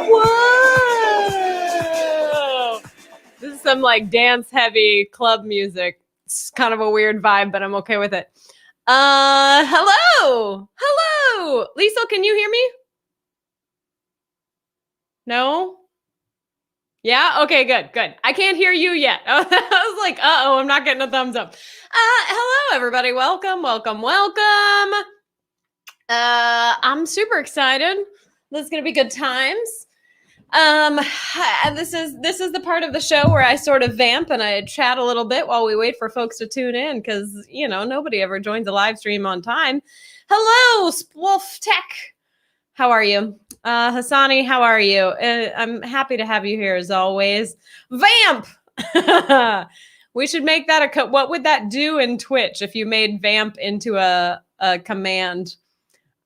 Whoa! This is some like dance heavy club music. It's kind of a weird vibe, but I'm okay with it. Hello. Liesl, can you hear me? No? Yeah? Okay, good. I can't hear you yet. I was like, uh-oh, I'm not getting a thumbs up. Hello, everybody. Welcome. I'm super excited. This is going to be good times. This is the part of the show where I sort of vamp and I chat a little bit while we wait for folks to tune in because, you know, nobody ever joins a live stream on time. Hello, Spwolf Tech. How are you? Hassani, how are you? I'm happy to have you here as always. Vamp! We should make that what would that do in Twitch if you made vamp into a command?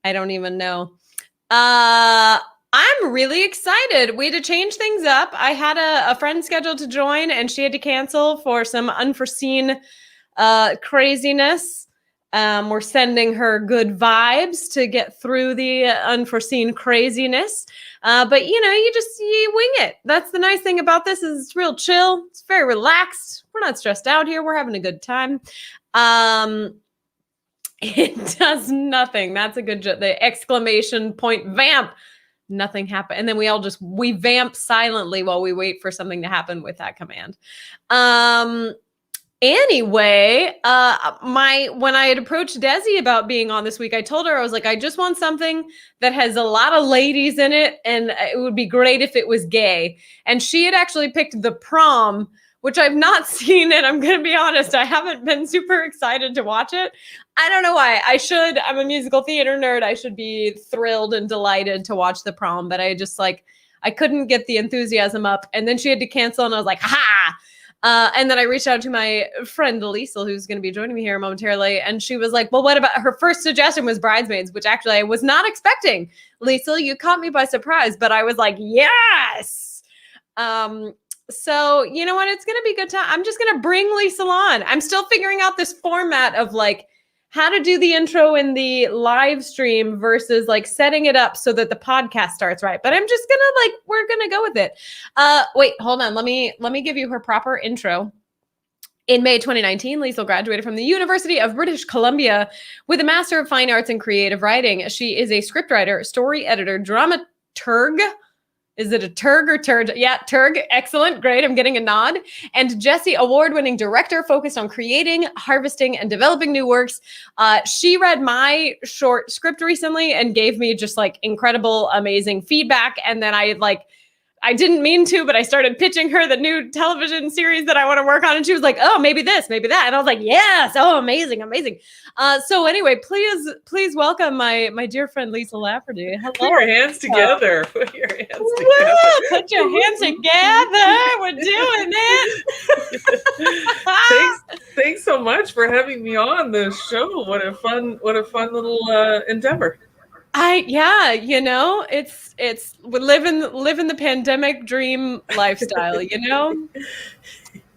I don't even know. I'm really excited. We had to change things up. I had a friend scheduled to join and she had to cancel for some unforeseen craziness. We're sending her good vibes to get through the unforeseen craziness. But you know, you wing it. That's the nice thing about this is it's real chill. It's very relaxed. We're not stressed out here. We're having a good time. It does nothing. That's a good joke. The exclamation point vamp. Nothing happened. And then we vamp silently while we wait for something to happen with that command. Anyway, when I had approached Desi about being on this week, I told her, I was like, I just want something that has a lot of ladies in it. And it would be great if it was gay. And she had actually picked The Prom, which I've not seen. And I'm going to be honest, I haven't been super excited to watch it. I don't know why. I'm a musical theater nerd. I should be thrilled and delighted to watch The Prom, but I couldn't get the enthusiasm up. And then she had to cancel and I was like, ha! And then I reached out to my friend Liesl, who's going to be joining me here momentarily. And she was like, well, what about her first suggestion was Bridesmaids, which actually I was not expecting. Liesl, you caught me by surprise, but I was like, yes. So you know what? It's going to be a good time. I'm just going to bring Liesl on. I'm still figuring out this format of like how to do the intro in the live stream versus like setting it up so that the podcast starts right. But I'm just we're going to go with it. Wait, hold on. Let me give you her proper intro. In May 2019, Liesl graduated from the University of British Columbia with a Master of Fine Arts in Creative Writing. She is a scriptwriter, story editor, dramaturg. Is it a turg or turd? Yeah, turg. Excellent. Great. I'm getting a nod. And Jessie, award-winning director focused on creating, harvesting, and developing new works. She read my short script recently and gave me just like incredible, amazing feedback. And then I didn't mean to, but I started pitching her the new television series that I want to work on. And she was like, oh, maybe this, maybe that. And I was like, yes. Oh, amazing. So anyway, please welcome my dear friend, Liesl Lafferty. Hello. Put your hands together. Put your hands together. Put your hands together. We're doing it. Thanks so much for having me on the show. What a fun little endeavor. It's living the pandemic dream lifestyle, you know?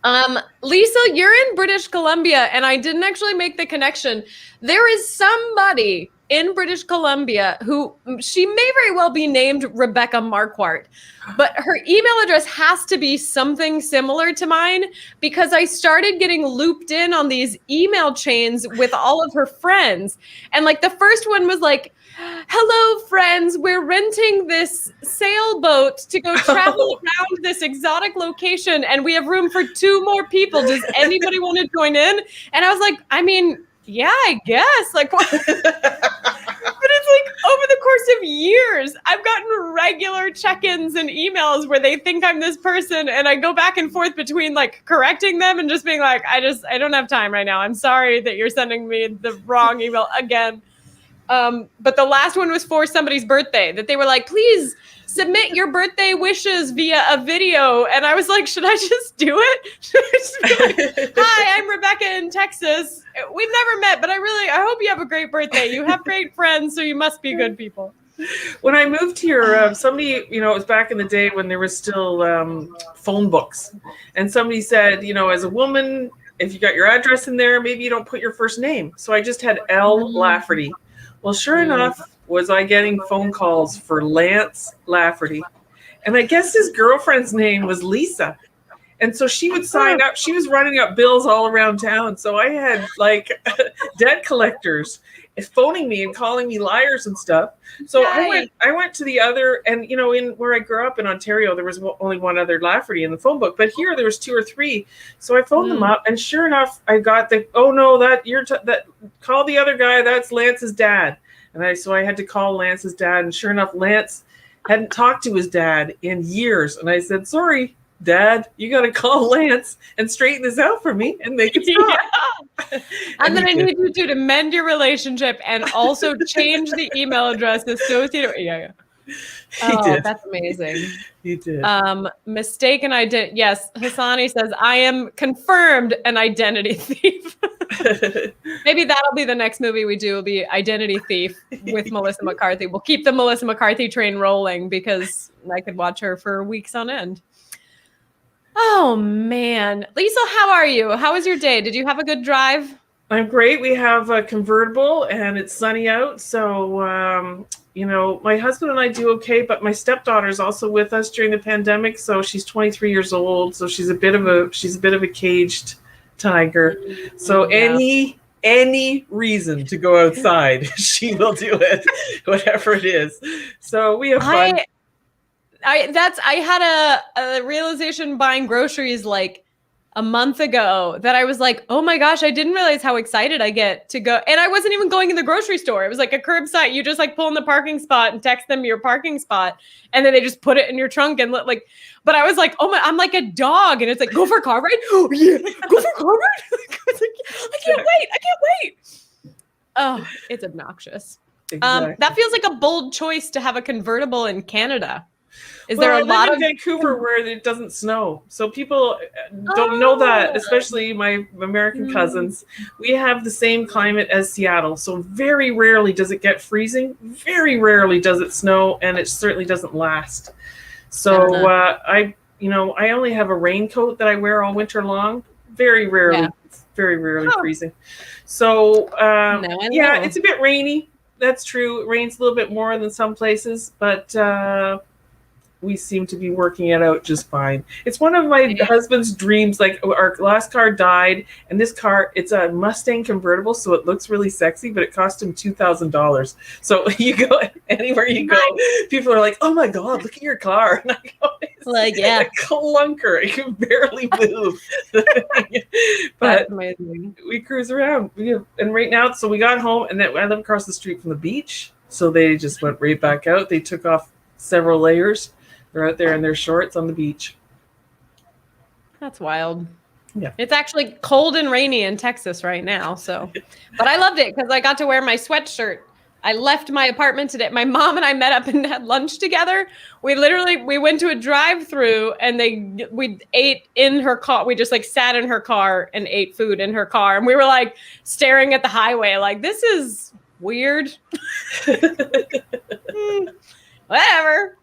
Liesl, you're in British Columbia, and I didn't actually make the connection. There is somebody in British Columbia who she may very well be named Rebecca Marquardt, but her email address has to be something similar to mine because I started getting looped in on these email chains with all of her friends. And like the first one was like, hello, friends. We're renting this sailboat to go travel around this exotic location, and we have room for 2 more people. Does anybody want to join in? And I was like, I mean, yeah, I guess. Like, what? But it's like, over the course of years, I've gotten regular check-ins and emails where they think I'm this person, and I go back and forth between like correcting them and just being like, I don't have time right now. I'm sorry that you're sending me the wrong email again. But the last one was for somebody's birthday that they were like, please submit your birthday wishes via a video. And I was like, should I just do it? Should I just be like, hi, I'm Rebecca in Texas. We've never met, but I hope you have a great birthday. You have great friends, so you must be good people. When I moved here, somebody, it was back in the day when there was still phone books. And somebody said, as a woman, if you got your address in there, maybe you don't put your first name. So I just had L. Lafferty. Well, sure enough, was I getting phone calls for Lance Lafferty. And I guess his girlfriend's name was Lisa. And so she would sign up. She was running up bills all around town. So I had like debt collectors phoning me and calling me liars and stuff. So I went to the other, and in where I grew up in Ontario, there was only one other Lafferty in the phone book, but here there was 2 or 3. So I phoned them up, and sure enough, I got that call the other guy. That's Lance's dad. And so I had to call Lance's dad, and sure enough, Lance hadn't talked to his dad in years. And I said, sorry, Dad, you got to call Lance and straighten this out for me and make it stop. Yeah. And then I need you to mend your relationship and also change the email address associated. Yeah. Oh, that's amazing. He did. Mistaken identity. Yes, Hassani says, I am confirmed an identity thief. Maybe that'll be the next movie we do, will be Identity Thief with Melissa McCarthy. We'll keep the Melissa McCarthy train rolling because I could watch her for weeks on end. Oh, man. Liesl, how are you? How was your day? Did you have a good drive? I'm great. We have a convertible and it's sunny out. So, my husband and I do okay, but my stepdaughter is also with us during the pandemic. So she's 23 years old. So she's a bit of a caged tiger. So any reason to go outside, she will do it, whatever it is. So we have fun. I had a realization buying groceries like a month ago that I was like, oh my gosh, I didn't realize how excited I get to go. And I wasn't even going in the grocery store. It was like a curbside. You just like pull in the parking spot and text them your parking spot. And then they just put it in your trunk and but I was like, oh my, I'm like a dog. And it's like, go for a car ride? Oh yeah, go for a car ride? I was like, I can't wait. Oh, it's obnoxious. Exactly. That feels like a bold choice to have a convertible in Canada. Is there a lot of Vancouver where it doesn't snow? So people don't know that, especially my American cousins. We have the same climate as Seattle. So very rarely does it get freezing. Very rarely does it snow, and it certainly doesn't last. So I only have a raincoat that I wear all winter long. Very rarely freezing. So it's a bit rainy. That's true. It rains a little bit more than some places, but we seem to be working it out just fine. It's one of my husband's dreams. Like our last car died, and this car, it's a Mustang convertible, so it looks really sexy, but it cost him $2,000. So you go anywhere you go, people are like, "Oh my God, look at your car!" And I go, "It's like a clunker. I can barely move." But we cruise around, and right now, so we got home, and then I live across the street from the beach, so they just went right back out. They took off several layers. They're out there in their shorts on the beach. That's wild. Yeah. It's actually cold and rainy in Texas right now. So, but I loved it because I got to wear my sweatshirt. I left my apartment today. My mom and I met up and had lunch together. We went to a drive-through and we ate in her car. We just like sat in her car and ate food in her car. And we were like staring at the highway like, this is weird. Whatever.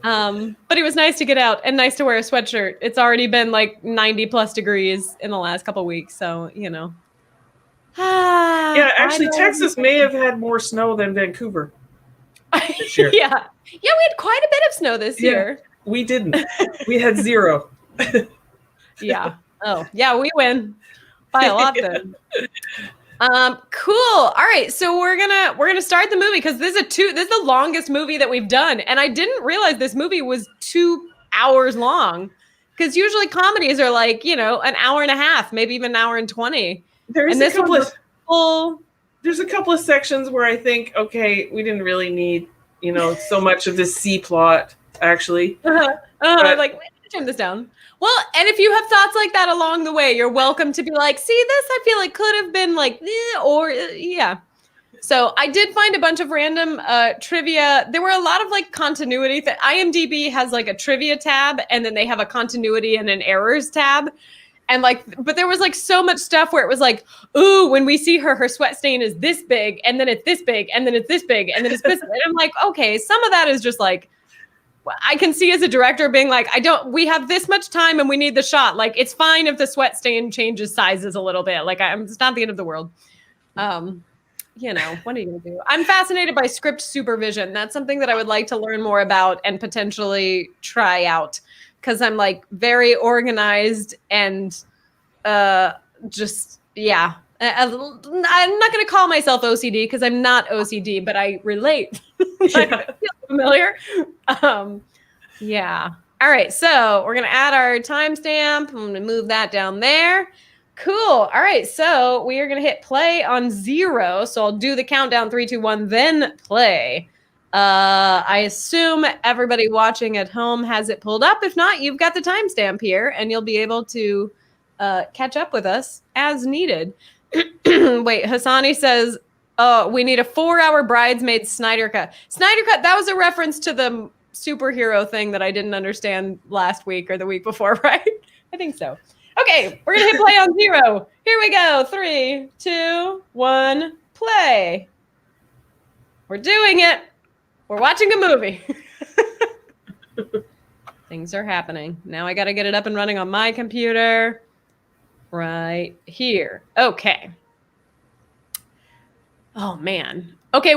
But it was nice to get out and nice to wear a sweatshirt. It's already been like 90 plus degrees in the last couple of weeks. So, Yeah, actually, Texas may have had more snow than Vancouver this year. Yeah, we had quite a bit of snow this year. We didn't. We had 0. Yeah. Oh, yeah, we win by a lot then. Cool. All right. So we're gonna start the movie because this is the longest movie that we've done. And I didn't realize this movie was 2 hours long. Because usually comedies are like, an hour and a half, maybe even an hour and 20. There's a couple of there's a couple of sections where I think, okay, we didn't really need, so much of this C plot, actually. Like, turn this down. Well, and if you have thoughts like that along the way, you're welcome to be like, see, this I feel like could have been like, yeah. So I did find a bunch of random trivia. There were a lot of like continuity. IMDb has like a trivia tab, and then they have a continuity and an errors tab. And like, but there was like so much stuff where it was like, ooh, when we see her sweat stain is this big, and then it's this big, and then it's this big, and then it's this. And I'm like, okay, some of that is just like, I can see as a director being like, we have this much time and we need the shot. Like, it's fine if the sweat stain changes sizes a little bit. Like, it's not the end of the world. What are you going to do? I'm fascinated by script supervision. That's something that I would like to learn more about and potentially try out. Because I'm like very organized and just, yeah. I'm not going to call myself OCD because I'm not OCD, but I relate. I feel familiar. Yeah. All right. So we're going to add our timestamp. I'm going to move that down there. Cool. All right. So we are going to hit play on 0. So I'll do the countdown 3, 2, 1, then play. I assume everybody watching at home has it pulled up. If not, you've got the timestamp here and you'll be able to catch up with us as needed. Wait, Hassani says, we need a 4-hour Bridesmaids Snyder Cut. Snyder Cut, that was a reference to the superhero thing that I didn't understand last week or the week before, right? I think so. Okay, we're going to hit play on 0. Here we go. 3, 2, 1, play. We're doing it. We're watching a movie. Things are happening. Now I got to get it up and running on my computer. Right here. Okay. Oh, man. Okay,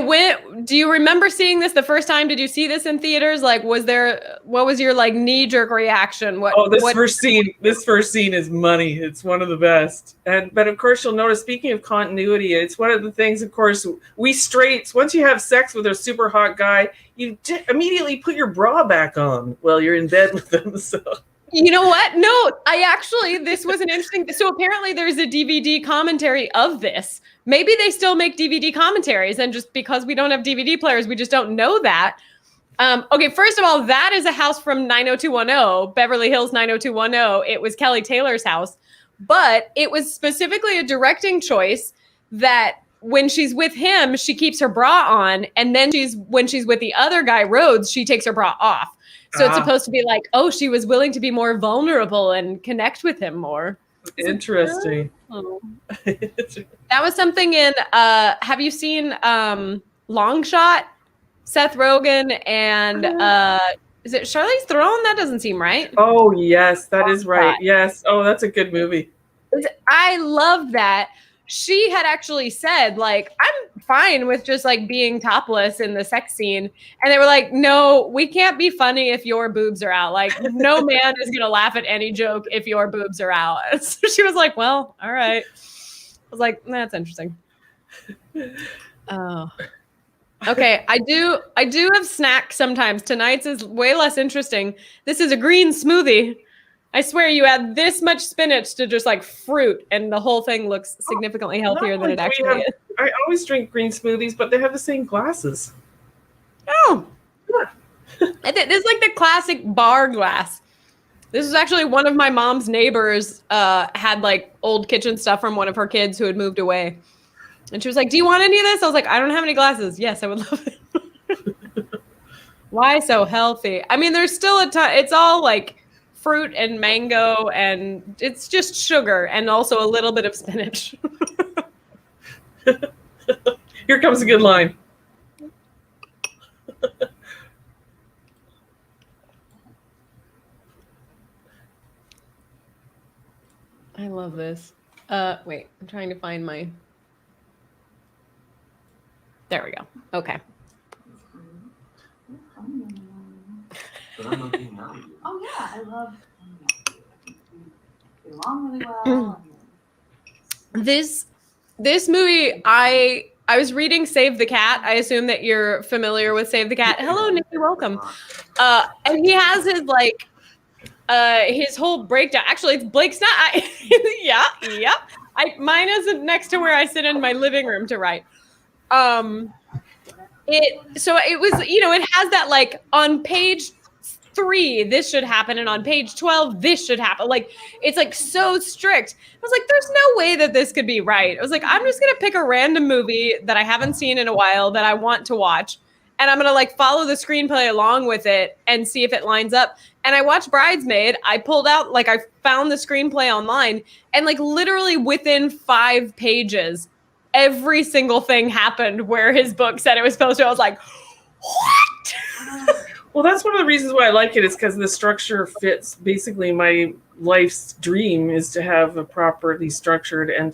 do you remember seeing this the first time? Did you see this in theaters? Like, what was your like knee-jerk reaction? First scene is money. It's one of the best. But of course, you'll notice, speaking of continuity, it's one of the things, of course, we straights, once you have sex with a super hot guy, you immediately put your bra back on while you're in bed with them. So. You know what? No, this was an interesting. So apparently there's a DVD commentary of this. Maybe they still make DVD commentaries, and just because we don't have DVD players, we just don't know that. Okay, first of all, that is a house from 90210, Beverly Hills 90210. It was Kelly Taylor's house, but it was specifically a directing choice that when she's with him, she keeps her bra on, and then when she's with the other guy, Rhodes, she takes her bra off. So it's supposed to be like, oh, she was willing to be more vulnerable and connect with him more. Interesting. Oh. That was something in, have you seen Long Shot? Seth Rogen and, is it Charlize Theron? That doesn't seem right. Oh, yes, that is right. Yes. Oh, that's a good movie. I love that. She had actually said, like, I'm fine with just like being topless in the sex scene. And they were like, no, we can't be funny if your boobs are out. Like, no man is going to laugh at any joke if your boobs are out. So she was like, well, all right. I was like, that's interesting. Oh, okay. I do have snacks sometimes. Tonight's is way less interesting. This is a green smoothie. I swear you add this much spinach to just like fruit and the whole thing looks significantly healthier than it actually is. I always drink green smoothies, but they have the same glasses. Oh. Yeah. This is like the classic bar glass. This is actually one of my mom's neighbors had like old kitchen stuff from one of her kids who had moved away. And she was like, do you want any of this? I was like, I don't have any glasses. Yes, I would love it. Why so healthy? I mean, there's still a ton. It's all like fruit and mango, and it's just sugar and also a little bit of spinach. Here comes a good line. I love this. Wait, I'm trying to find my... There we go. Okay. Oh yeah, I love. Get along really well. This movie, I was reading Save the Cat. I assume that you're familiar with Save the Cat. Hello, Nikki, welcome. And he has his like his whole breakdown. Actually, it's Blake's not. Yeah. Mine isn't next to where I sit in my living room to write. It was, it has that like on page 3 this should happen, and on page 12 this should happen. Like it's like so strict. I was like, there's no way that this could be right. I was like, I'm just gonna pick a random movie that I haven't seen in a while that I want to watch, and I'm gonna like follow the screenplay along with it and see if it lines up. And I watched Bridesmaid. I pulled out, like, I found the screenplay online, and like literally within 5 pages every single thing happened where his book said it was supposed to. I was like, what? Well, that's one of the reasons why I like it, is because the structure fits basically my life's dream, is to have a properly structured and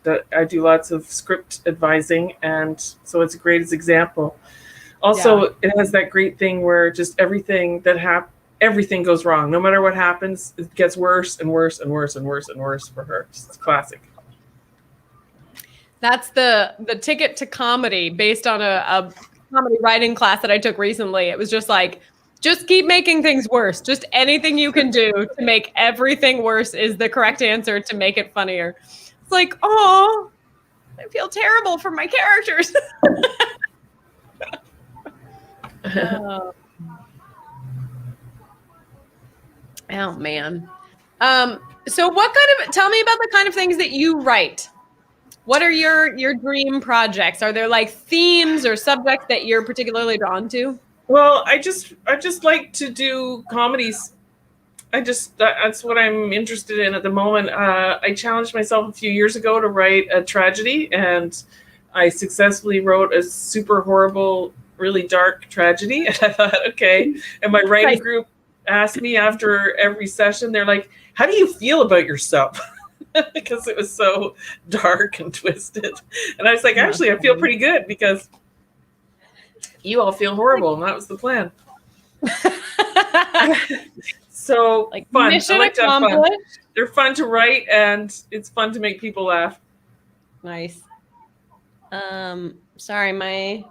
that I do lots of script advising, and so it's a great example. Also, It has that great thing where just everything goes wrong. No matter what happens, it gets worse and worse and worse and worse and worse for her. It's classic. That's the ticket to comedy, based on a comedy writing class that I took recently. It was just like, just keep making things worse. Just anything you can do to make everything worse is the correct answer to make it funnier. It's like, oh, I feel terrible for my characters. Oh man. So tell me about the kind of things that you write. What are your dream projects? Are there like themes or subjects that you're particularly drawn to? Well, I just like to do comedies. That's what I'm interested in at the moment. I challenged myself a few years ago to write a tragedy, and I successfully wrote a super horrible, really dark tragedy. And I thought, okay. And my writing group asked me after every session, they're like, how do you feel about yourself? Because it was so dark and twisted. And I was like, actually, I feel pretty good, because you all feel horrible, and that was the plan. So like fun. Mission I like to have fun. accomplished. They're fun to write, and it's fun to make people laugh. Nice. Sorry, my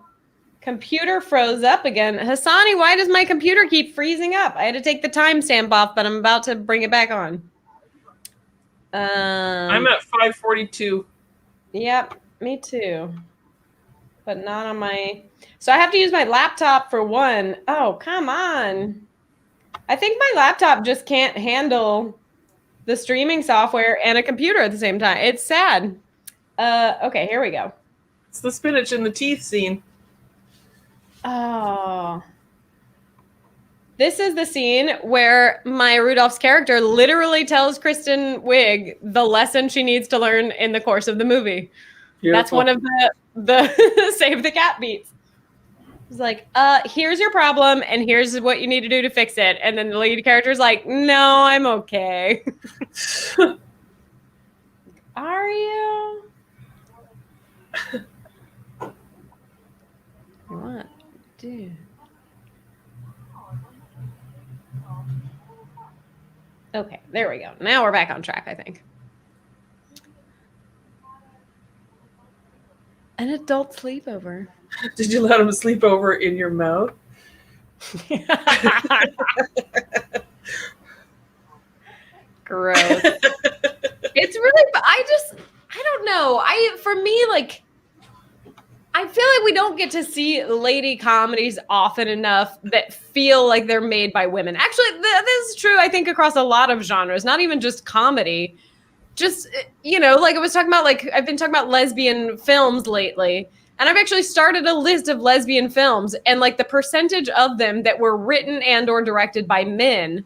computer froze up again. Hassani, why does my computer keep freezing up? I had to take the timestamp off, but I'm about to bring it back on. I'm at 5:42. Yep, me too. But not on my... So I have to use my laptop for one. Oh, come on. I think my laptop just can't handle the streaming software and a computer at the same time. It's sad. Okay, here we go. It's the spinach in the teeth scene. Oh. This is the scene where Maya Rudolph's character literally tells Kristen Wiig the lesson she needs to learn in the course of the movie. Beautiful. That's one of the save the cat beats. It's like, here's your problem, and here's what you need to do to fix it. And then the lead character's like, no, I'm okay. Are you? What? Dude. Okay, there we go. Now we're back on track, I think. An adult sleepover. Did you let him sleep over in your mouth? Gross. It's really, I don't know. For me, like, I feel like we don't get to see lady comedies often enough that feel like they're made by women. Actually, this is true, I think, across a lot of genres, not even just comedy. Just, like I was talking about, like, I've been talking about lesbian films lately, and I've actually started a list of lesbian films, and like the percentage of them that were written and or directed by men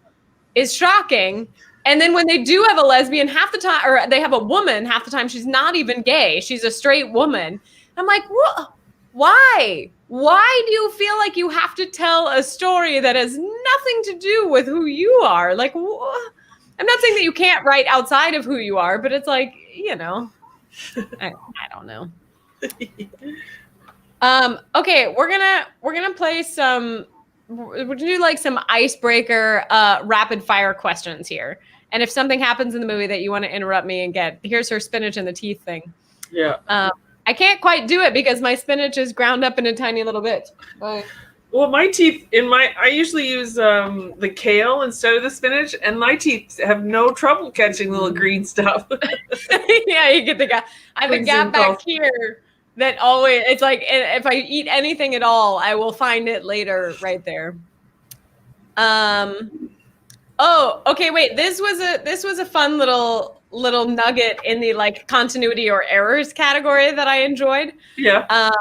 is shocking. And then when they do have a lesbian, half the time, or they have a woman, half the time she's not even gay. She's a straight woman. I'm like, what? Why? Why do you feel like you have to tell a story that has nothing to do with who you are? Like, I'm not saying that you can't write outside of who you are, but it's like, I don't know. Okay, we're gonna play some. We're gonna do like some icebreaker, rapid fire questions here. And if something happens in the movie that you want to interrupt me and here's her spinach in the teeth thing. Yeah. I can't quite do it because my spinach is ground up in a tiny little bit. But... Well, my teeth I usually use the kale instead of the spinach, and my teeth have no trouble catching little green stuff. Yeah, you get the gap. I have a gap back here that always, it's like, if I eat anything at all, I will find it later right there. Oh, okay, wait. This was a fun little nugget in the like continuity or errors category that I enjoyed. Yeah.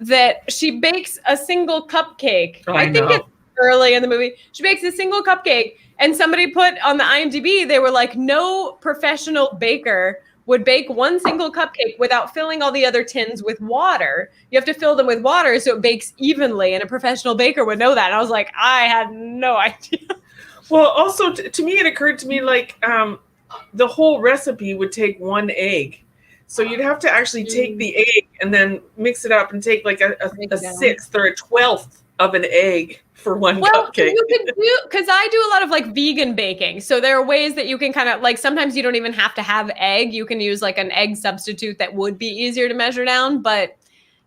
That she bakes a single cupcake. I think know. it's early in the movie. She bakes a single cupcake, and somebody put on the IMDb, they were like, no professional baker would bake one single cupcake without filling all the other tins with water. You have to fill them with water so it bakes evenly, and a professional baker would know that. And I was like, I had no idea. Well, also to me, it occurred to me like the whole recipe would take 1 egg. So you'd have to actually take the egg and then mix it up and take like a sixth or a 12th of an egg for one cupcake. You could do, because I do a lot of like vegan baking. So there are ways that you can kind of like, sometimes you don't even have to have egg. You can use like an egg substitute that would be easier to measure down. But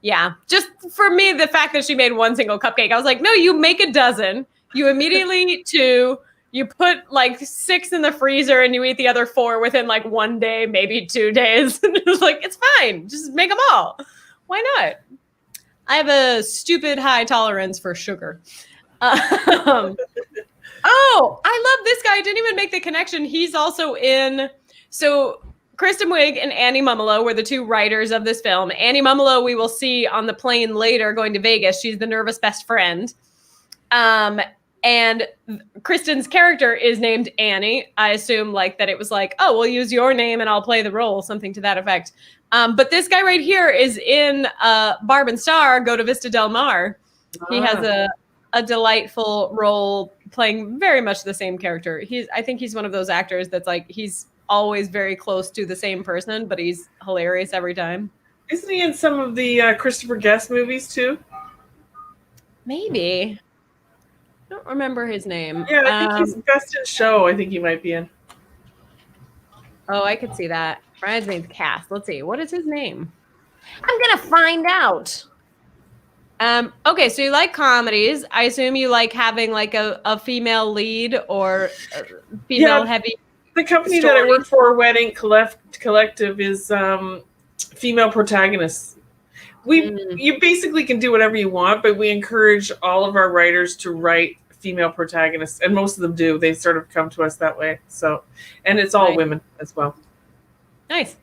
yeah, just for me, the fact that she made one single cupcake, I was like, no, you make a dozen. You immediately eat 2. You put like 6 in the freezer and you eat the other 4 within like 1 day, maybe 2 days. It's like, it's fine. Just make them all. Why not? I have a stupid high tolerance for sugar. Oh, I love this guy. I didn't even make the connection. He's also in, so Kristen Wiig and Annie Mumolo were the 2 writers of this film. Annie Mumolo, we will see on the plane later going to Vegas. She's the nervous best friend. And Kristen's character is named Annie. I assume like that it was like, oh, we'll use your name and I'll play the role, something to that effect. But this guy right here is in Barb and Star, Go to Vista Del Mar. He has a delightful role playing very much the same character. I think he's one of those actors that's like, he's always very close to the same person, but he's hilarious every time. Isn't he in some of the Christopher Guest movies too? Maybe. I don't remember his name. Yeah, I think he's Best in Show. I think he might be in. Oh, I could see that. Bridesmaids cast. Let's see. What is his name? I'm going to find out. Okay, so you like comedies. I assume you like having like a female lead or female heavy. The company that I work for, Wedding Collective, is female protagonists. You basically can do whatever you want, but we encourage all of our writers to write female protagonists, and most of them do. They sort of come to us that way. So, and it's all women as well. Nice.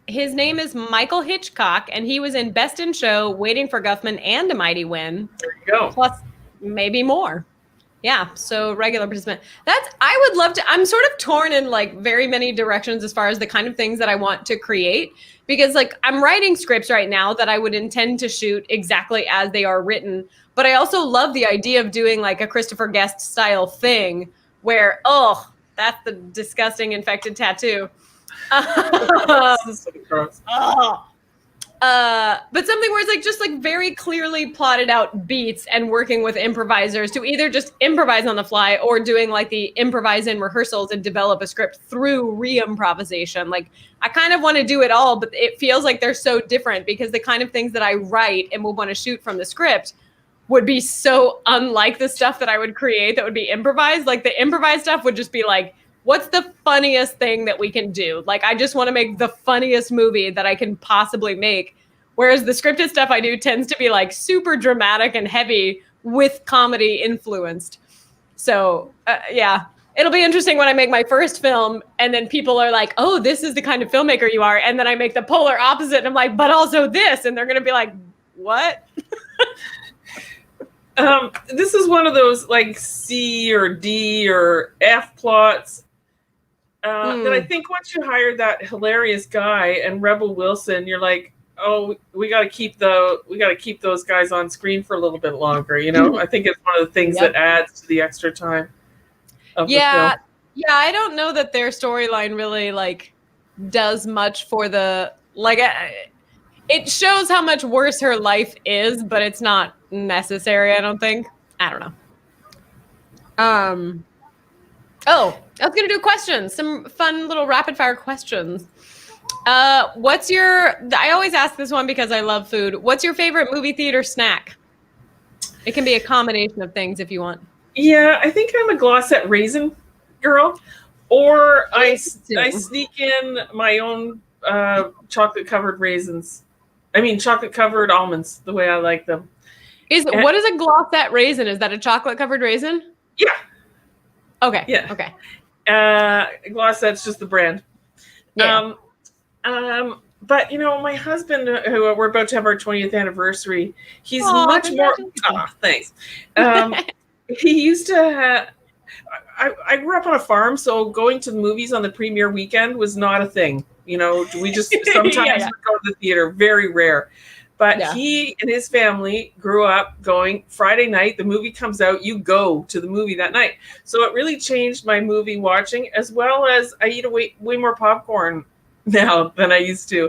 His name is Michael Hitchcock, and he was in Best in Show, Waiting for Guffman, and A Mighty Wind. There you go. Plus, maybe more. Yeah, so regular participant. I would love to, I'm sort of torn in like very many directions as far as the kind of things that I want to create, because like I'm writing scripts right now that I would intend to shoot exactly as they are written. But I also love the idea of doing like a Christopher Guest style thing where, oh, that's the disgusting infected tattoo. But something where it's like just like very clearly plotted out beats and working with improvisers to either just improvise on the fly or doing like the improvise in rehearsals and develop a script through re-improvisation. Like I kind of want to do it all, but it feels like they're so different because the kind of things that I write and will want to shoot from the script would be so unlike the stuff that I would create that would be improvised. Like the improvised stuff would just be like, what's the funniest thing that we can do? Like, I just want to make the funniest movie that I can possibly make. Whereas the scripted stuff I do tends to be like super dramatic and heavy with comedy influenced. So yeah, it'll be interesting when I make my first film and then people are like, oh, this is the kind of filmmaker you are. And then I make the polar opposite and I'm like, but also this. And they're going to be like, what? This is one of those like C or D or F plots. That I think once you hire that hilarious guy and Rebel Wilson, you're like, oh, we got to keep those guys on screen for a little bit longer. You know, I think it's one of the things that adds to the extra time of the film. Yeah, I don't know that their storyline really like does much for the like. It shows how much worse her life is, but it's not necessary. I don't think. I don't know. Oh, I was gonna do questions. Some fun little rapid fire questions. I always ask this one because I love food. What's your favorite movie theater snack? It can be a combination of things if you want. Yeah, I think I'm a Glossette raisin girl, or I sneak in my own chocolate covered raisins. I mean, chocolate covered almonds, the way I like them. What is a glossette raisin? Is that a chocolate covered raisin? Yeah. Okay. Yeah. Okay. Glossette's just the brand. Yeah. But my husband, who we're about to have our 20th anniversary, he's Aw, much more. Thanks. He used to have. I grew up on a farm, so going to the movies on the premiere weekend was not a thing. We just sometimes would go to the theater, very rare. But he and his family grew up going Friday night, the movie comes out, you go to the movie that night. So it really changed my movie watching, as well as I eat way more popcorn now than I used to,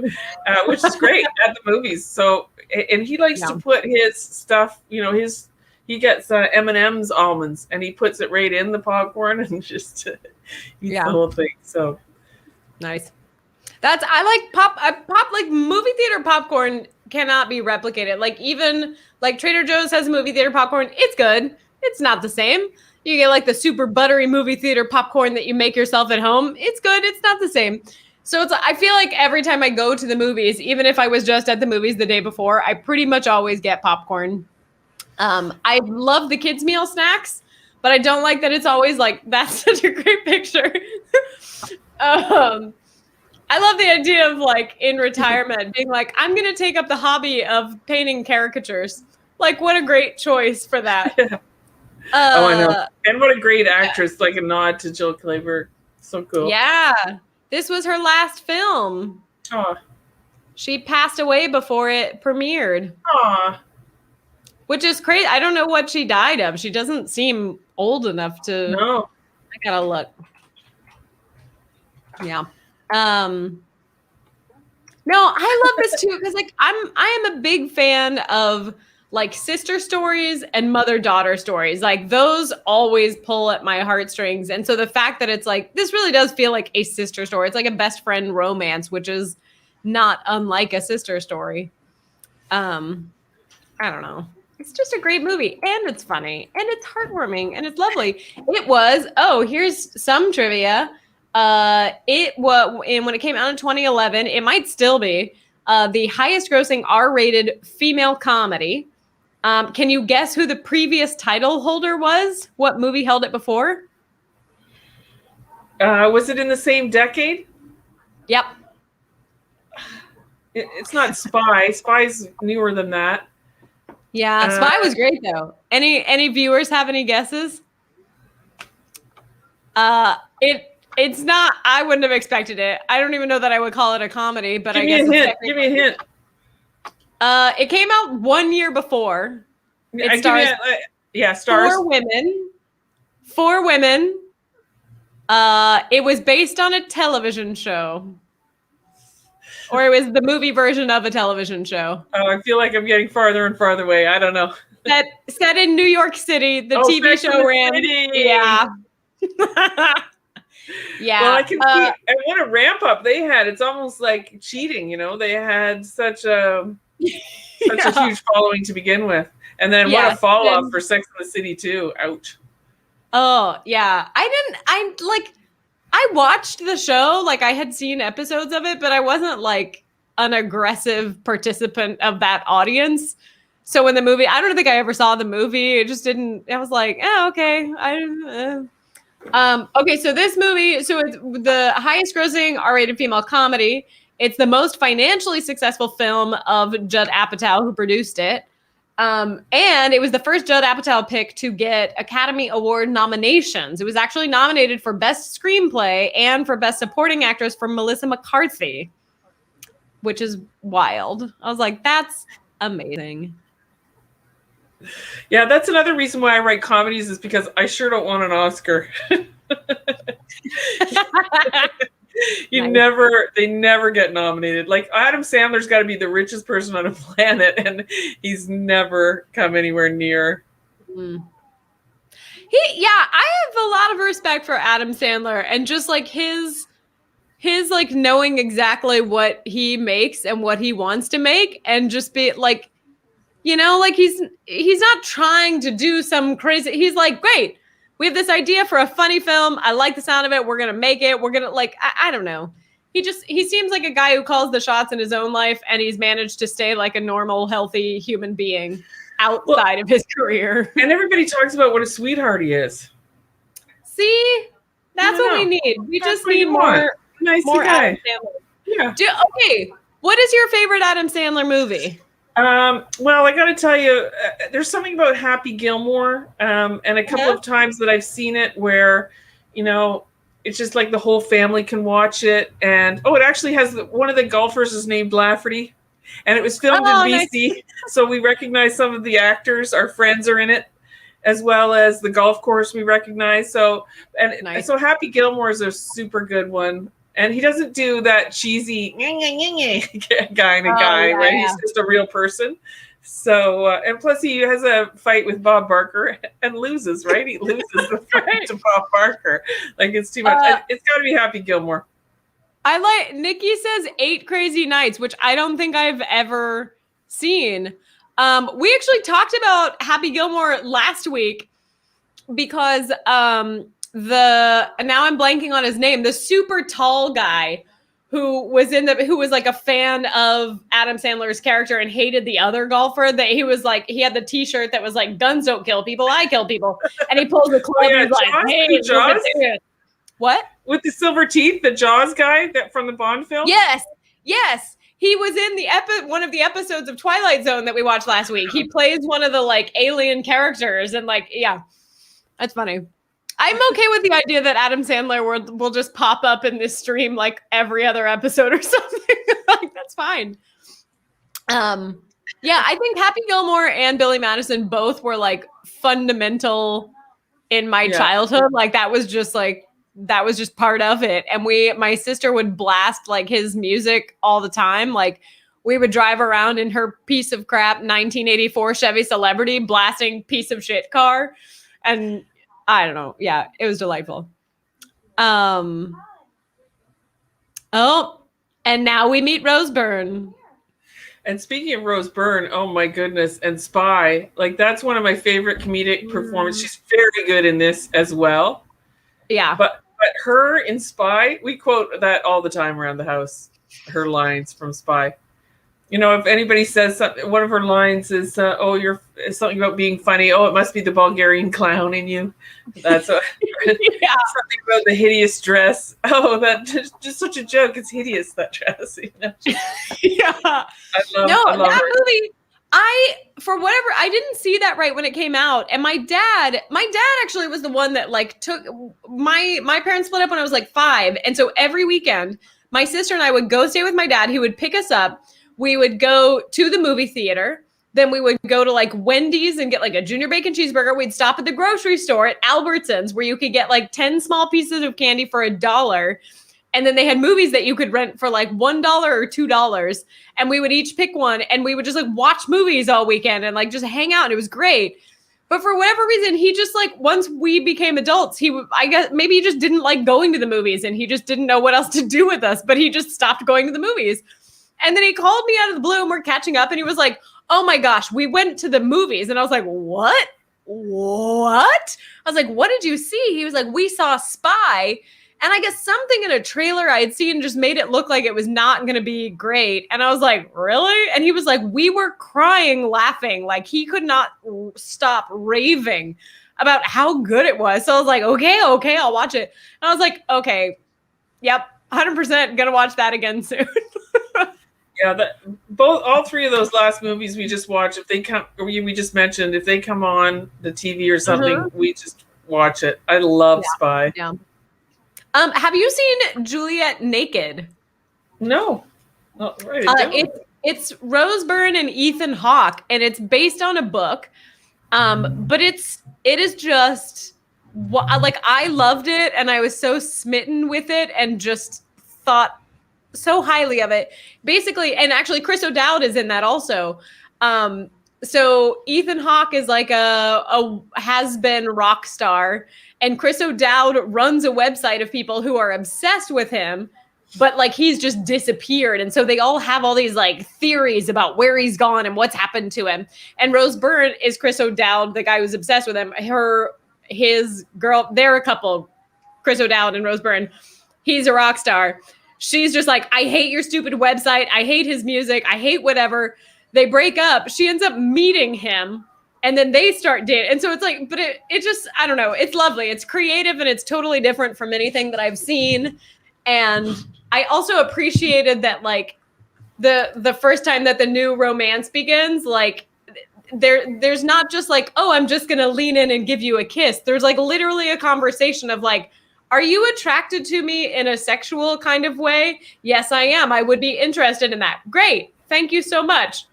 which is great at the movies. So, and he likes to put his stuff, he gets M&M's almonds and he puts it right in the popcorn and just eats the whole thing. So nice. I like movie theater popcorn cannot be replicated. Like even like Trader Joe's has movie theater popcorn. It's good. It's not the same. You get like the super buttery movie theater popcorn that you make yourself at home. It's good. It's not the same. So I feel like every time I go to the movies, even if I was just at the movies the day before, I pretty much always get popcorn. I love the kids' meal snacks, but I don't like that it's always like, that's such a great picture. I love the idea of like in retirement being like, I'm going to take up the hobby of painting caricatures. Like what a great choice for that. I know. And what a great actress, like a nod to Jill Clayburgh. So cool. Yeah. This was her last film. Oh. She passed away before it premiered. Aw. Which is crazy. I don't know what she died of. She doesn't seem old enough to. No. I gotta look. Yeah. No, I love this too because like I am a big fan of like sister stories and mother-daughter stories. Like those always pull at my heartstrings. And so the fact that it's like this really does feel like a sister story. It's like a best friend romance, which is not unlike a sister story. I don't know. It's just a great movie and it's funny and it's heartwarming and it's lovely. It was, here's some trivia. It was, and when it came out in 2011, it might still be the highest grossing R-rated female comedy. Can you guess who the previous title holder was? What movie held it before? Was it in the same decade? Yep. It's not Spy. Spy's newer than that. Yeah, Spy was great though. Any viewers have any guesses? It's not. I wouldn't have expected it. I don't even know that I would call it a comedy, but I guess. Give me a hint. It came out 1 year before. It stars. Stars. Four women. It was based on a television show. Or it was the movie version of a television show. Oh, I feel like I'm getting farther and farther away. I don't know. Set in New York City. The TV show ran. Yeah. Yeah. Well, I can see. And what a ramp up they had. It's almost like cheating. They had such a huge following to begin with, and then what a fall off for Sex and the City too. Ouch. Oh yeah, I watched the show, like I had seen episodes of it, but I wasn't like an aggressive participant of that audience. So when the movie, I don't think I ever saw the movie. It just didn't, I was like, okay. Okay, so this movie, so it's the highest grossing R-rated female comedy. It's the most financially successful film of Judd Apatow, who produced it. And it was the first Judd Apatow pick to get Academy Award nominations. It was actually nominated for Best Screenplay and for Best Supporting Actress for Melissa McCarthy, which is wild. I was like, that's amazing. Yeah, that's another reason why I write comedies is because I sure don't want an Oscar. They never get nominated. Like Adam Sandler's got to be the richest person on the planet, and he's never come anywhere near. I have a lot of respect for Adam Sandler and just like his like knowing exactly what he makes and what he wants to make, and just be like, like he's not trying to do some crazy. He's like, great. We have this idea for a funny film. I like the sound of it. We're going to make it. We're going to I don't know. he seems like a guy who calls the shots in his own life, and he's managed to stay like a normal, healthy human being outside of his career. And everybody talks about what a sweetheart he is. See, that's what we need. We That's just what need you want. more Nice Adam guy. Sandler. Yeah. Okay, what is your favorite Adam Sandler movie? Well, I got to tell you, there's something about Happy Gilmore, and a couple of times that I've seen it where, you know, it's just like the whole family can watch it. And it actually has one of the golfers is named Lafferty, and it was filmed in BC, nice. So we recognize some of the actors. Our friends are in it, as well as the golf course we recognize. So so Happy Gilmore is a super good one. And he doesn't do that cheesy guy, right? He's just a real person. So, and plus he has a fight with Bob Barker and loses, right? He loses the fight to Bob Barker. Like, it's too much. It's got to be Happy Gilmore. Nikki says 8 Crazy Nights, which I don't think I've ever seen. We actually talked about Happy Gilmore last week because now I'm blanking on his name, the super tall guy who was like a fan of Adam Sandler's character and hated the other golfer, that he was like, he had the t-shirt that was like, guns don't kill people, I kill people. And he pulls the club and he's like, hey, Jaws? What? With the silver teeth, the Jaws guy that from the Bond film? Yes. He was in one of the episodes of Twilight Zone that we watched last week. He plays one of the like alien characters, and like, yeah, that's funny. I'm okay with the idea that Adam Sandler will just pop up in this stream like every other episode or something. Like, that's fine. Yeah, I think Happy Gilmore and Billy Madison both were like fundamental in my childhood. Like that was just part of it. And my sister would blast like his music all the time. Like we would drive around in her piece of crap 1984 Chevy Celebrity blasting piece of shit car. And I don't know. Yeah, it was delightful. And now we meet Rose Byrne. And speaking of Rose Byrne, oh my goodness, and Spy, like that's one of my favorite comedic performances. She's very good in this as well. Yeah. But her in Spy, we quote that all the time around the house. Her lines from Spy. You know, if anybody says something, one of her lines is, you're something about being funny. Oh, it must be the Bulgarian clown in you. That's something about the hideous dress. Oh, that's just such a joke. It's hideous, that dress. You know? Yeah. I love her. Movie, I didn't see that right when it came out. And my dad actually was the one that like took my parents split up when I was like 5. And so every weekend, my sister and I would go stay with my dad. He would pick us up. We would go to the movie theater. Then we would go to like Wendy's and get like a junior bacon cheeseburger. We'd stop at the grocery store at Albertsons where you could get like 10 small pieces of candy for $1. And then they had movies that you could rent for like $1 or $2. And we would each pick one and we would just like watch movies all weekend and like just hang out. And it was great. But for whatever reason, he just like, once we became adults, I guess maybe he just didn't like going to the movies and he just didn't know what else to do with us, but he just stopped going to the movies. And then he called me out of the blue and we're catching up and he was like, oh my gosh, we went to the movies. And I was like, what? I was like, what did you see? He was like, we saw Spy. And I guess something in a trailer I had seen just made it look like it was not going to be great. And I was like, really? And he was like, we were crying, laughing. Like he could not stop raving about how good it was. So I was like, okay, I'll watch it. And I was like, okay, yep, 100% going to watch that again soon. Yeah, all 3 of those last movies we just watched, if they come, we just mentioned, if they come on the TV or something, we just watch it. I love Spy. Yeah. Have you seen Juliet Naked? No. Oh, right. It's Rose Byrne and Ethan Hawke, and it's based on a book. But it is just like I loved it, and I was so smitten with it, and just thought so highly of it. Basically, and actually Chris O'Dowd is in that also. So Ethan Hawke is like a has-been rock star, and Chris O'Dowd runs a website of people who are obsessed with him, but like he's just disappeared. And so they all have all these like theories about where he's gone and what's happened to him. And Rose Byrne is Chris O'Dowd, the guy who's obsessed with him. His girl, they're a couple, Chris O'Dowd and Rose Byrne. He's a rock star. she's just like, I hate your stupid website. I hate his music. I hate whatever. They break up. She ends up meeting him and then they start dating. And so it's like, but it just, I don't know. It's lovely. It's creative and it's totally different from anything that I've seen. And I also appreciated that, like, the first time that the new romance begins, like, there's not just like, oh, I'm just gonna lean in and give you a kiss. There's like literally a conversation of like, are you attracted to me in a sexual kind of way? Yes, I am. I would be interested in that. Great. Thank you so much.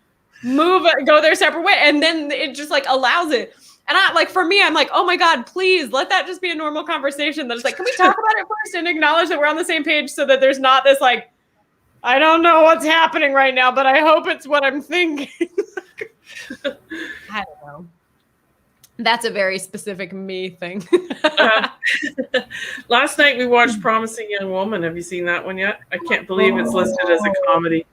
Go their separate way. And then it just like allows it. And I, like, for me, I'm like, oh my God, please let that just be a normal conversation. That's like, can we talk about it first and acknowledge that we're on the same page so that there's not this like, I don't know what's happening right now, but I hope it's what I'm thinking. I don't know. That's a very specific me thing. Last night we watched Promising Young Woman. Have you seen that one yet? I can't believe it's listed as a comedy.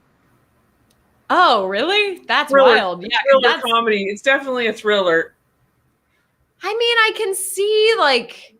Oh, really? That's Thriller. wild. Yeah, Thriller comedy. It's definitely a thriller. I mean, I can see, like,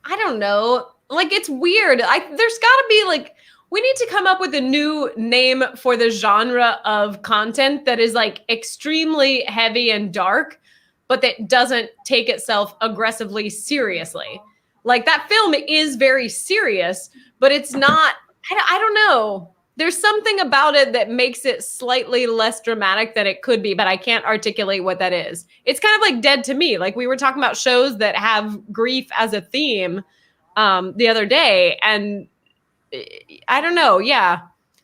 I don't know. Like, it's weird. There's got to be, like, we need to come up with a new name for the genre of content that is like extremely heavy and dark, but that doesn't take itself aggressively seriously. Like, that film is very serious, but it's not, I don't know. There's something about it that makes it slightly less dramatic than it could be, but I can't articulate what that is. It's kind of like Dead to Me. Like, we were talking about shows that have grief as a theme the other day, and I don't know. Yeah.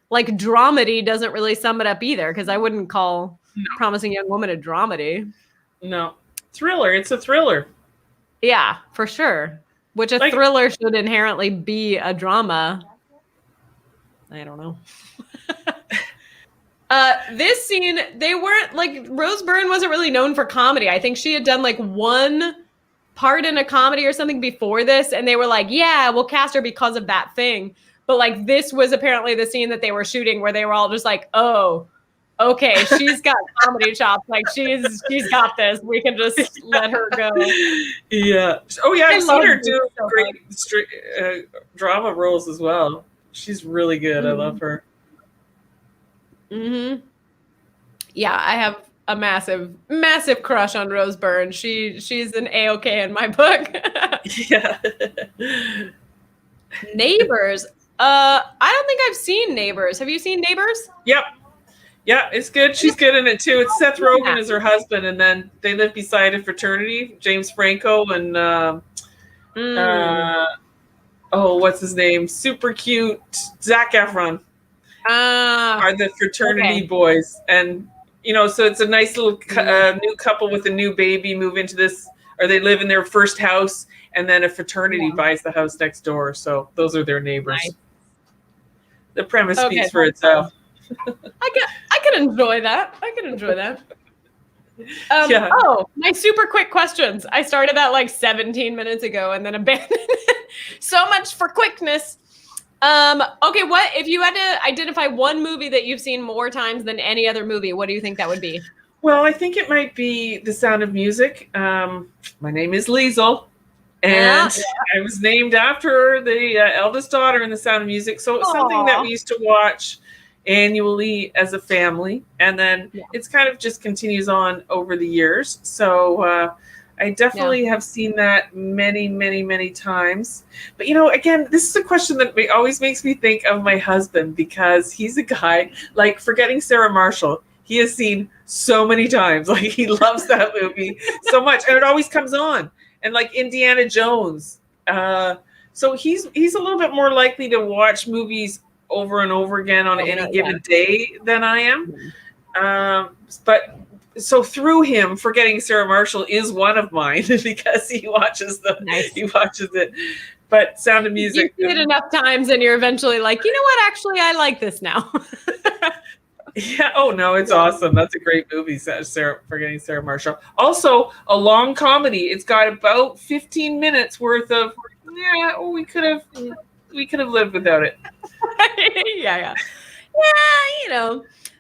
Like, dramedy doesn't really sum it up either, because I wouldn't call Promising Young Woman a dramedy. No. Thriller. It's a thriller. Yeah, for sure. Which a thriller should inherently be a drama. I don't know. This scene, they weren't like, Rose Byrne wasn't really known for comedy. I think she had done like one part in a comedy or something before this, and they were like, yeah, we'll cast her because of that thing. But like, this was apparently the scene that they were shooting where they were all just like, oh, okay, she's got comedy chops. Like, she's got this. We can just let her go. Yeah. Oh yeah, I've seen her do great drama roles as well. She's really good. I love her. Mm-hmm. Yeah, I have a massive, massive crush on Rose Byrne. She's an A-okay in my book. Yeah. Neighbors. I don't think I've seen Neighbors. Have you seen Neighbors? Yep. Yeah, it's good. She's good in it too. It's Seth Rogen as her husband, and then they live beside a fraternity. James Franco and what's his name? Super cute Zac Efron are the fraternity boys, and so it's a nice little new couple with a new baby move into this, or they live in their first house, and then a fraternity buys the house next door. So those are their neighbors. Nice. The premise speaks for itself. I can enjoy that. Yeah. Oh, my super quick questions. I started that like 17 minutes ago and then abandoned it. So much for quickness. Okay, what if you had to identify one movie that you've seen more times than any other movie? What do you think that would be? Well, I think it might be The Sound of Music. My name is Liesl, and I was named after the eldest daughter in The Sound of Music. So it's something that we used to watch annually as a family, and then it's kind of just continues on over the years. So I definitely have seen that many, many, many times. But again, this is a question that always makes me think of my husband, because he's a guy like Forgetting Sarah Marshall. He has seen so many times. Like, he loves that movie so much, and it always comes on. And like Indiana Jones. So he's a little bit more likely to watch movies over and over again on any given day than I am. But so through him, Forgetting Sarah Marshall is one of mine because he watches it. But Sound of Music. You see it enough times and you're eventually like, you know what? Actually, I like this now. Yeah. Oh no, it's awesome. That's a great movie. Forgetting Sarah Marshall. Also a long comedy. It's got about 15 minutes worth of. Yeah. Oh, we could have lived without it. Yeah.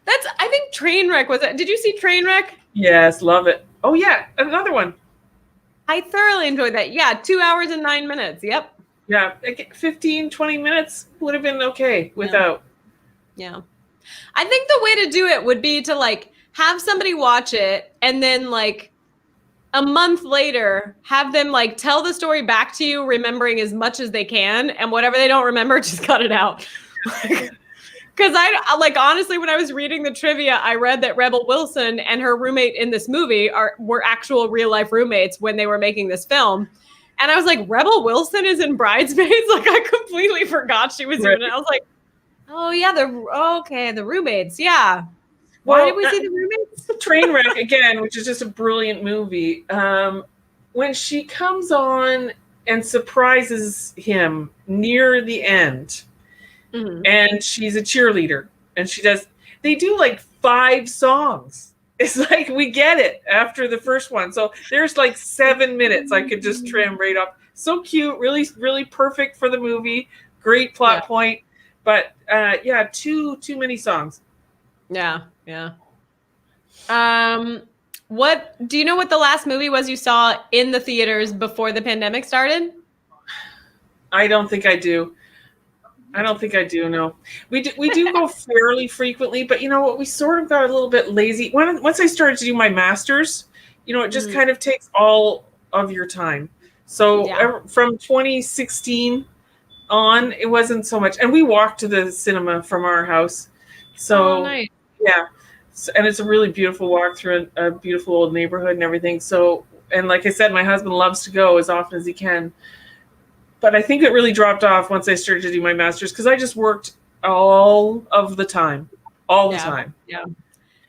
That's. I think Trainwreck was it. Did you see Trainwreck? Yes, love it. Oh yeah, another one. I thoroughly enjoyed that. Yeah, 2 hours and 9 minutes. Yep. Yeah, like 15, 20 minutes would have been okay without. Yeah. I think the way to do it would be to like have somebody watch it and then like a month later have them like tell the story back to you, remembering as much as they can, and whatever they don't remember, just cut it out. Because I like honestly, when I was reading the trivia, I read that Rebel Wilson and her roommate in this movie were actual real life roommates when they were making this film. And I was like, Rebel Wilson is in Bridesmaids? Like I completely forgot she was doing it. I was like, oh yeah, the roommates. Yeah. Why did we see the roommates? Trainwreck again, which is just a brilliant movie. When she comes on and surprises him near the end, and she's a cheerleader, and they do like 5 songs. It's like we get it after the first one. So there's like 7 minutes I could just trim right off. So cute, really, really perfect for the movie. Great plot point, but too many songs. Yeah. What do you know what the last movie was you saw in the theaters before the pandemic started? I don't think I do. No, we do go fairly frequently, but you know what? We sort of got a little bit lazy. Once I started to do my master's, it just kind of takes all of your time. So from 2016 on, it wasn't so much. And we walked to the cinema from our house. So nice. Yeah. So, and it's a really beautiful walk through a beautiful old neighborhood and everything. So, and like I said, my husband loves to go as often as he can. But I think it really dropped off once I started to do my master's because I just worked all of the time, all the time. Yeah.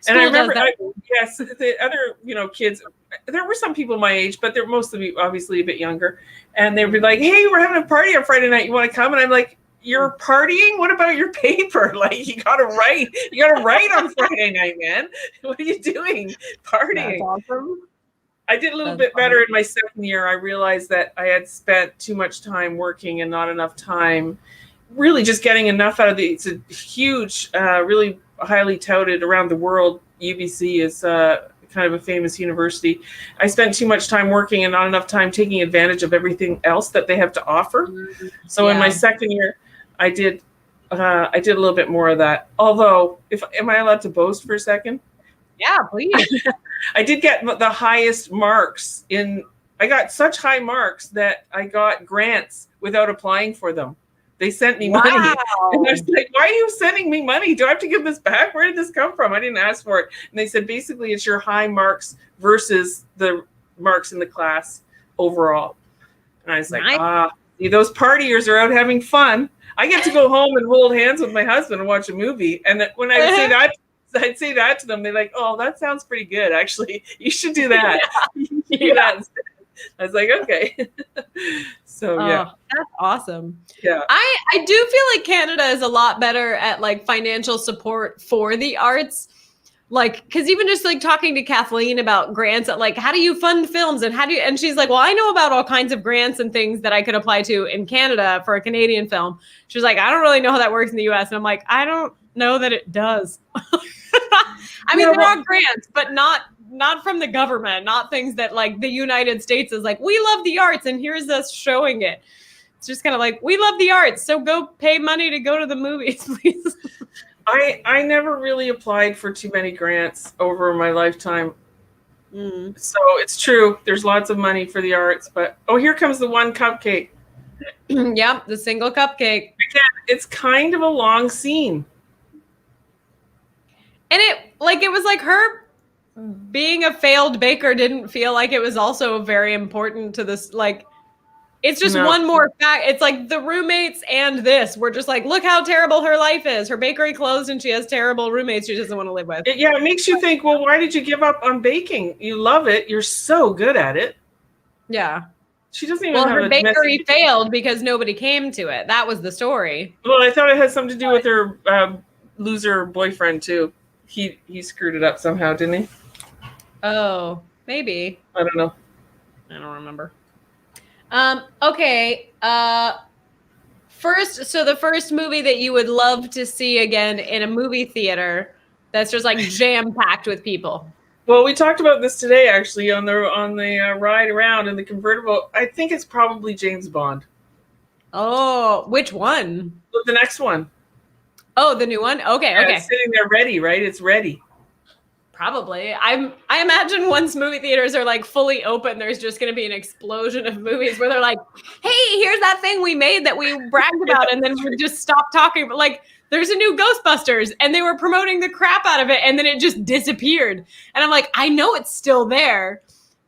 And I remember, the other, kids, there were some people my age, but they're mostly obviously a bit younger. And they'd be like, hey, we're having a party on Friday night. You want to come? And I'm like, you're partying? What about your paper? Like you gotta write on Friday night, man. What are you doing? Partying. That's awesome. I did a little bit better in my second year. I realized that I had spent too much time working and not enough time really just getting enough out of it's a huge, really highly touted around the world. UBC is kind of a famous university. I spent too much time working and not enough time taking advantage of everything else that they have to offer. So in my second year, I did a little bit more of that. Although, am I allowed to boast for a second? Yeah, please. I did get the highest marks I got such high marks that I got grants without applying for them. They sent me money. And I was like, why are you sending me money? Do I have to give this back? Where did this come from? I didn't ask for it. And they said, basically, it's your high marks versus the marks in the class overall. And I was like, see, those partiers are out having fun. I get to go home and hold hands with my husband and watch a movie. And when I would say that, I'd say that to them. They're like, oh, that sounds pretty good, actually. You should do that. Yeah. I was like, okay. So, yeah. That's awesome. Yeah. I do feel like Canada is a lot better at like financial support for the arts. Like, because even just like talking to Kathleen about grants, like, how do you fund films and she's like, well, I know about all kinds of grants and things that I could apply to in Canada for a Canadian film. She's like, I don't really know how that works in the US. And I'm like, I don't know that it does. I mean, there are grants, but not from the government, not things that like the United States is like, we love the arts and here's us showing it. It's just kind of like, we love the arts, so go pay money to go to the movies, please. I never really applied for too many grants over my lifetime. So it's true. There's lots of money for the arts, but here comes the one cupcake. Yep, the single cupcake. Again, it's kind of a long scene. And it was like her being a failed baker didn't feel like it was also very important to this. Like, it's just one more fact. It's like the roommates and this. We're just like, look how terrible her life is. Her bakery closed and she has terrible roommates she doesn't want to live with. It makes you think, well, why did you give up on baking? You love it. You're so good at it. Yeah. She doesn't even have her bakery failed because nobody came to it. That was the story. Well, I thought it had something to do with her loser boyfriend, too. He screwed it up somehow, didn't he? Oh, maybe. I don't know. I don't remember. Okay. The first movie that you would love to see again in a movie theater that's just like jam-packed with people. Well, we talked about this today, actually, on the ride around in the convertible. I think it's probably James Bond. Oh, which one? The next one. Oh, the new one? Okay, Yeah, okay. it's sitting there ready, right? It's ready. Probably. I imagine once movie theaters are like fully open, there's just going to be an explosion of movies where they're like, "Hey, here's that thing we made that we bragged about," and then we just stop talking. But like, there's a new Ghostbusters, and they were promoting the crap out of it, and then it just disappeared. And I'm like, I know it's still there,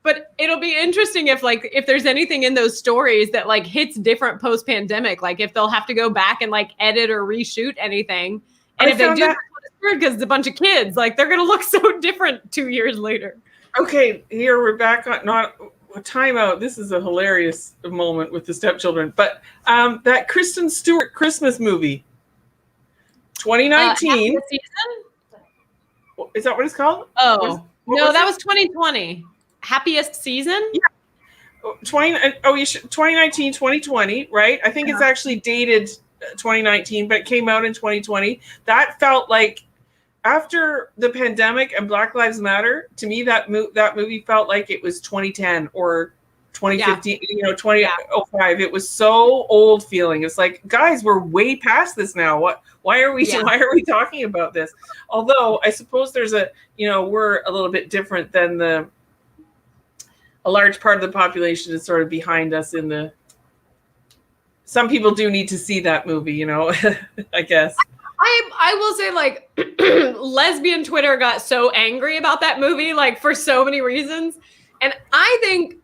but it'll be interesting if there's anything in those stories that like hits different post pandemic, like if they'll have to go back and like edit or reshoot anything, and if they do. Because it's a bunch of kids, like they're gonna look so different 2 years later. Okay, here we're back on not time out. This is a hilarious moment with the stepchildren, but that Kristen Stewart Christmas movie, 2019. Is that what it's called? Oh, no, that was 2020. Happiest season? Yeah. 2019, 2020, right? I think it's actually dated 2019, but it came out in 2020. That felt like after the pandemic and Black Lives Matter, to me, that movie felt like it was 2010 or 2015, 2005. It was so old feeling. It's like, guys, we're way past this now. Why are we talking about this? Although I suppose there's we're a little bit different than a large part of the population is sort of behind us some people do need to see that movie, I guess. I will say, like, lesbian Twitter got so angry about that movie, like, for so many reasons. And I think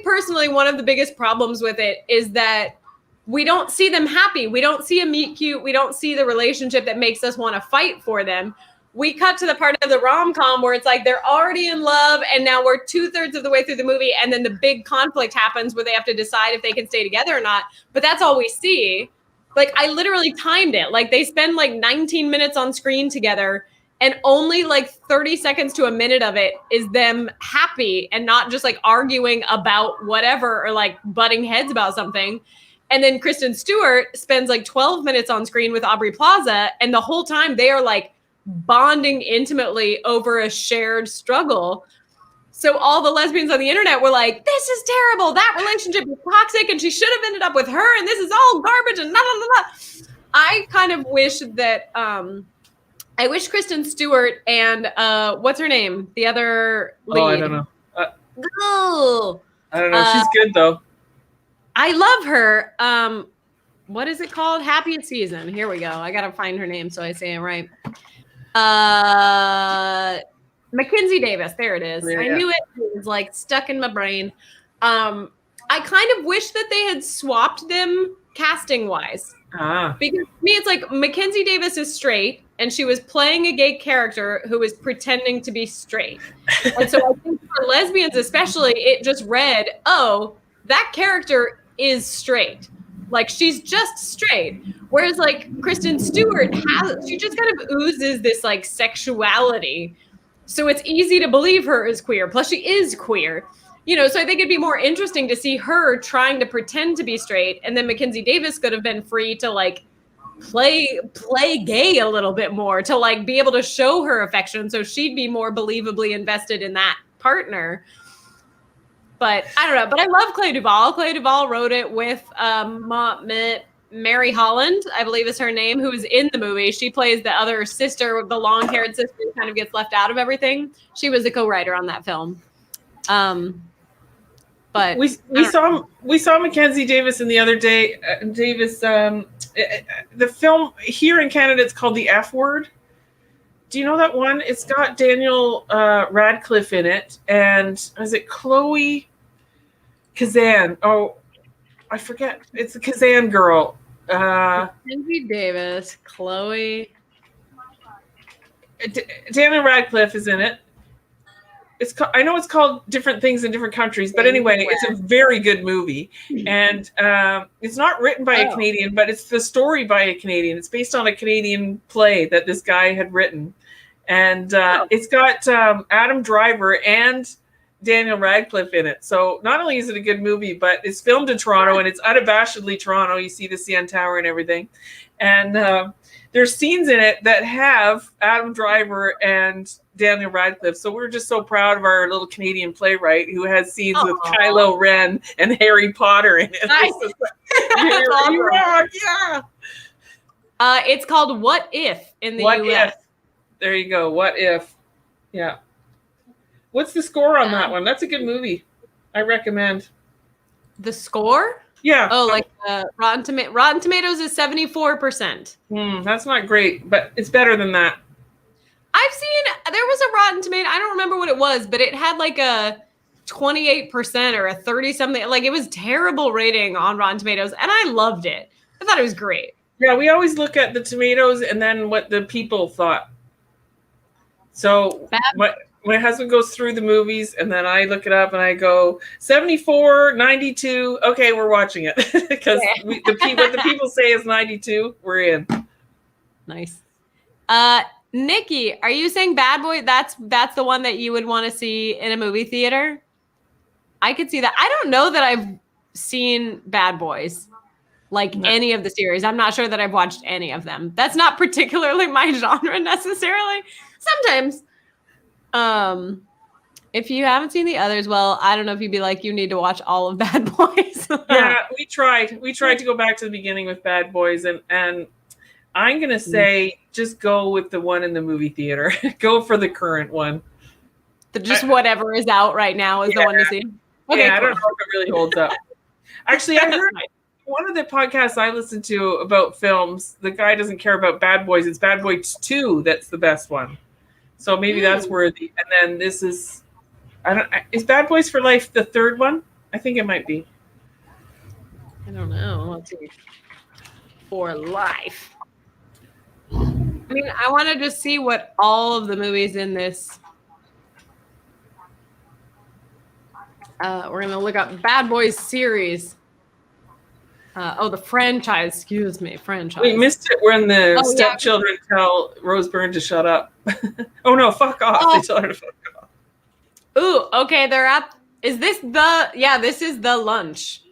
personally, one of the biggest problems with it is that we don't see them happy. We don't see a meet cute. We don't see the relationship that makes us want to fight for them. We cut to the part of the rom-com where it's like they're already in love and now we're 2/3 of the way through the movie. And then the big conflict happens where they have to decide if they can stay together or not. But that's all we see. Like, I literally timed it. Like, they spend like 19 minutes on screen together and only like 30 seconds to a minute of it is them happy and not just like arguing about whatever or like butting heads about something. And then Kristen Stewart spends like 12 minutes on screen with Aubrey Plaza. And the whole time they are like bonding intimately over a shared struggle. So all the lesbians on the internet were like, this is terrible. That relationship is toxic and she should have ended up with her. And this is all garbage and blah, blah, blah, blah. I kind of wish that, I wish Kristen Stewart and what's her name? The other lead. Oh, I don't know. I don't know. She's good though. I love her. What is it called? Happiest Season. Here we go. I got to find her name so I say it right. Mackenzie Davis. There it is. Yeah. I knew it. It was like stuck in my brain. I kind of wish that they had swapped them casting wise. Because to me, it's like Mackenzie Davis is straight and she was playing a gay character who was pretending to be straight. And so I think for lesbians especially, it just read, oh, that character is straight. Like, she's just straight. Whereas like Kristen Stewart she just kind of oozes this like sexuality. So it's easy to believe her as queer. Plus she is queer. So I think it'd be more interesting to see her trying to pretend to be straight. And then Mackenzie Davis could have been free to like play gay a little bit more, to like be able to show her affection. So she'd be more believably invested in that partner. But I don't know. But I love Clea Duvall. Clea Duvall wrote it with Mary Holland, I believe is her name, who is in the movie. She plays the other sister, the long-haired sister who kind of gets left out of everything. She was a co-writer on that film. But we saw Mackenzie Davis in the other day. The film here in Canada, it's called The F Word. Do you know that one? It's got Daniel Radcliffe in it, and is it Chloe Kazan? Oh, I forget. It's a Kazan girl. Mackenzie Davis, Chloe. Daniel Radcliffe is in it. I know it's called different things in different countries, but anyway, it's a very good movie. And it's not written by a Canadian, but it's the story by a Canadian. It's based on a Canadian play that this guy had written. And it's got Adam Driver and Daniel Radcliffe in it. So not only is it a good movie, but it's filmed in Toronto and it's unabashedly Toronto. You see the CN Tower and everything. And there's scenes in it that have Adam Driver and Daniel Radcliffe. So we're just so proud of our little Canadian playwright who has scenes with Aw. Kylo Ren and Harry Potter in it. Nice. You awesome. rock, yeah. It's called What If in the What US. if? There you go. What if? Yeah. What's the score on that one? That's a good movie. I recommend. The score? Yeah. Oh, like Rotten Tomatoes is 74%. That's not great, but it's better than that. I've seen there was a Rotten Tomato. I don't remember what it was, but it had like a 28% or a 30 something. Like it was terrible rating on Rotten Tomatoes, and I loved it. I thought it was great. Yeah, we always look at the tomatoes and then what the people thought. So my husband goes through the movies and then I look it up and I go 74, 92. Okay, we're watching it because what the people say is 92. We're in. Nice. Nikki, are you saying Bad Boy? That's the one that you would want to see in a movie theater? I could see that. I don't know that I've seen Bad Boys, like any of the series. I'm not sure that I've watched any of them. That's not particularly my genre necessarily. Sometimes. If you haven't seen the others, well, I don't know if you'd be like, you need to watch all of Bad Boys. Yeah, we tried. We tried to go back to the beginning with Bad Boys, and I'm gonna say just go with the one in the movie theater. Go for the current one. Just whatever is out right now is the one to see. Okay, yeah, cool. I don't know if it really holds up. Actually, I heard one of the podcasts I listened to about films, the guy doesn't care about Bad Boys. It's Bad Boys 2 that's the best one. So maybe that's worthy. And then this is, is Bad Boys for Life the third one? I think it might be. I don't know. Let's see. For Life. I mean, I want to just see what all of the movies in this. We're going to look up Bad Boys series. The franchise. Excuse me. Franchise. We missed it when the stepchildren tell Rose Byrne to shut up. Oh, no. Fuck off. They tell her to fuck off. Ooh, okay. They're at. Is this the. Yeah, this is the lunch.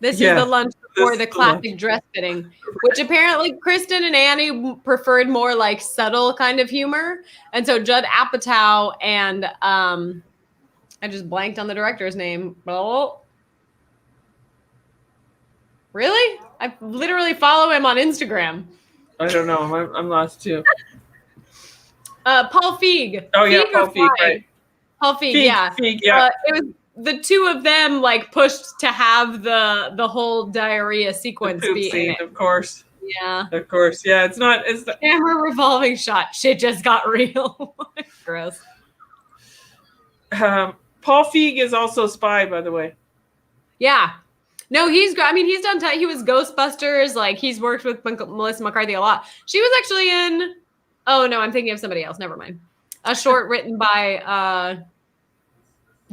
This is the lunch before the classic dress fitting, which apparently Kristen and Annie preferred more like subtle kind of humor. And so Judd Apatow and I just blanked on the director's name. Oh. Really? I literally follow him on Instagram. I don't know. I'm lost too. Paul Feig. Oh, yeah, Paul Feig, right. Paul Feig, yeah. Feig, yeah. It was the two of them like pushed to have the whole diarrhea sequence be scene, in it. Of course. Yeah. Of course. Yeah, it's the camera revolving shot. Shit just got real. Gross. Paul Feig is also Spy, by the way. Yeah. No, he's done. He was Ghostbusters. Like he's worked with Melissa McCarthy a lot. She was actually in. Oh no, I'm thinking of somebody else. Never mind. A short written by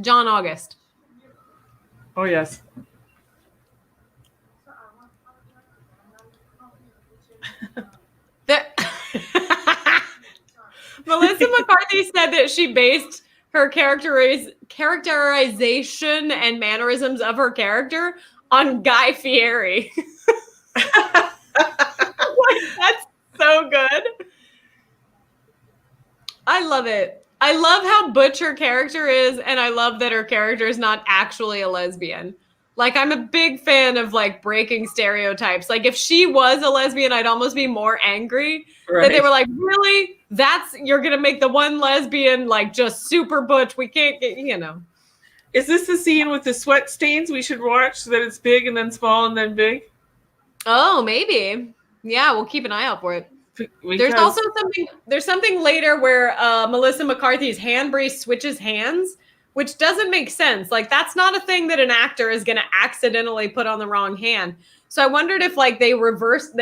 John August. Oh yes. Melissa McCarthy said that she based her characterization and mannerisms of her character on Guy Fieri. That's so good. I love it. I love how butch her character is, and I love that her character is not actually a lesbian. Like, I'm a big fan of, like, breaking stereotypes. Like, if she was a lesbian, I'd almost be more angry that they were like, really? You're going to make the one lesbian, like, just super butch. We can't get, Is this the scene with the sweat stains we should watch so that it's big and then small and then big? Oh, maybe. Yeah, we'll keep an eye out for it. There's also something later where Melissa McCarthy's hand brace switches hands, which doesn't make sense. Like, that's not a thing that an actor is going to accidentally put on the wrong hand. So I wondered if, like, they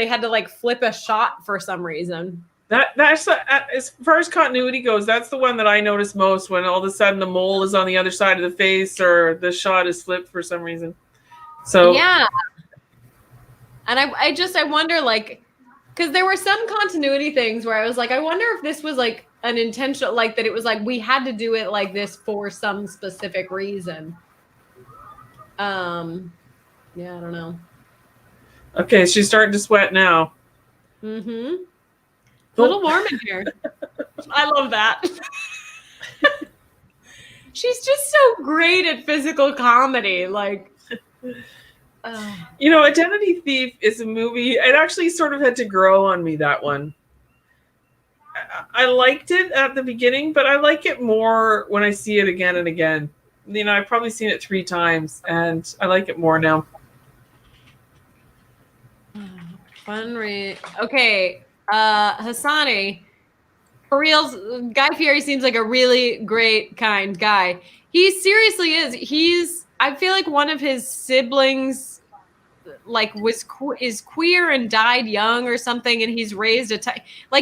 had to, like, flip a shot for some reason. That's as far as continuity goes, that's the one that I notice most, when all of a sudden the mole is on the other side of the face or the shot is flipped for some reason. So yeah. And I wonder, like, because there were some continuity things where I was like, I wonder if this was like an intentional, like that it was like we had to do it like this for some specific reason. Yeah, I don't know. Okay, she's starting to sweat now. Mm-hmm. A little warm in here. I love that. She's just so great at physical comedy. Like, Identity Thief is a movie. It actually sort of had to grow on me, that one. I liked it at the beginning, but I like it more when I see it again and again. I've probably seen it 3 times, and I like it more now. Okay, Hassani. For real, Guy Fieri seems like a really great, kind guy. He seriously is. I feel like one of his siblings, like, is queer and died young or something, and he's raised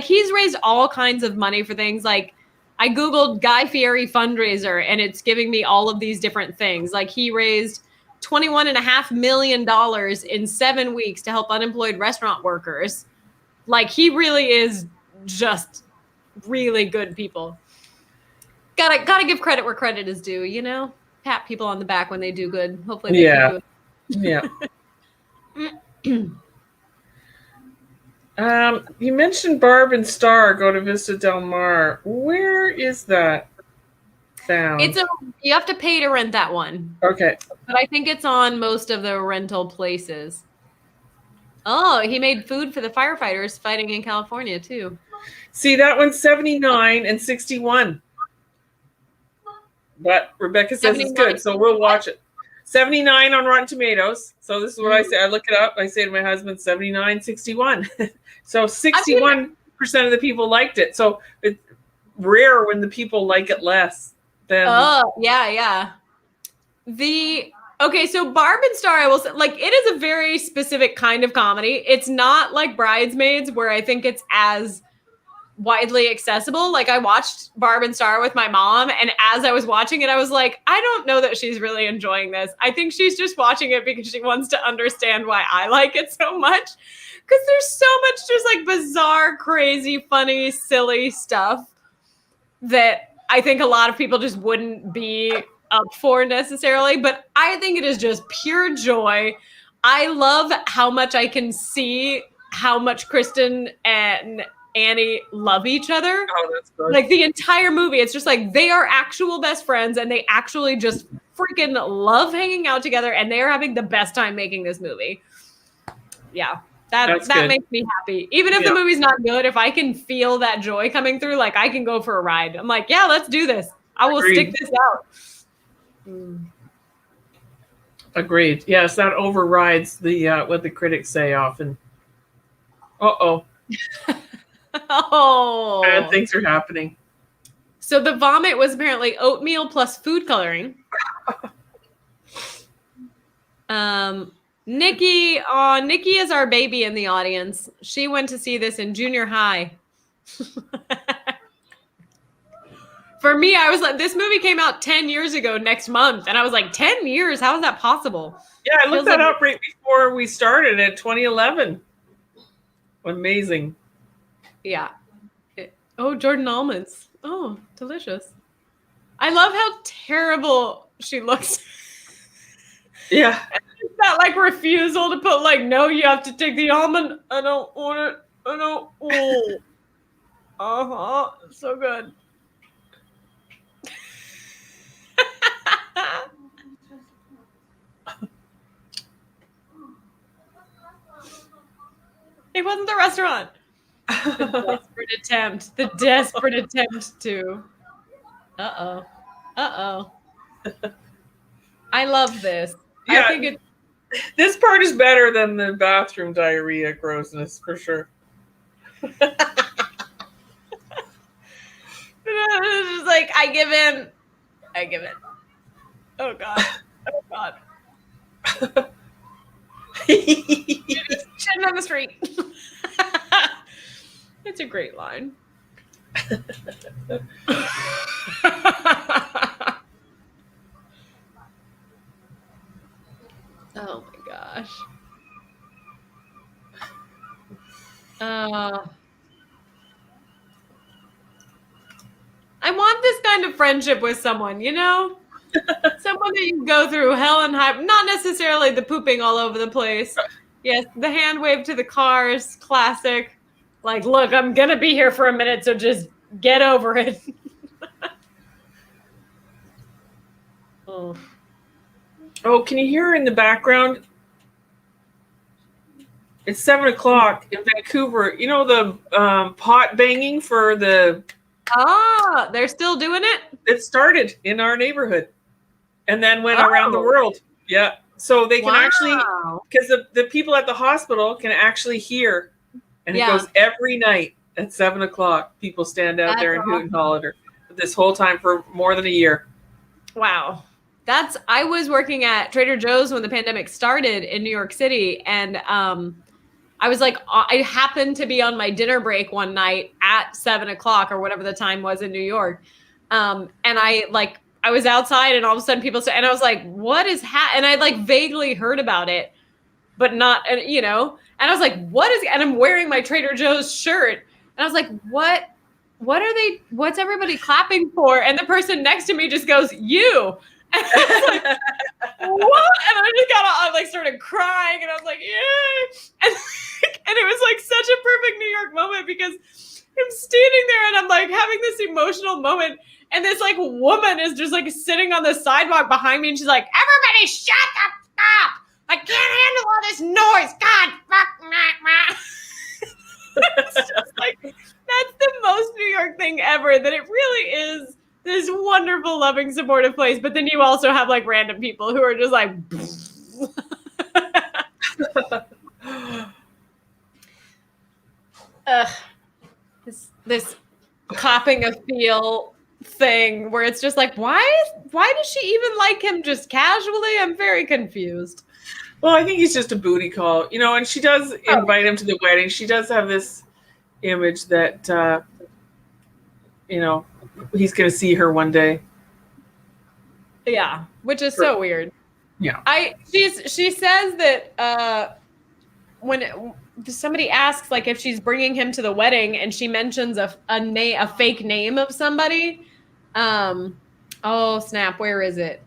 he's raised all kinds of money for things. Like, I googled Guy Fieri fundraiser, and it's giving me all of these different things. Like, he raised $21.5 million in 7 weeks to help unemployed restaurant workers. Like, he really is just really good people. Gotta give credit where credit is due, pat people on the back when they do good. Hopefully they keep doing it. You mentioned Barb and Star go to Vista Del Mar. Where is that found? You have to pay to rent that one. Okay. But I think it's on most of the rental places. Oh, he made food for the firefighters fighting in California too. See, that one's 79 and 61. But Rebecca says 79. It's good, so we'll watch it. 79 on Rotten Tomatoes. So this is what I say. I look it up. I say to my husband, 79, 61. So 61% of the people liked it. So it's rare when the people like it less than. Oh, yeah. Okay, so Barb and Star, I will say, like, it is a very specific kind of comedy. It's not like Bridesmaids, where I think it's as widely accessible. Like, I watched Barb and Star with my mom, and as I was watching it, I was like, I don't know that she's really enjoying this. I think she's just watching it because she wants to understand why I like it so much. Because there's so much just like bizarre, crazy, funny, silly stuff that I think a lot of people just wouldn't be up for necessarily. But I think it is just pure joy. I love how much I can see how much Kristen and Annie love each other. Oh, that's good. Like, the entire movie, it's just like they are actual best friends, and they actually just freaking love hanging out together, and they are having the best time making this movie. Yeah, that makes me happy. Even if the movie's not good, if I can feel that joy coming through, like, I can go for a ride. I'm like, yeah, let's do this. I will stick this out. Agreed. Yes, that overrides the what the critics say often. Oh. Bad things are happening. So the vomit was apparently oatmeal plus food coloring. Nikki is our baby in the audience. She went to see this in junior high. For me, I was like, this movie came out 10 years ago next month. And I was like, 10 years? How is that possible? Yeah, I looked that up right before we started at 2011. Amazing. Yeah. Jordan almonds. Oh, delicious. I love how terrible she looks. Yeah. That like refusal to put like, no, you have to take the almond. I don't want it. I don't. Oh. So good. It wasn't the restaurant. The desperate attempt to. Uh-oh. I love this. Yeah, I think this part is better than the bathroom diarrhea grossness, for sure. It's just like, I give in. Oh, God. Shitting on the street. It's a great line. Oh my gosh. I want this kind of friendship with someone, someone that you go through hell and high, not necessarily the pooping all over the place. Yes, the hand wave to the cars, classic. Like, look, I'm going to be here for a minute, so just get over it. Oh. Oh, can you hear in the background? It's 7:00 in Vancouver. You know the pot banging for the. Ah, they're still doing it? It started in our neighborhood, and then went around the world. Yeah, so they can actually, because the people at the hospital can actually hear, and it goes every night at 7:00. People stand out there and hoot and holler this whole time for more than a year. Wow. I was working at Trader Joe's when the pandemic started in New York City. And I was like, I happened to be on my dinner break one night at 7:00 or whatever the time was in New York. And I was outside and all of a sudden people said, and I was like, what is and I like vaguely heard about it, but not, and I was like, and I'm wearing my Trader Joe's shirt. And I was like, what's everybody clapping for? And the person next to me just goes, you. And I was like, what? And I just I started crying, and I was like, yeah. And it was like such a perfect New York moment, because I'm standing there and I'm like having this emotional moment, and this like woman is just like sitting on the sidewalk behind me, and she's like, everybody shut the up. I can't handle all this noise. God, fuck. It's just like, that's the most New York thing ever, that it really is this wonderful, loving, supportive place. But then you also have like random people who are just like, this copping a feel thing where it's just like, why does she even like him just casually? I'm very confused. Well, I think he's just a booty call, and she does invite him to the wedding. She does have this image that, he's going to see her one day. Yeah, which is so weird. Yeah. She says that when somebody asks like if she's bringing him to the wedding, and she mentions a fake name of somebody. Oh snap, where is it?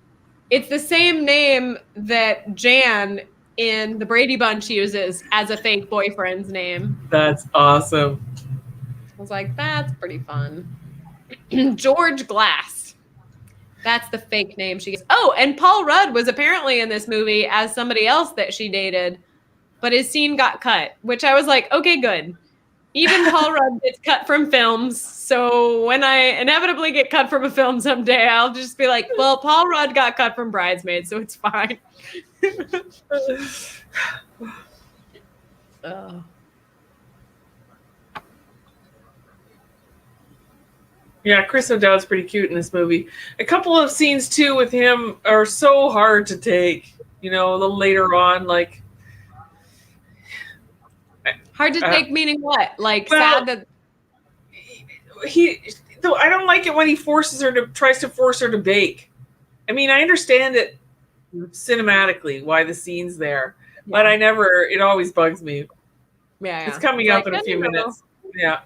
It's the same name that Jan in the Brady Bunch uses as a fake boyfriend's name. That's awesome. I was like, that's pretty fun. George Glass. That's the fake name she gets. Oh, and Paul Rudd was apparently in this movie as somebody else that she dated, but his scene got cut, which I was like, okay, good. Even Paul Rudd gets cut from films. So when I inevitably get cut from a film someday, I'll just be like, well, Paul Rudd got cut from Bridesmaids, so it's fine. Yeah, Chris O'Dowd's pretty cute in this movie. A couple of scenes, too, with him are so hard to take. A little later on, like... Hard to take, meaning what? Like, sad that... I don't like it when he tries to force her to bake. I mean, I understand it cinematically, why the scene's there. Yeah. But it always bugs me. Yeah. It's coming up in a few minutes. Yeah.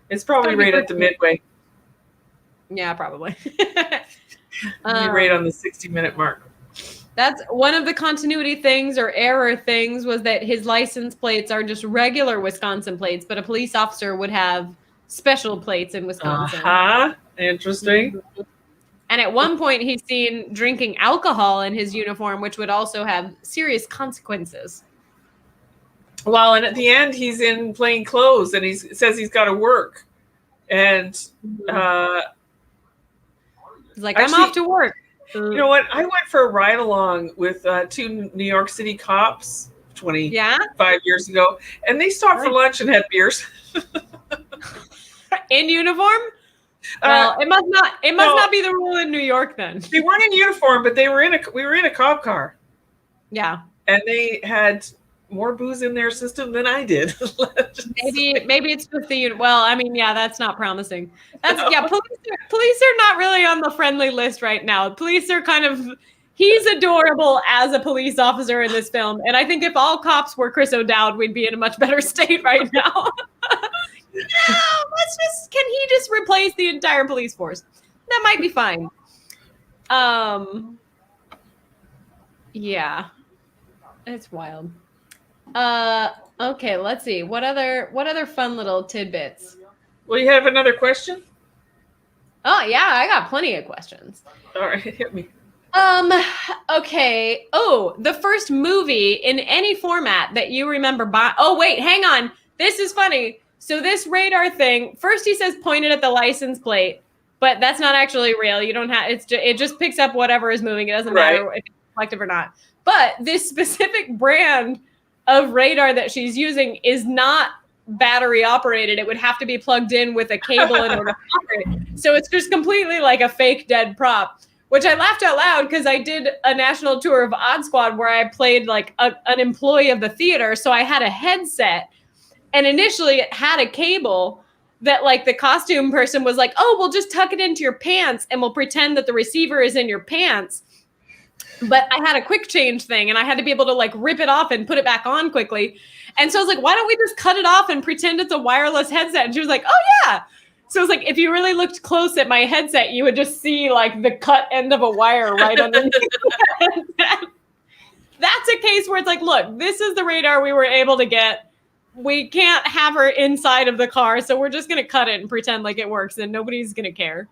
It's probably right at the midway. Yeah, probably. Right on the 60-minute mark. That's one of the continuity things or error things, was that his license plates are just regular Wisconsin plates, but a police officer would have special plates in Wisconsin. Interesting. And at one point he's seen drinking alcohol in his uniform, which would also have serious consequences. Well, and at the end he's in plain clothes, and he says he's got to work. And he's like, I'm off to work. You know what? I went for a ride along with 2 New York City cops 25 years ago, and they stopped for lunch and had beers. In uniform? Well, it must not be the rule in New York then. They weren't in uniform, but we were in a cop car. Yeah. And they had more booze in their system than I did. maybe it's just well, I mean, yeah, that's not promising. Police are not really on the friendly list right now. Police are he's adorable as a police officer in this film, and I think if all cops were Chris O'Dowd, we'd be in a much better state right now. Can he just replace the entire police force? That might be fine. Yeah. It's wild. Okay, let's see. What other fun little tidbits? Well, you have another question? Oh, yeah, I got plenty of questions. All right, hit me. Okay. Oh, the first movie in any format that you remember oh, wait, hang on. This is funny. So this radar thing, first he says pointed at the license plate, but that's not actually real. You don't have, it just picks up whatever is moving. It doesn't matter if it's reflective or not. But this specific brand of radar that she's using is not battery operated. It would have to be plugged in with a cable in order to operate. So it's just completely like a fake dead prop, which I laughed out loud because I did a national tour of Odd Squad where I played like an employee of the theater. So I had a headset, and initially it had a cable that like the costume person was like, oh, we'll just tuck it into your pants and we'll pretend that the receiver is in your pants. But I had a quick change thing and I had to be able to like rip it off and put it back on quickly. And so I was like, why don't we just cut it off and pretend it's a wireless headset? And she was like, oh yeah. So it's like, if you really looked close at my headset, you would just see like the cut end of a wire right underneath the headset. That's a case where it's like, look, this is the radar we were able to get. We can't have her inside of the car. So we're just going to cut it and pretend like it works and nobody's going to care.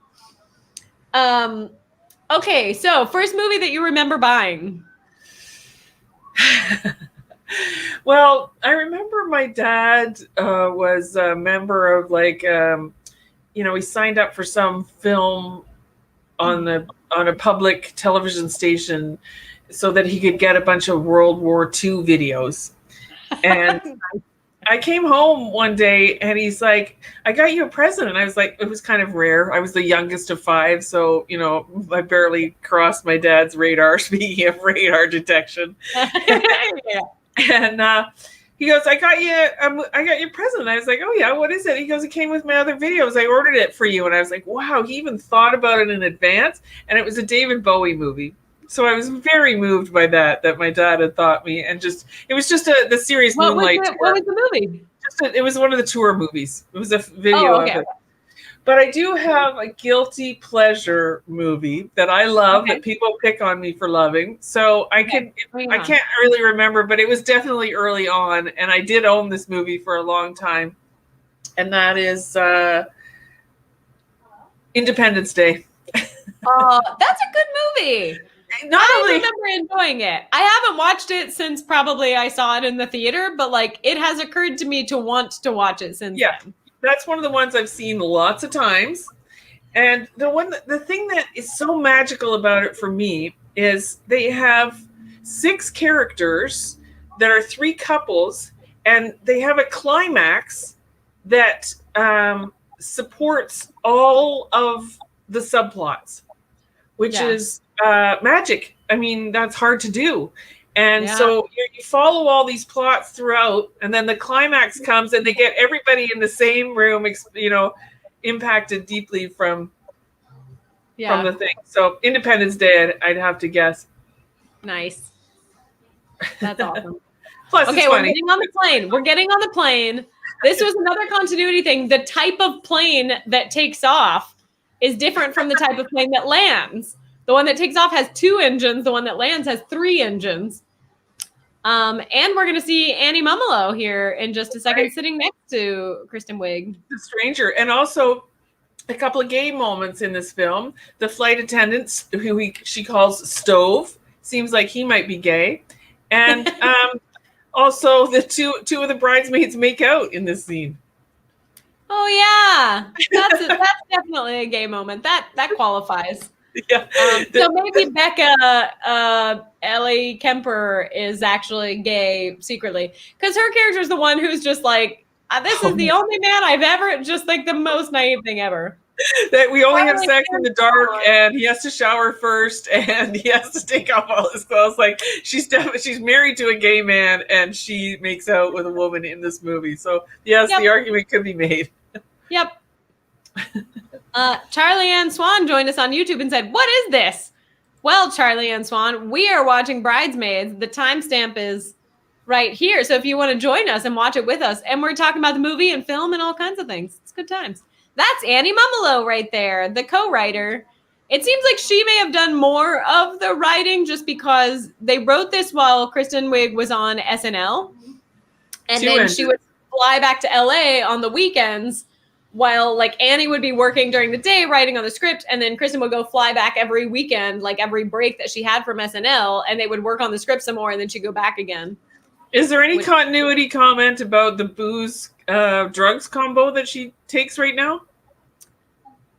Okay, so first movie that you remember buying. Well, I remember my dad was a member of like, he signed up for some film on a public television station so that he could get a bunch of World War II videos. And I came home one day and he's like, I got you a present. And I was like, it was kind of rare. I was the youngest of 5. So, I barely crossed my dad's radar, speaking of radar detection. Yeah. And he goes, I got you a present. And I was like, oh yeah, what is it? He goes, it came with my other videos. I ordered it for you. And I was like, wow, he even thought about it in advance. And it was a David Bowie movie. So I was very moved by that my dad had thought me, and it was just the series Moonlight. What was the movie? It was one of the tour movies. It was a video of it. But I do have a guilty pleasure movie that I love that people pick on me for loving. So I can't really remember, but it was definitely early on, and I did own this movie for a long time, and that is Independence Day. Oh, that's a good movie. I remember enjoying it. I haven't watched it since probably I saw it in the theater, but like it has occurred to me to want to watch it since then. That's one of the ones I've seen lots of times. And the thing that is so magical about it for me is they have 6 characters that are 3 couples, and they have a climax that supports all of the subplots, which is magic. I mean, that's hard to do. And so you follow all these plots throughout, and then the climax comes and they get everybody in the same room, impacted deeply from the thing. So Independence Day, I'd have to guess. Nice. That's awesome. Plus, okay, we're getting on the plane. We're getting on the plane. This was another continuity thing. The type of plane that takes off is different from the type of plane that lands. The one that takes off has 2 engines. The one that lands has 3 engines. And we're going to see Annie Mumolo here in just a second, sitting next to Kristen Wiig. The stranger. And also a couple of gay moments in this film. The flight attendant, who she calls Stove, seems like he might be gay. And also the two of the bridesmaids make out in this scene. Oh, yeah. That's definitely a gay moment. That qualifies. Yeah. So maybe Becca Ellie Kemper is actually gay secretly, because her character is the one who's just like, this is the only man I've ever, just like the most naive thing ever. That we only have sex in the dark, and he has to shower first, and he has to take off all his clothes. Like she's married to a gay man, and she makes out with a woman in this movie. So yes, the argument could be made. Yep. Charlie Ann Swan joined us on YouTube and said, what is this? Well, Charlie Ann Swan, we are watching Bridesmaids. The timestamp is right here. So if you want to join us and watch it with us, and we're talking about the movie and film and all kinds of things, it's good times. That's Annie Mumolo right there, the co-writer. It seems like she may have done more of the writing just because they wrote this while Kristen Wiig was on SNL. And then she would fly back to LA on the weekends while like Annie would be working during the day writing on the script, and then Kristen would go fly back every weekend, like every break that she had from SNL, and they would work on the script some more, and then she'd go back again. Is there any continuity comment about the booze drugs combo that she takes right now?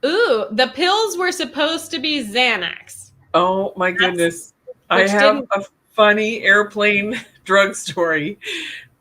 Ooh, the pills were supposed to be Xanax. Oh my goodness. I have a funny airplane drug story.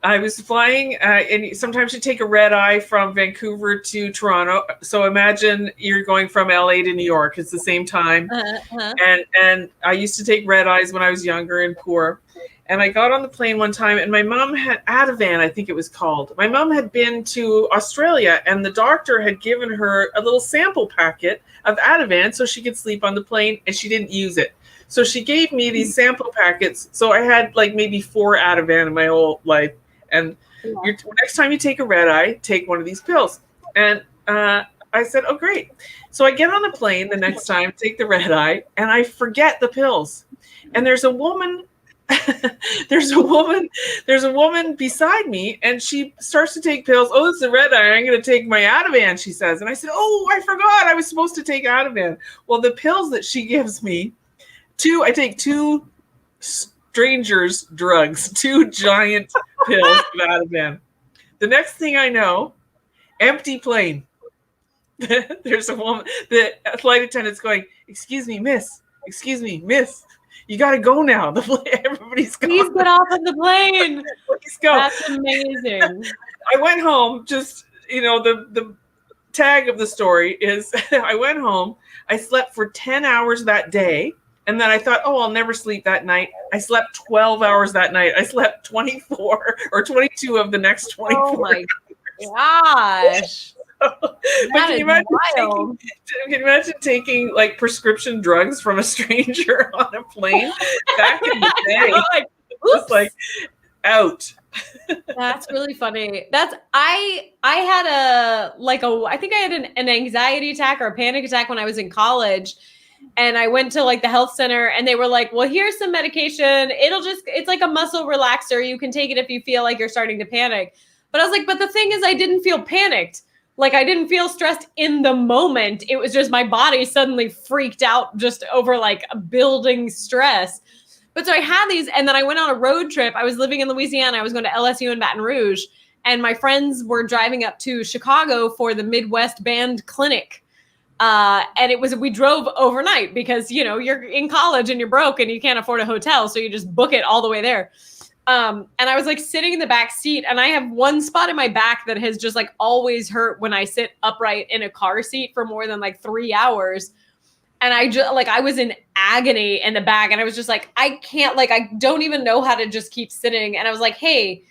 I was flying, and sometimes you take a red eye from Vancouver to Toronto. So imagine you're going from LA to New York. It's the same time. And I used to take red eyes when I was younger and poor. And I got on the plane one time, and my mom had Ativan, I think it was called. My mom had been to Australia, and the doctor had given her a little sample packet of Ativan so she could sleep on the plane, and she didn't use it. So she gave me these sample packets. So I had like maybe 4 Ativan in my whole life. And next time you take a red eye, take one of these pills. And I said, oh, great. So I get on the plane the next time, take the red eye, and I forget the pills. And there's a woman there's a woman beside me, and she starts to take pills. Oh, this is a red eye. I'm going to take my Ativan, she says. And I said, oh, I forgot. I was supposed to take Ativan. Well, the pills that she gives me, I take 2 strangers' drugs, 2 giant pills of Ativan. The next thing I know, empty plane. There's a woman, the flight attendant's going, excuse me, miss. You got to go now. Everybody's gone. Please get off of the plane. Please go. That's amazing. I went home, just, the tag of the story is I went home. I slept for 10 hours that day. And then I thought, oh, I'll never sleep that night. I slept 12 hours that night. I slept 24 or 22 of the next 24. Oh, my gosh. But can you imagine taking like prescription drugs from a stranger on a plane back in the day? Just like out. That's really funny. I had I think I had an anxiety attack or a panic attack when I was in college. And I went to like the health center, and they were like, well, here's some medication. It's like a muscle relaxer. You can take it if you feel like you're starting to panic. But I was like, but the thing is, I didn't feel panicked. Like, I didn't feel stressed in the moment. It was just my body suddenly freaked out just over like building stress. But so I had these, and then I went on a road trip. I was living in Louisiana. I was going to LSU in Baton Rouge, and my friends were driving up to Chicago for the Midwest Band Clinic. And we drove overnight because, you're in college and you're broke and you can't afford a hotel. So you just book it all the way there. And I was like sitting in the back seat, and I have one spot in my back that has just like always hurt when I sit upright in a car seat for more than like 3 hours. And I was in agony in the back, and I was just like, I can't, I don't even know how to just keep sitting. And I was like, hey,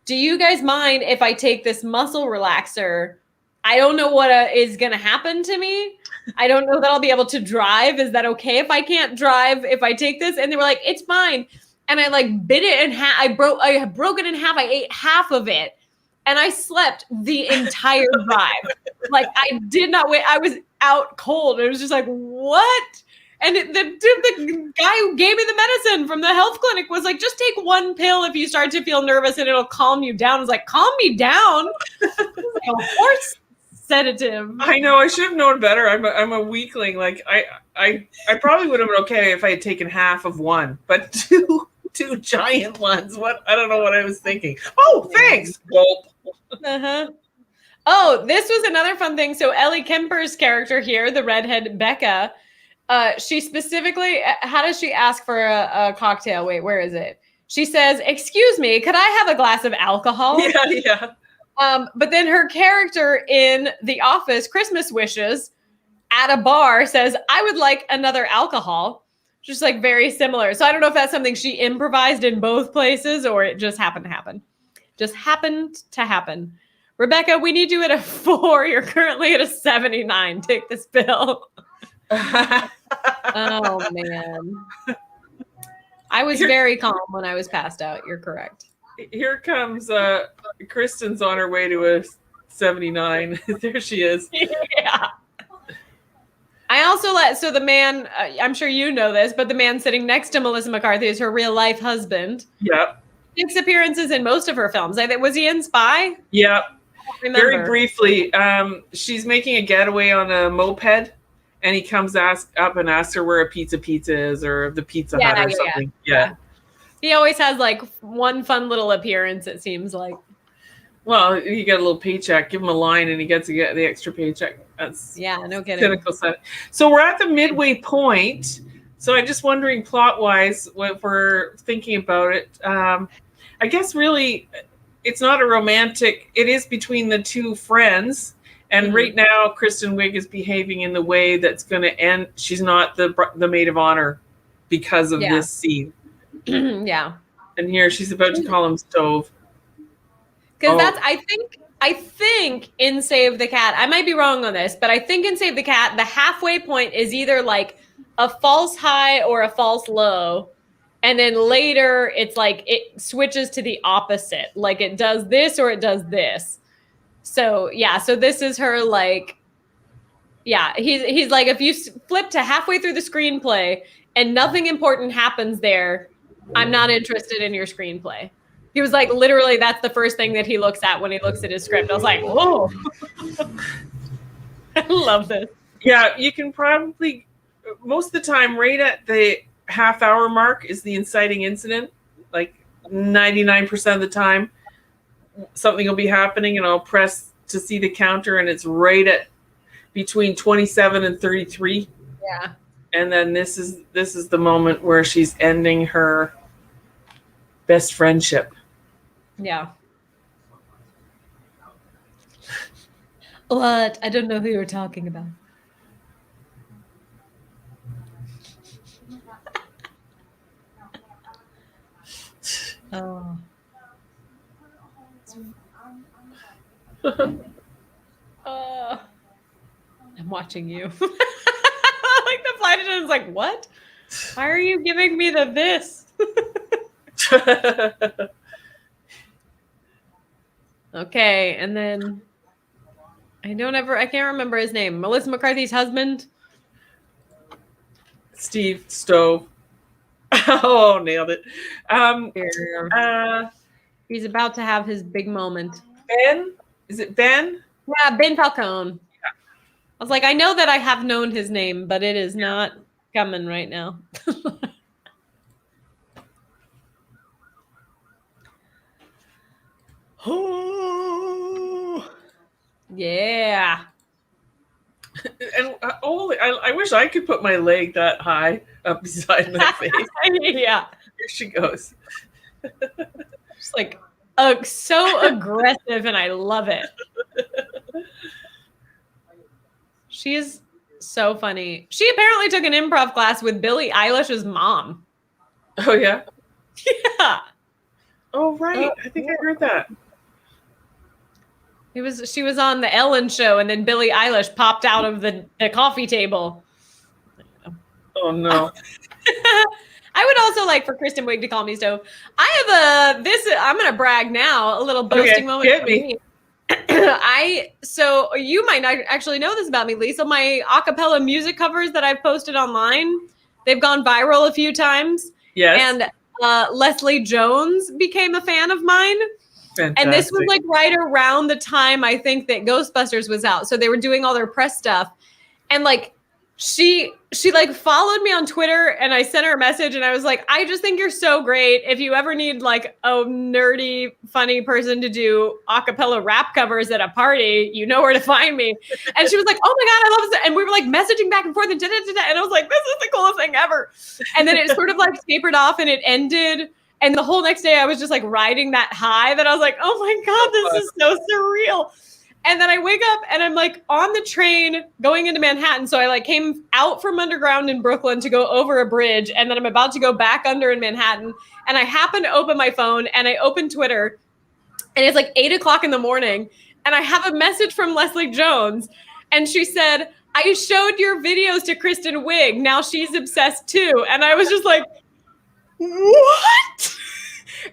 do you guys mind if I take this muscle relaxer? I don't know what is going to happen to me. I don't know that I'll be able to drive. Is that okay if I can't drive if I take this? And they were like, it's fine. And I like bit it in half. I broke it in half. I ate half of it, and I slept the entire drive. Like, I did not wait. I was out cold. It was just like, what? And the guy who gave me the medicine from the health clinic was like, just take 1 pill if you start to feel nervous and it'll calm you down. I was like, calm me down? Like a horse sedative. I know. I should have known better. I'm a weakling. Like, I probably would have been okay if I had taken half of one, but two giant ones. I don't know what I was thinking. Oh, thanks. Gulp. Oh, this was another fun thing. So Ellie Kemper's character here, the redhead Becca, she specifically, how does she ask for a cocktail? Wait, where is it? She says, excuse me, could I have a glass of alcohol? Yeah. But then her character in The Office, Christmas Wishes, at a bar says, I would like another alcohol. Just like very similar. So I don't know if that's something she improvised in both places or it just happened to happen. Just happened to happen. Rebecca, we need you at a 4. You're currently at a 79. Take this pill. Oh, man. I was very calm when I was passed out. You're correct. Here comes Kristen's on her way to a 79. There she is. Yeah. I also so the man, I'm sure you know this, but the man sitting next to Melissa McCarthy is her real life husband. Yep. Makes appearances in most of her films. Was he in Spy? Yep. very remember. briefly, she's making a getaway on a moped, and he comes up and asks her where a pizza is, or the Pizza Hut or something. Yeah. He always has like one fun little appearance, it seems like. Well, you get a little paycheck. Give him a line, and he gets to get the extra paycheck. That's no kidding. cynical side. So we're at the midway point. So I'm just wondering, plot-wise, if we're thinking about it. I guess really, it's not a romantic. It is between the two friends, and right now, Kristen Wiig is behaving in the way that's going to end. She's not the maid of honor because of this scene. Yeah. And here she's about to call him Stove. Because that's I think in Save the Cat, I might be wrong on this, but I think in Save the Cat, the halfway point is either like a false high or a false low. And then later it's like it switches to the opposite. Like it does this or it does this. So yeah, so this is her like, yeah, he's like, if you flip to halfway through the screenplay and nothing important happens there, I'm not interested in your screenplay. He was like, literally, that's the first thing that he looks at when he looks at his script. I was like, whoa. I love this. Yeah, you can probably, most of the time, right at the half-hour mark is the inciting incident. Like 99% of the time, something will be happening, and I'll press to see the counter, and it's right at between 27 and 33. Yeah. And then this is the moment where she's ending her best friendship. Yeah. What? I don't know who you're talking about. Oh. I'm watching you. Like the flight attendant's like, what? Why are you giving me this? Okay, and then I can't remember his name. Melissa McCarthy's husband. Steve Stove. Oh, nailed it. He's about to have his big moment. Ben? Is it Ben? Yeah, Ben Falcone. Yeah. I was like, I know that I have known his name, but it is not coming right now. Yeah. And I wish I could put my leg that high up beside my face. Yeah. Here she goes. Just like so aggressive, and I love it. She is so funny. She apparently took an improv class with Billie Eilish's mom. Oh, yeah? Yeah. Oh, right. I think I heard that. She was on the Ellen show, and then Billie Eilish popped out of the coffee table. Oh, no. I would also like for Kristen Wiig to call me Stove. I have I'm going to brag now, a little boasting moment. Get me. So you might not actually know this about me, Liesl. My a cappella music covers that I've posted online, they've gone viral a few times. Yes. And Leslie Jones became a fan of mine. Fantastic. And this was like right around the time I think that Ghostbusters was out. So they were doing all their press stuff. And like she like followed me on Twitter, and I sent her a message, and I was like, I just think you're so great. If you ever need like a nerdy, funny person to do a cappella rap covers at a party, you know where to find me. And she was like, oh my God, I love this. And we were like messaging back and forth and and I was like, this is the coolest thing ever. And then it sort of like tapered off, and it ended. And the whole next day I was just like riding that high that I was like, oh my God, this is so surreal. And then I wake up and I'm like on the train going into Manhattan. So I like came out from underground in Brooklyn to go over a bridge. And then I'm about to go back under in Manhattan. And I happen to open my phone, and I open Twitter, and it's like 8:00 in the morning. And I have a message from Leslie Jones. And she said, I showed your videos to Kristen Wiig. Now she's obsessed too. And I was just like, what?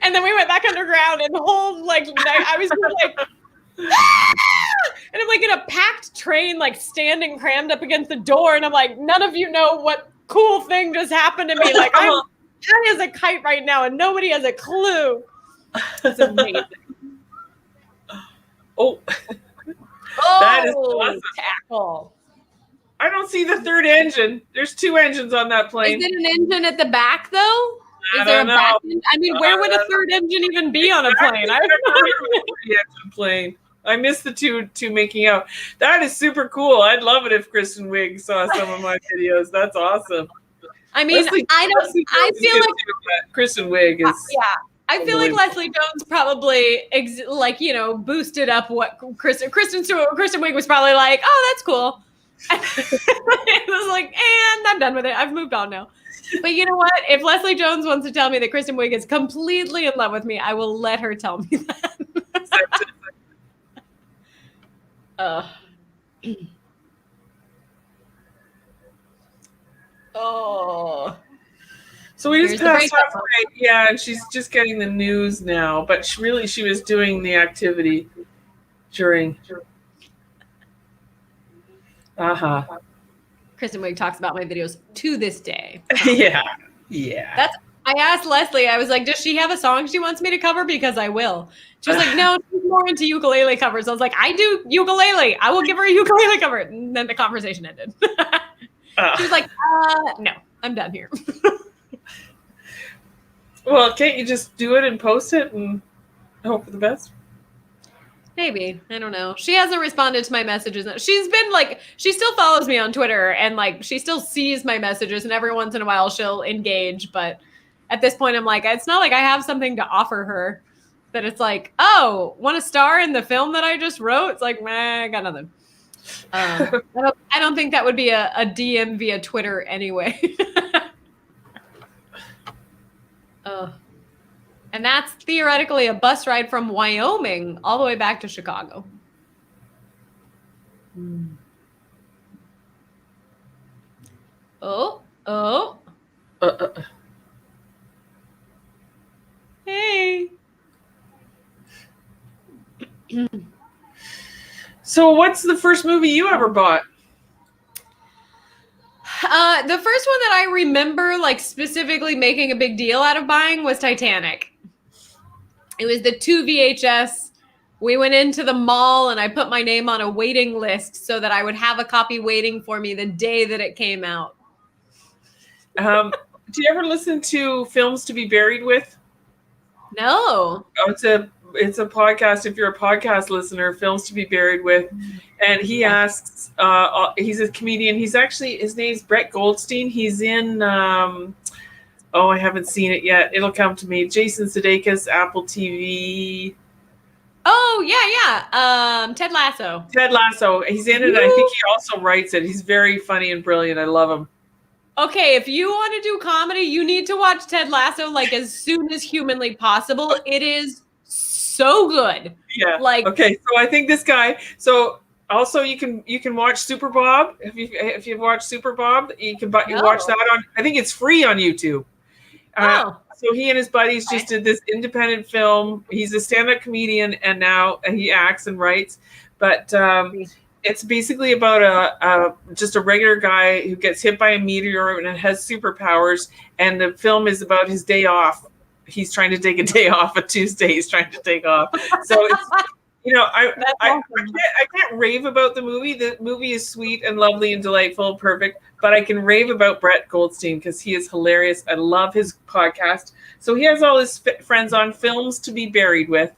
And then we went back underground, and the whole like night I was just like, ah! And I'm like in a packed train, like standing crammed up against the door, and I'm like, none of you know what cool thing just happened to me. Like I'm high as a kite right now, and nobody has a clue. It's amazing. Oh, Oh, that is awesome. tackle. I don't see the third engine. There's 2 engines on that plane. Is it an engine at the back though? Is there a don't back know. engine? I mean, where would a third engine even be on a plane? I don't know. Engine plane. I missed the two making out. That is super cool. I'd love it if Kristen Wiig saw some of my videos. That's awesome. I mean, Leslie I Jones feel is like good too, but Kristen Wiig is. yeah. I feel like Leslie Jones probably boosted up what Kristen Wiig was probably like, oh, that's cool. It was like, and I'm done with it. I've moved on now. But you know what? If Leslie Jones wants to tell me that Kristen Wiig is completely in love with me, I will let her tell me that. Oh. So we just passed halfway. Yeah, and she's just getting the news now. But she was doing the activity during. Kristen Wiig talks about my videos to this day. Yeah. I asked Leslie, I was like, does she have a song she wants me to cover? Because I will. She was like, no, she's more into ukulele covers. I was like, I do ukulele. I will give her a ukulele cover. And then the conversation ended. She was like, no, I'm done here. Well, can't you just do it and post it and hope for the best? Maybe. I don't know. She hasn't responded to my messages. She's been like, she still follows me on Twitter and like, she still sees my messages and every once in a while she'll engage. But at this point, I'm like, it's not like I have something to offer her that it's like, oh, want to star in the film that I just wrote? It's like, meh, I got nothing. I don't think that would be a DM via Twitter anyway. And that's theoretically a bus ride from Wyoming all the way back to Chicago. Oh. Hey. So what's the first movie you ever bought? The first one that I remember like specifically making a big deal out of buying was Titanic. It was the 2 VHS. We went into the mall and I put my name on a waiting list so that I would have a copy waiting for me the day that it came out. Do you ever listen to Films to be Buried with? No. Oh, it's a podcast. If you're a podcast listener, Films to be Buried with, and he asks. He's a comedian. His name's Brett Goldstein. He's in. I haven't seen it yet. It'll come to me. Jason Sudeikis, Apple TV. Oh yeah. Ted Lasso. Ted Lasso. He's in it. I think he also writes it. He's very funny and brilliant. I love him. Okay, if you want to do comedy, you need to watch Ted Lasso like as soon as humanly possible. It is so good. Yeah. Okay, so I think this guy. So also you can watch Super Bob. If you've watched Super Bob, you can watch that on. I think it's free on YouTube. So he and his buddies just did this independent film. He's a stand-up comedian and now he acts and writes. But it's basically about just a regular guy who gets hit by a meteor and has superpowers. And the film is about his day off. He's trying to take a day off. A Tuesday he's trying to take off. So it's, I can't rave about the movie. The movie is sweet and lovely and delightful, perfect. But I can rave about Brett Goldstein because he is hilarious. I love his podcast. So he has all his friends on Films to be Buried with.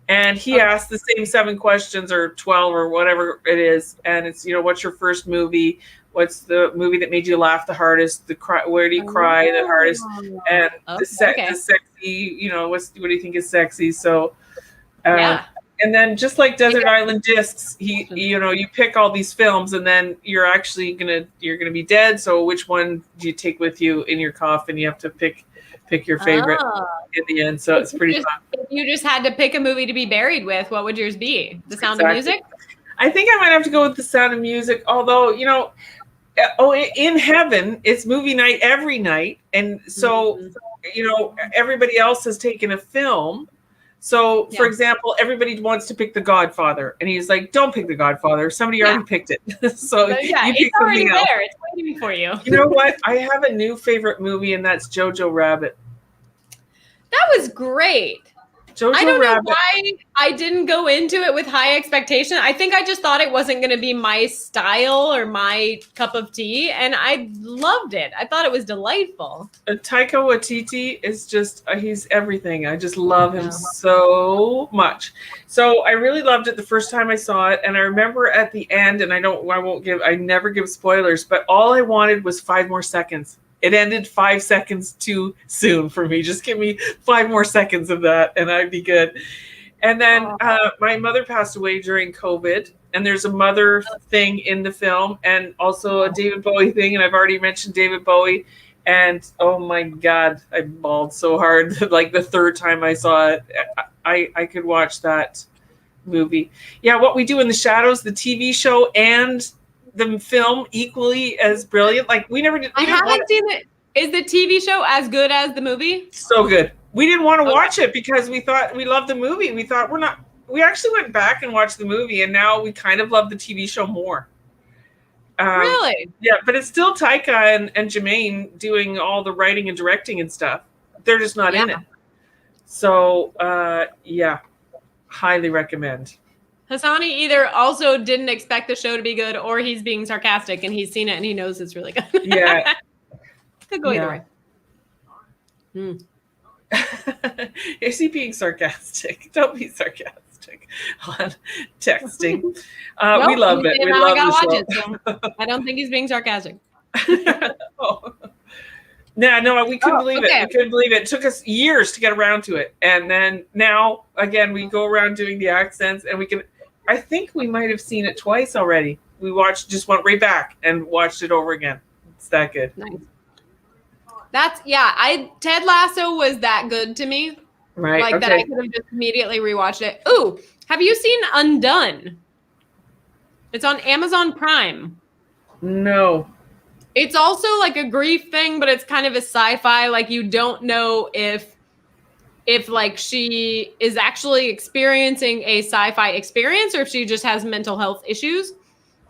And he asks the same 7 questions or 12 or whatever it is. And it's, what's your first movie? What's the movie that made you laugh the hardest? Where do you cry the hardest? And the sexy, what do you think is sexy? So, and then just like Desert Island Discs, you pick all these films and then you're actually gonna be dead. So which one do you take with you in your coffin? You have to pick your favorite in the end. So it's pretty fun. If you just had to pick a movie to be buried with, what would yours be? The Sound of Music? I think I might have to go with The Sound of Music. Although, in heaven, it's movie night every night. And so, everybody else has taken a film. So, for example, everybody wants to pick The Godfather. And he's like, don't pick The Godfather. Somebody already picked it. So you pick it's already something else. there. It's waiting for you. You know what? I have a new favorite movie, and that's Jojo Rabbit. That was great. Jojo I don't know Rabbit. why I didn't go into it with high expectation. I think I just thought it wasn't going to be my style or my cup of tea, and I loved it. I thought it was delightful. Taika Waititi is just, he's everything. I just love him Yeah. so much. So I really loved it the first time I saw it. And I remember at the end, and I never give spoilers, but all I wanted was 5 more seconds. It ended 5 seconds too soon for me. Just give me 5 more seconds of that and I'd be good. And then my mother passed away during COVID. And there's a mother thing in the film and also a David Bowie thing. And I've already mentioned David Bowie. And oh my God, I bawled so hard. Like the third time I saw it, I could watch that movie. Yeah, What We Do in the Shadows, the TV show and the film equally as brilliant. Like we never did. I haven't seen it. Is the TV show as good as the movie? So good. We didn't want to watch it because we thought we loved the movie. We thought we actually went back and watched the movie and now we kind of love the TV show more. Really? Yeah, but it's still Taika and Jermaine doing all the writing and directing and stuff. They're just not in it. So, yeah, highly recommend. Hassani either also didn't expect the show to be good or he's being sarcastic and he's seen it and he knows it's really good. Yeah. Could go either way. Is he being sarcastic? Don't be sarcastic on texting. Nope, we love it. We love the show. So I don't think he's being sarcastic. Oh. No, we couldn't believe it. We couldn't believe it. It took us years to get around to it. And then now, again, we go around doing the accents and I think we might have seen it twice already. We just went right back and watched it over again. It's that good. Nice. Ted Lasso was that good to me. Right. Like that I could have just immediately rewatched it. Ooh, have you seen Undone? It's on Amazon Prime. No. It's also like a grief thing, but it's kind of a sci-fi. Like you don't know if like she is actually experiencing a sci-fi experience or if she just has mental health issues.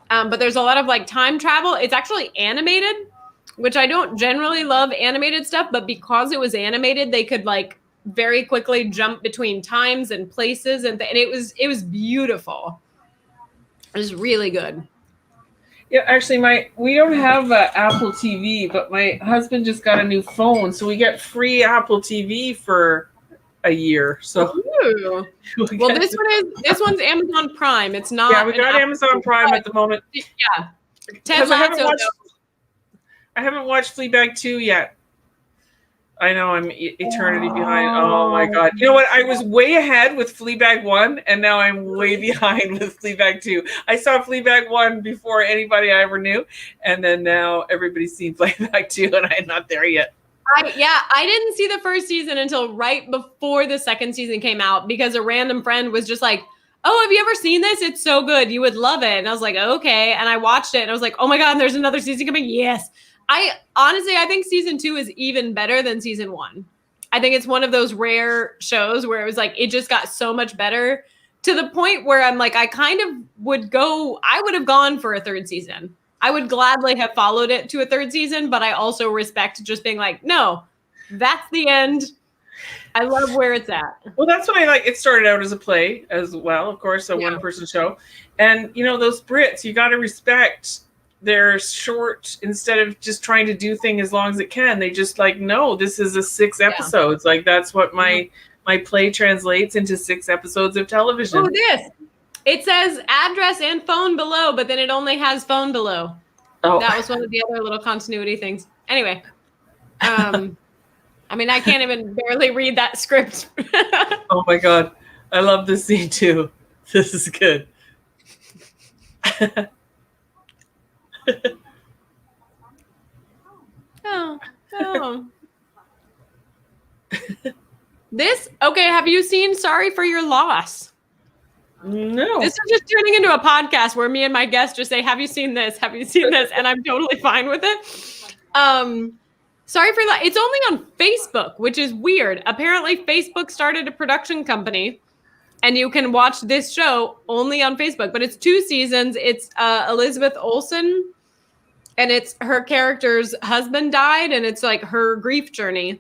But there's a lot of like time travel. It's actually animated, which I don't generally love animated stuff, but because it was animated, they could like very quickly jump between times and places, and it was beautiful. It was really good. Yeah, actually, we don't have Apple TV, but my husband just got a new phone, so we get free Apple TV for a year. So, well, this one's Amazon Prime. It's not. Yeah, we got Amazon Prime at the moment. Yeah, Ted Lasso. I haven't watched Fleabag 2 yet. I know I'm eternity behind. Oh my God. You know what? I was way ahead with Fleabag 1 and now I'm way behind with Fleabag 2. I saw Fleabag 1 before anybody I ever knew. And then now everybody's seen Fleabag 2 and I'm not there yet. I didn't see the first season until right before the second season came out because a random friend was just like, oh, have you ever seen this? It's so good. You would love it. And I was like, okay. And I watched it and I was like, oh my God, there's another season coming. Yes. I think season 2 is even better than season 1. I think it's one of those rare shows where it was like, it just got so much better to the point where I'm like, I would have gone for a third season. I would gladly have followed it to a third season, but I also respect just being like, no, that's the end. I love where it's at. Well, that's what I like. It started out as a play as well, of course, a one-person show. And, those Brits, you got to respect they're short. Instead of just trying to do things as long as it can, they just like, no, this is a 6 episodes. Like that's what my play translates into 6 episodes of television. Oh, it says address and phone below, but then it only has phone below. Oh, that was one of the other little continuity things. Anyway, I can't even barely read that script. Oh my God, I love this scene too. This is good. Oh. Have you seen Sorry for Your Loss? No. This is just turning into a podcast where me and my guests just say, have you seen this? Have you seen this? And I'm totally fine with it. Sorry for that. It's only on Facebook, which is weird. Apparently Facebook started a production company and you can watch this show only on Facebook, but it's 2 seasons. It's Elizabeth Olsen and it's her character's husband died and it's like her grief journey.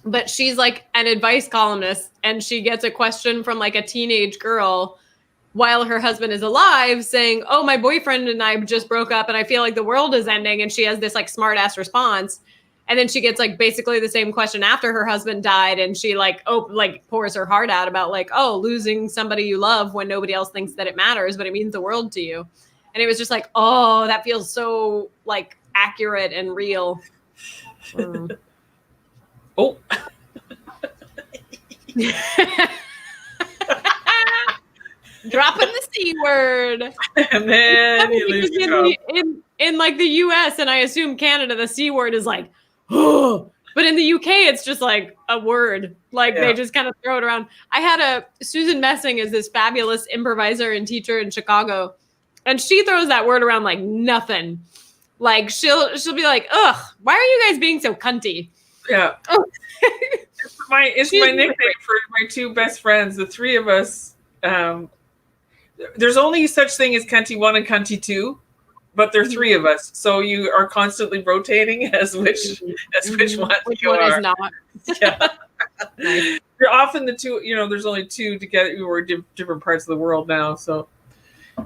but she's like an advice columnist, and she gets a question from like a teenage girl while her husband is alive saying, oh, my boyfriend and I just broke up and I feel like the world is ending. And she has this like smart ass response. And then she gets like basically the same question after her husband died. And she like, pours her heart out about like, oh, losing somebody you love when nobody else thinks that it matters, but it means the world to you. And it was just like, oh, that feels so like accurate and real. Oh. Dropping the C word. And then you lose your in like the US and I assume Canada, the C word is like, oh, but in the UK, it's just like a word. Like they just kind of throw it around. I had Susan Messing is this fabulous improviser and teacher in Chicago. And she throws that word around like nothing. Like she'll be like, ugh, why are you guys being so cunty? Yeah. Oh. It's my nickname for my two best friends. The three of us, there's only such thing as cunty 1 and cunty 2, but there are three of us. So you are constantly rotating as which one which you one are. Is not. Yeah. Nice. You're often the two, there's only two together who are different parts of the world now. So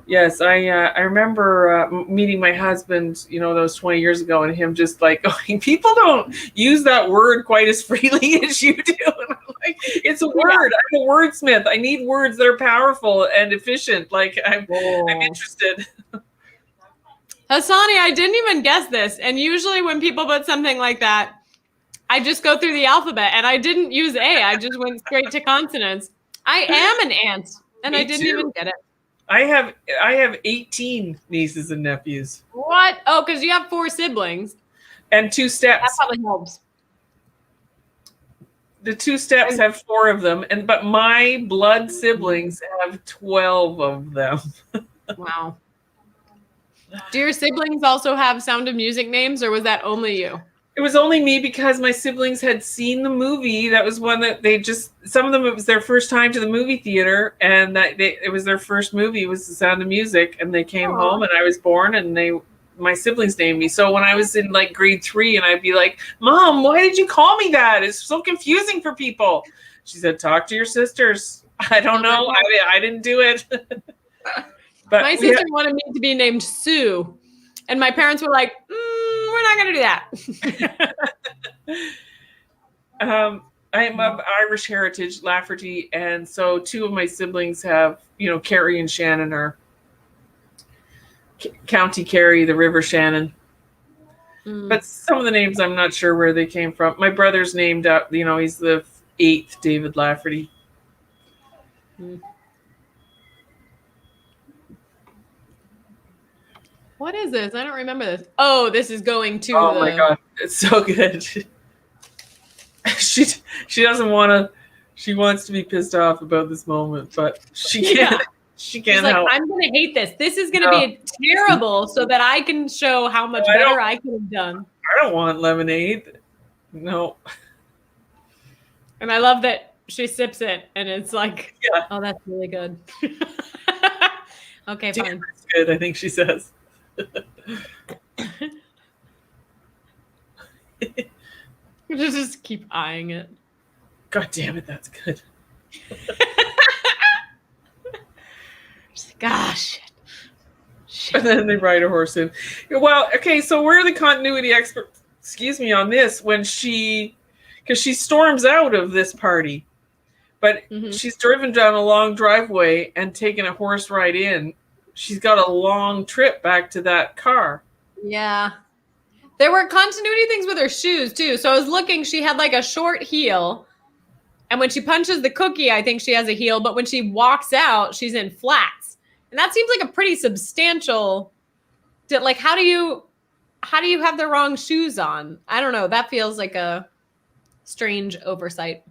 yes, I remember meeting my husband, that was 20 years ago, and him just like, people don't use that word quite as freely as you do. And I'm like, it's a word. I'm a wordsmith. I need words that are powerful and efficient. Like I'm interested. Hassani, I didn't even guess this. And usually when people put something like that, I just go through the alphabet, and I didn't use A. I just went straight to consonants. I am an ant, and Me I didn't too. even get it. I have 18 nieces and nephews. What? Oh, because you have 4 siblings. And 2 steps. That probably helps. The 2 steps have 4 of them, but my blood siblings have 12 of them. Wow. Do your siblings also have Sound of Music names, or was that only you? It was only me because my siblings had seen the movie. That was one that some of them, it was their first time to the movie theater, and it was their first movie. It was The Sound of Music, and they came home, and I was born, and my siblings named me. So when I was in like grade 3, and I'd be like, Mom, why did you call me that? It's so confusing for people. She said, talk to your sisters. I don't know. I didn't do it. But my sister wanted me to be named Sue, and my parents were like, we're not going to do that. I'm of Irish heritage, Lafferty, and so 2 of my siblings have, Kerry and Shannon are County Kerry, the River Shannon. But some of the names I'm not sure where they came from. My brother's named up, he's the 8th David Lafferty. What is this? I don't remember this. Oh, this is going to my God. It's so good. She doesn't want to, she wants to be pissed off about this moment, but she can't. She can't help. I'm going to hate this. This is going to be terrible so that I can show how much better I could have done. I don't want lemonade. No. And I love that she sips it and it's like, oh, that's really good. Okay, fine. That's good, I think she says. Just keep eyeing it. God damn it, that's good. Gosh. And then they ride a horse in. Well, okay, so we're the continuity experts, on this, because she storms out of this party, but she's driven down a long driveway and taken a horse ride in. She's got a long trip back to that car. Yeah. There were continuity things with her shoes, too. So I was looking, she had like a short heel. And when she punches the cookie, I think she has a heel. But when she walks out, she's in flats. And that seems like a pretty substantial, like, how do you have the wrong shoes on? I don't know. That feels like a strange oversight.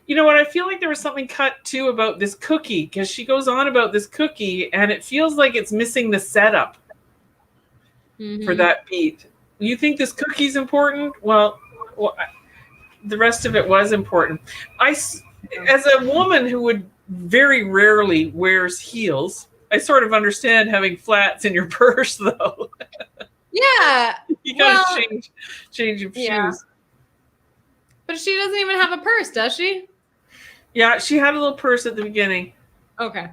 You know what? I feel like there was something cut too about this cookie, because she goes on about this cookie and it feels like it's missing the setup for that beat. You think this cookie's important? Well, the rest of it was important. As a woman who would very rarely wears heels, I sort of understand having flats in your purse, though. Yeah. You gotta change your shoes. But she doesn't even have a purse, does she? Yeah, she had a little purse at the beginning. Okay.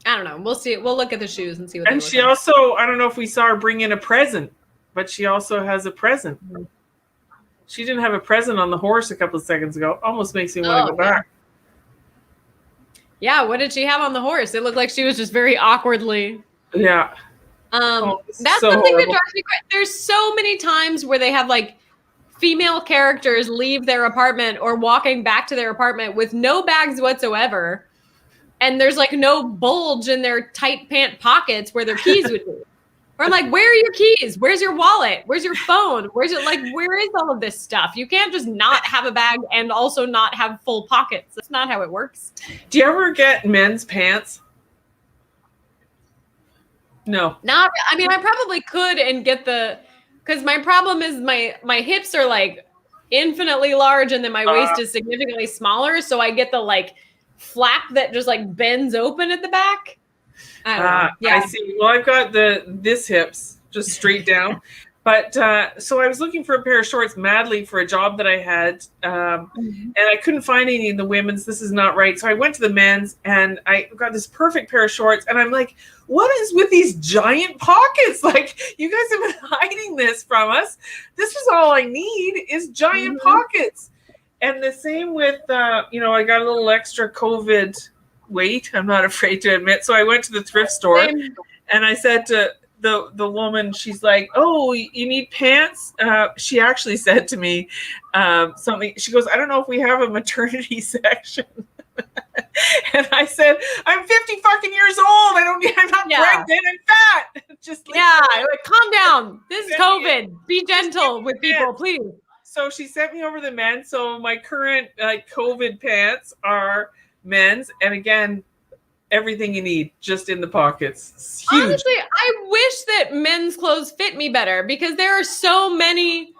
I don't know. We'll see. We'll look at the shoes and see what. And they look she like. also, I don't know if we saw her bring in a present, but she also has a present. Mhm. She didn't have a present on the horse a couple of seconds ago. Almost makes me want to go back. Yeah, what did she have on the horse? It looked like she was just very awkwardly. Yeah. That's so something that horrible. drives me crazy. There's so many times where they have like female characters leave their apartment or walking back to their apartment with no bags whatsoever. And there's like no bulge in their tight pant pockets where their keys would be. Or I'm like, where are your keys? Where's your wallet? Where's your phone? Where's it? Like, where is all of this stuff? You can't just not have a bag and also not have full pockets. That's not how it works. Do you ever get men's pants? No. Not, I mean, I probably could and get because my problem is my hips are like infinitely large and then my waist is significantly smaller. So I get the like flap that just like bends open at the back. I don't know. Yeah. I see. Well, I've got this hips just straight down. But so I was looking for a pair of shorts madly for a job that I had, and I couldn't find any in the women's. This is not right. So I went to the men's, and I got this perfect pair of shorts. And I'm like, what is with these giant pockets? Like, you guys have been hiding this from us. This is all I need is giant pockets. And the same with, I got a little extra COVID weight. I'm not afraid to admit. So I went to the thrift store, and I said to the woman, she's like, oh, you need pants? She actually said to me something. She goes, I don't know if we have a maternity section. And I said, I'm 50 fucking years old. I'm not pregnant and fat. Just like, calm down. This is COVID. Be gentle with people, please. So she sent me over the men. So my current COVID pants are men's. And again, everything you need just in the pockets. It's huge. Honestly, I wish that men's clothes fit me better because there are so many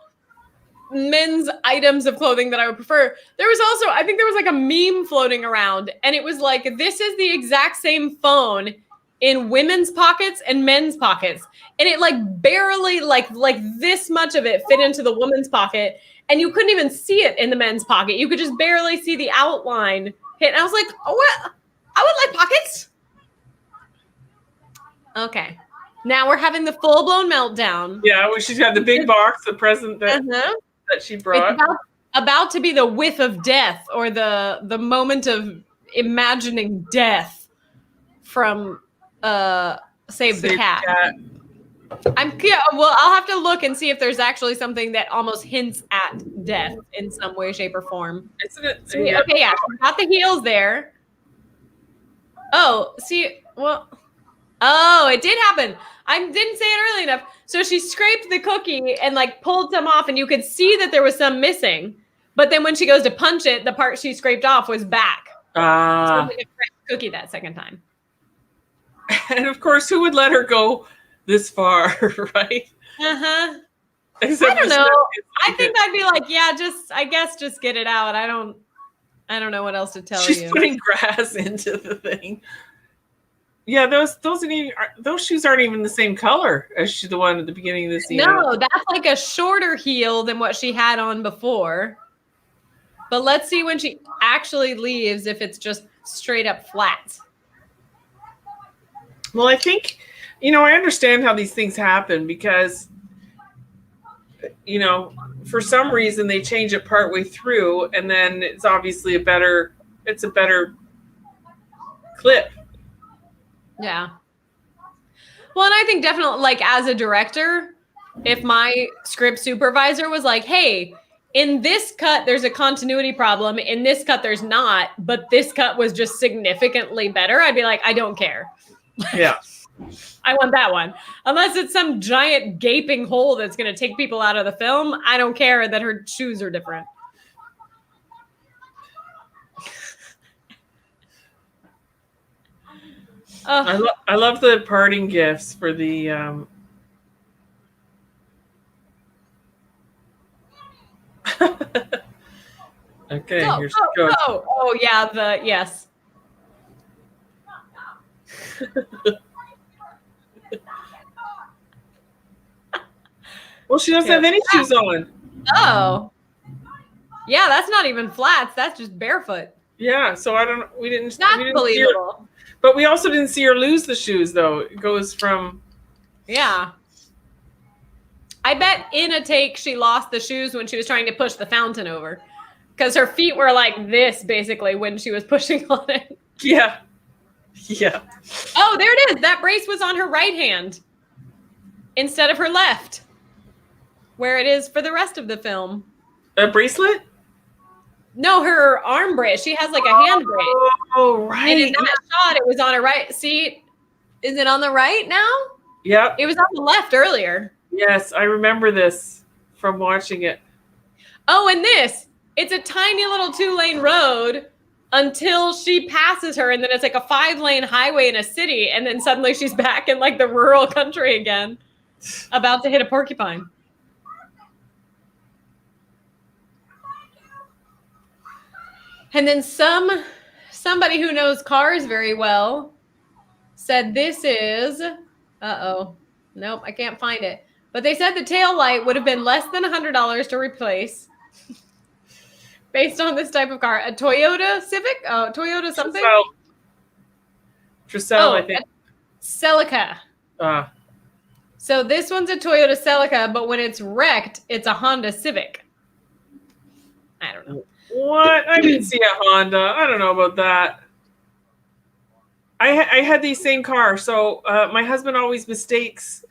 men's items of clothing that I would prefer. There was also, I think there was like a meme floating around and it was like, this is the exact same phone in women's pockets and men's pockets. And it like barely like this much of it fit into the woman's pocket and you couldn't even see it in the men's pocket. You could just barely see the outline hit. And I was like, oh, what? I would like pockets. Okay. Now we're having the full-blown meltdown. Yeah, well, she's got the big box, the present that she brought. It's about to be the whiff of death or the moment of imagining death from Save the Cat. Well, I'll have to look and see if there's actually something that almost hints at death in some way, shape, or form. Okay, yeah. Got the heels there. Oh, see, well, it did happen. I didn't say it early enough. So she scraped the cookie and like pulled some off and you could see that there was some missing. But then when she goes to punch it, the part she scraped off was back. So it was like a fresh cookie that second time. And of course, who would let her go this far, right? I don't know. I think I'd be like, yeah, I guess just get it out. I don't know what else to tell you. She's putting grass into the thing. Yeah, those shoes aren't even the same color as the one at the beginning of the scene. No, that's like a shorter heel than what she had on before. But let's see when she actually leaves if it's just straight up flat. Well, I think, I understand how these things happen because, for some reason they change it partway through and then it's obviously a better clip. Yeah. Well, and I think definitely like as a director, if my script supervisor was like, hey, in this cut, there's a continuity problem. In this cut, there's not, but this cut was just significantly better. I'd be like, I don't care. Yeah. I want that one. Unless it's some giant gaping hole that's going to take people out of the film. I don't care that her shoes are different. I love the parting gifts for the okay, here she goes. Oh yeah, yes. Well, she doesn't have any shoes on. Oh. Yeah, that's not even flats. That's just barefoot. Yeah, so we didn't That's see her, believable. but we also didn't see her lose the shoes though. It goes from Yeah. I bet in a take she lost the shoes when she was trying to push the fountain over. Because her feet were like this basically when she was pushing on it. yeah. Oh, there it is. That brace was on her right hand instead of her left, where it is for the rest of the film. A bracelet? No, her arm brace. She has like a hand brace. Oh, right. And in that shot, it was on her right. See, is it on the right now? Yep. It was on the left earlier. Yes, I remember this from watching it. Oh, and this. It's a tiny little 2-lane road until she passes her, and then it's like a 5-lane highway in a city, and then suddenly she's back in like the rural country again, about to hit a porcupine. And then somebody who knows cars very well said this is, nope, I can't find it. But they said the tail light would have been less than $100 to replace based on this type of car. A Toyota Civic? Oh, Toyota something? Tercel, I think. Celica. So this one's a Toyota Celica, but when it's wrecked, it's a Honda Civic. I don't know. What? I didn't see a Honda. I don't know about that. I had the same car. So my husband always mistakes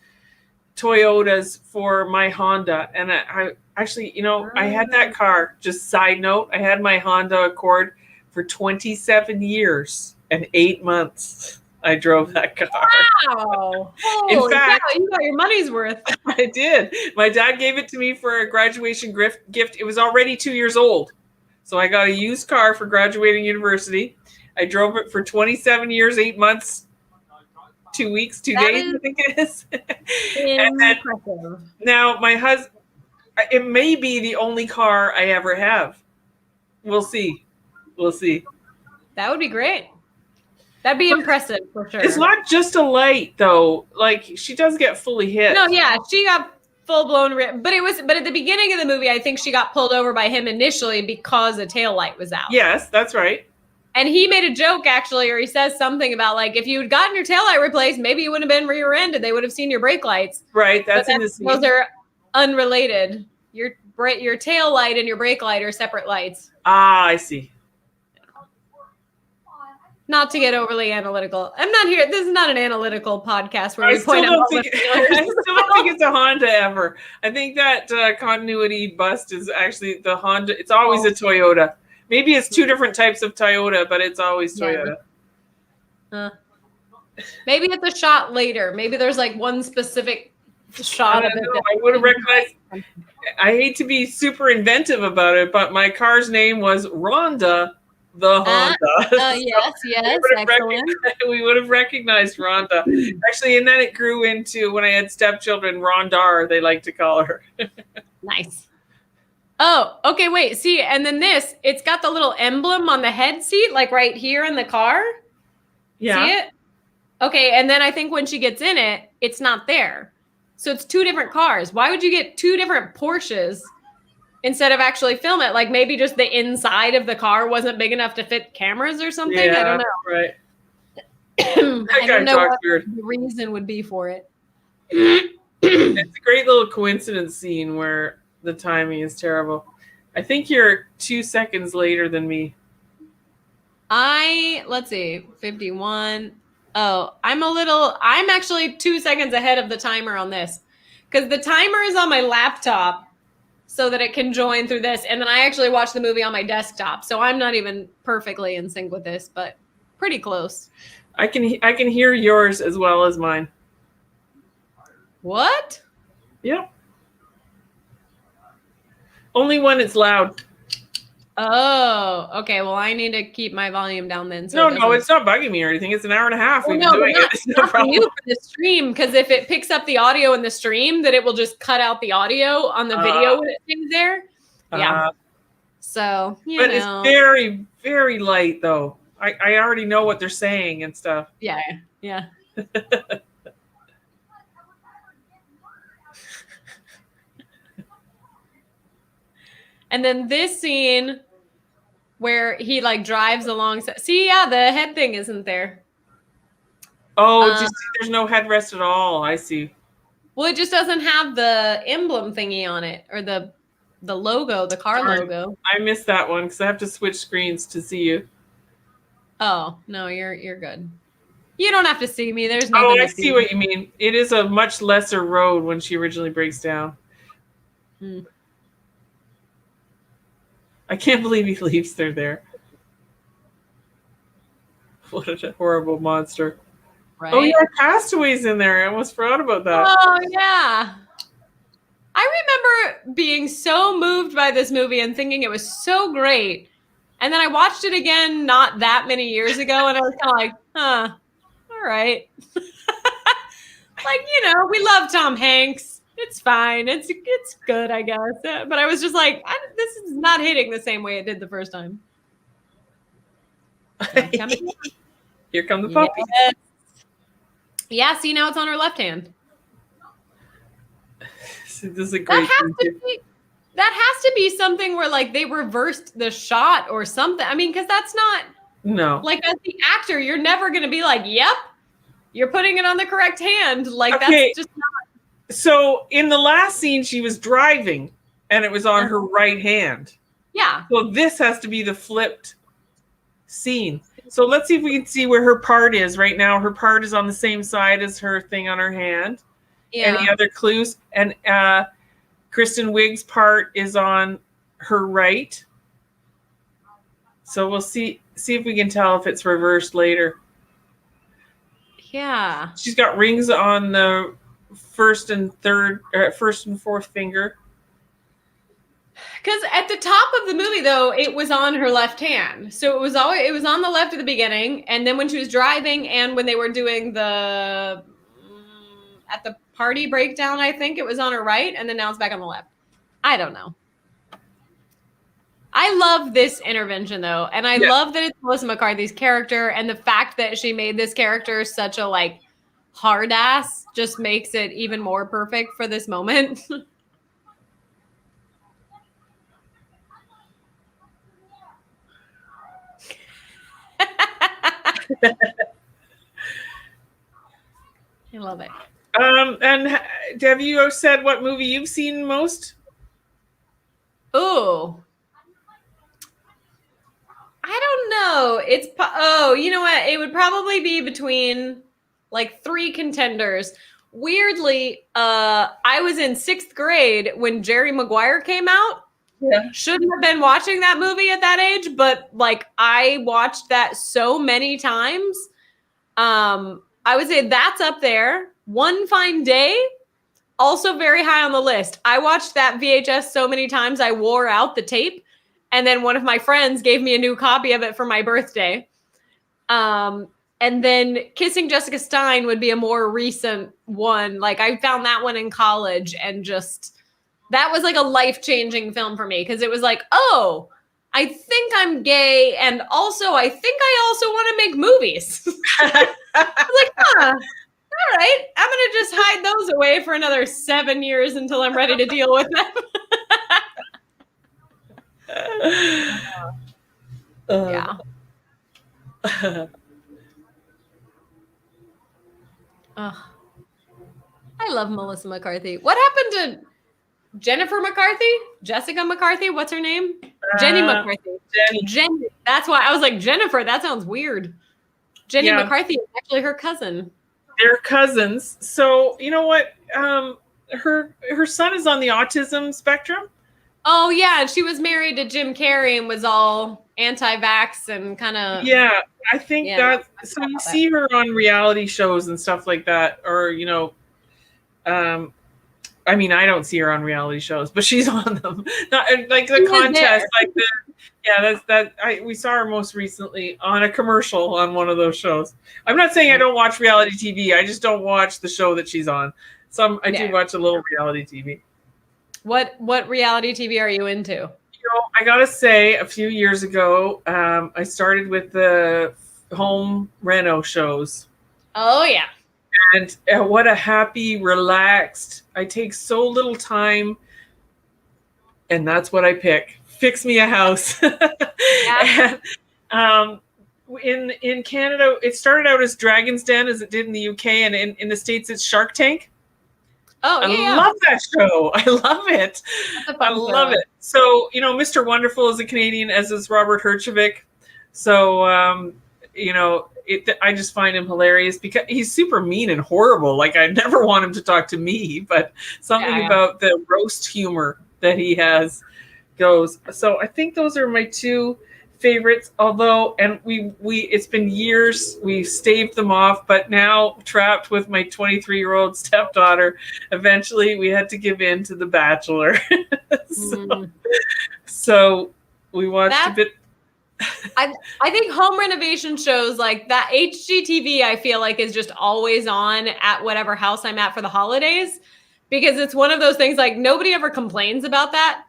Toyotas for my Honda. And I actually, I had that car. Just side note, I had my Honda Accord for 27 years and 8 months. I drove that car. Wow. In fact, you got your money's worth. I did. My dad gave it to me for a graduation gift. It was already 2 years old. So I got a used car for graduating university. I drove it for 27 years, 8 months, 2 weeks, 2 days, I think it is. And then, now my husband, it may be the only car I ever have. We'll see. That would be great. That'd be impressive for sure. It's not just a light though. Like she does get fully hit. No, yeah, she got full-blown but at the beginning of the movie I think she got pulled over by him initially because a tail light was out. Yes, that's right. And he made a joke actually, or he says something about like if you had gotten your tail light replaced, maybe you wouldn't have been rear-ended. They would have seen your brake lights. Right, that's in the scene. Those are unrelated. Your tail light and your brake light are separate lights. Ah, I see. Not to get overly analytical. I'm not here. This is not an analytical podcast where we point out. I still don't think it's a Honda ever. I think that continuity bust is actually the Honda. It's always a Toyota. Maybe it's two different types of Toyota, but it's always Toyota. Maybe it's a shot later. Maybe there's like one specific shot of it. I would have recognized. I hate to be super inventive about it, but my car's name was Rhonda. The Honda. Yes, excellent. We would have recognized Rhonda. Actually, and then it grew into, when I had stepchildren, Rondar, they like to call her. Nice. Oh, okay, wait. See, and then it's got the little emblem on the head seat, like right here in the car. Yeah. See it? Okay, and then I think when she gets in it, it's not there. So it's two different cars. Why would you get two different Porsches instead of actually film it? Like maybe just the inside of the car wasn't big enough to fit cameras or something. Yeah, I don't know. Right. I don't know what the reason would be for it. It's a great little coincidence scene where the timing is terrible. I think you're 2 seconds later than me. Let's see, 51. Oh, I'm actually 2 seconds ahead of the timer on this because the timer is on my laptop so that it can join through this. And then I actually watch the movie on my desktop. So I'm not even perfectly in sync with this, but pretty close. I can hear yours as well as mine. What? Yep. Only when it's loud. Oh, okay. Well, I need to keep my volume down then. So no, it's not bugging me or anything. It's an hour and a half. We've been doing it. It's no problem. You for the stream, because if it picks up the audio in the stream, then it will just cut out the audio on the video when it stays there. Yeah. So, but it's very, very light though. I already know what they're saying and stuff. Yeah. And then this scene where he like drives along. See, yeah, the head thing isn't there. Oh, just there's no headrest at all. I see. Well, it just doesn't have the emblem thingy on it, or the logo, the car logo. I missed that one because I have to switch screens to see you. Oh no, you're good. You don't have to see me. There's nothing. Oh, I see what you mean. It is a much lesser road when she originally breaks down. Hmm. I can't believe he leaves her there. What a horrible monster. Right? Oh yeah, Castaway's in there. I almost forgot about that. Oh yeah. I remember being so moved by this movie and thinking it was so great. And then I watched it again not that many years ago, and I was kind of like, huh, all right. Like, we love Tom Hanks. It's fine. It's good, I guess. But I was just like, this is not hitting the same way it did the first time. Here come the puppy. Yes. Yeah, see, now it's on her left hand. This is a great that has to be something where like they reversed the shot or something. I mean, because that's not like, as the actor, you're never gonna be like, yep, you're putting it on the correct hand. Like, that's just not. So in the last scene, she was driving and it was on her right hand. Yeah. So this has to be the flipped scene. So let's see if we can see where her part is right now. Her part is on the same side as her thing on her hand. Yeah. Any other clues? And Kristen Wiig's part is on her right. So we'll see if we can tell if it's reversed later. Yeah. She's got rings on the first and fourth finger. Because at the top of the movie, though, it was on her left hand. So it was on the left at the beginning, and then when she was driving, and when they were doing at the party breakdown, I think it was on her right, and then now it's back on the left. I don't know. I love this intervention, though, and I love that it's Melissa McCarthy's character, and the fact that she made this character such a like hard ass just makes it even more perfect for this moment. I love it. And have you said what movie you've seen most? Oh, I don't know. You know what? It would probably be between like 3 contenders. Weirdly, I was in 6th grade when Jerry Maguire came out. Yeah. Shouldn't have been watching that movie at that age, but like I watched that so many times. I would say that's up there. One Fine Day, also very high on the list. I watched that VHS so many times I wore out the tape, and then one of my friends gave me a new copy of it for my birthday. And then Kissing Jessica Stein would be a more recent one. Like I found that one in college, and just that was like a life-changing film for me because it was like, oh, I think I'm gay, and also I think I also want to make movies. I was like, huh, all right, I'm going to just hide those away for another 7 years until I'm ready to deal with them. Yeah. I love Melissa McCarthy. What happened to Jennifer McCarthy? Jessica McCarthy? What's her name? Jenny McCarthy. Jenny. That's why I was like, Jennifer, that sounds weird. Jenny McCarthy is actually her cousin. They're cousins. So, you know what? Her son is on the autism spectrum. Oh, yeah. She was married to Jim Carrey and was all anti-vax and kind of... Yeah, I think that... So you see her on reality shows and stuff like that. Or, I mean, I don't see her on reality shows, but she's on them. Not like the contest, like we saw her most recently on a commercial on one of those shows. I'm not saying I don't watch reality TV. I just don't watch the show that she's on. I do watch a little reality TV. What reality TV are you into? I gotta say, a few years ago, I started with the home reno shows. Oh yeah. And what a happy, relaxed, I take so little time. And that's what I pick fix me a house. Yeah. And, in Canada, it started out as Dragon's Den, as it did in the UK, and in the States, it's Shark Tank. Oh, I yeah. love that show. I love it. That's a I fun love show. it. So, Mr. Wonderful is a Canadian, as is Robert Herjavec. So, I just find him hilarious because he's super mean and horrible. Like, I never want him to talk to me, but something about the roast humor that he has goes. So I think those are my two favorites, although, and we it's been years, we've staved them off, but now trapped with my 23-year-old stepdaughter, eventually we had to give in to The Bachelor. so we watched a bit. I think home renovation shows like that, HGTV, I feel like is just always on at whatever house I'm at for the holidays, because it's one of those things like nobody ever complains about that.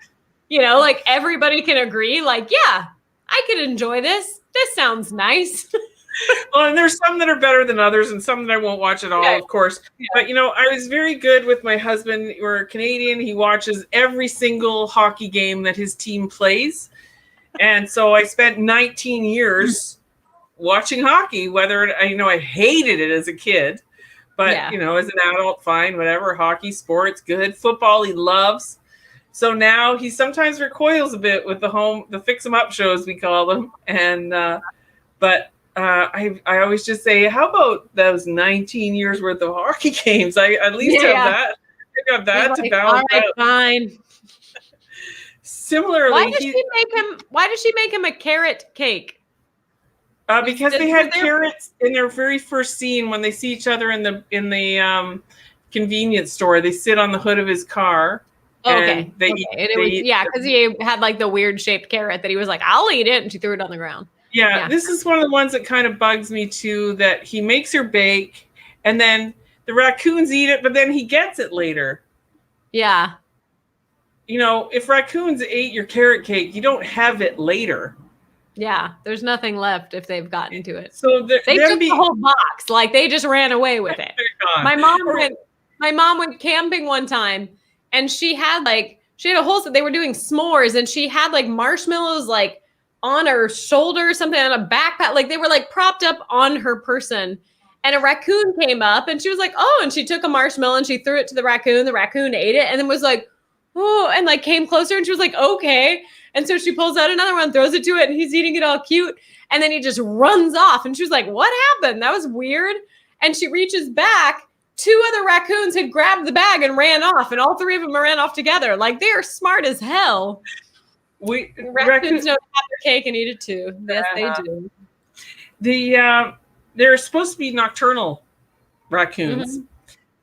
Like everybody can agree, like, yeah, I could enjoy this. This sounds nice. Well, and there's some that are better than others and some that I won't watch at all, of course. Yeah. But, I was very good with my husband. We're Canadian. He watches every single hockey game that his team plays. And so I spent 19 years watching hockey, whether, I hated it as a kid. But, as an adult, fine, whatever. Hockey, sports, good. Football, he loves. So now he sometimes recoils a bit with the fix 'em up shows, we call them. And but I always just say, how about those 19 years worth of hockey games? I at least have that. I got that to balance out. Fine. Similarly, why does she make him a carrot cake? Because they had carrots in their very first scene when they see each other in the convenience store. They sit on the hood of his car. Okay. Because he had like the weird shaped carrot that he was like, I'll eat it, and she threw it on the ground. Yeah, this is one of the ones that kind of bugs me too, that he makes her bake and then the raccoons eat it, but then he gets it later. Yeah. If raccoons ate your carrot cake, you don't have it later. Yeah, there's nothing left if they've gotten to it. So they took the whole box, like they just ran away with it. My mom went camping one time. And she had a whole set. They were doing s'mores, and she had like marshmallows like on her shoulder or something, on a backpack. Like they were like propped up on her person. And a raccoon came up, and she was like, "Oh!" And she took a marshmallow and she threw it to the raccoon. The raccoon ate it, and then was like, "Oh!" And like came closer, and she was like, "Okay." And so she pulls out another one, throws it to it, and he's eating it all cute. And then he just runs off, and she was like, "What happened? That was weird." And she reaches back. 2 other raccoons had grabbed the bag and ran off, and all 3 of them ran off together. Like, they are smart as hell. Raccoons know to have their cake and eat it too. Yes, they do. They're supposed to be nocturnal raccoons,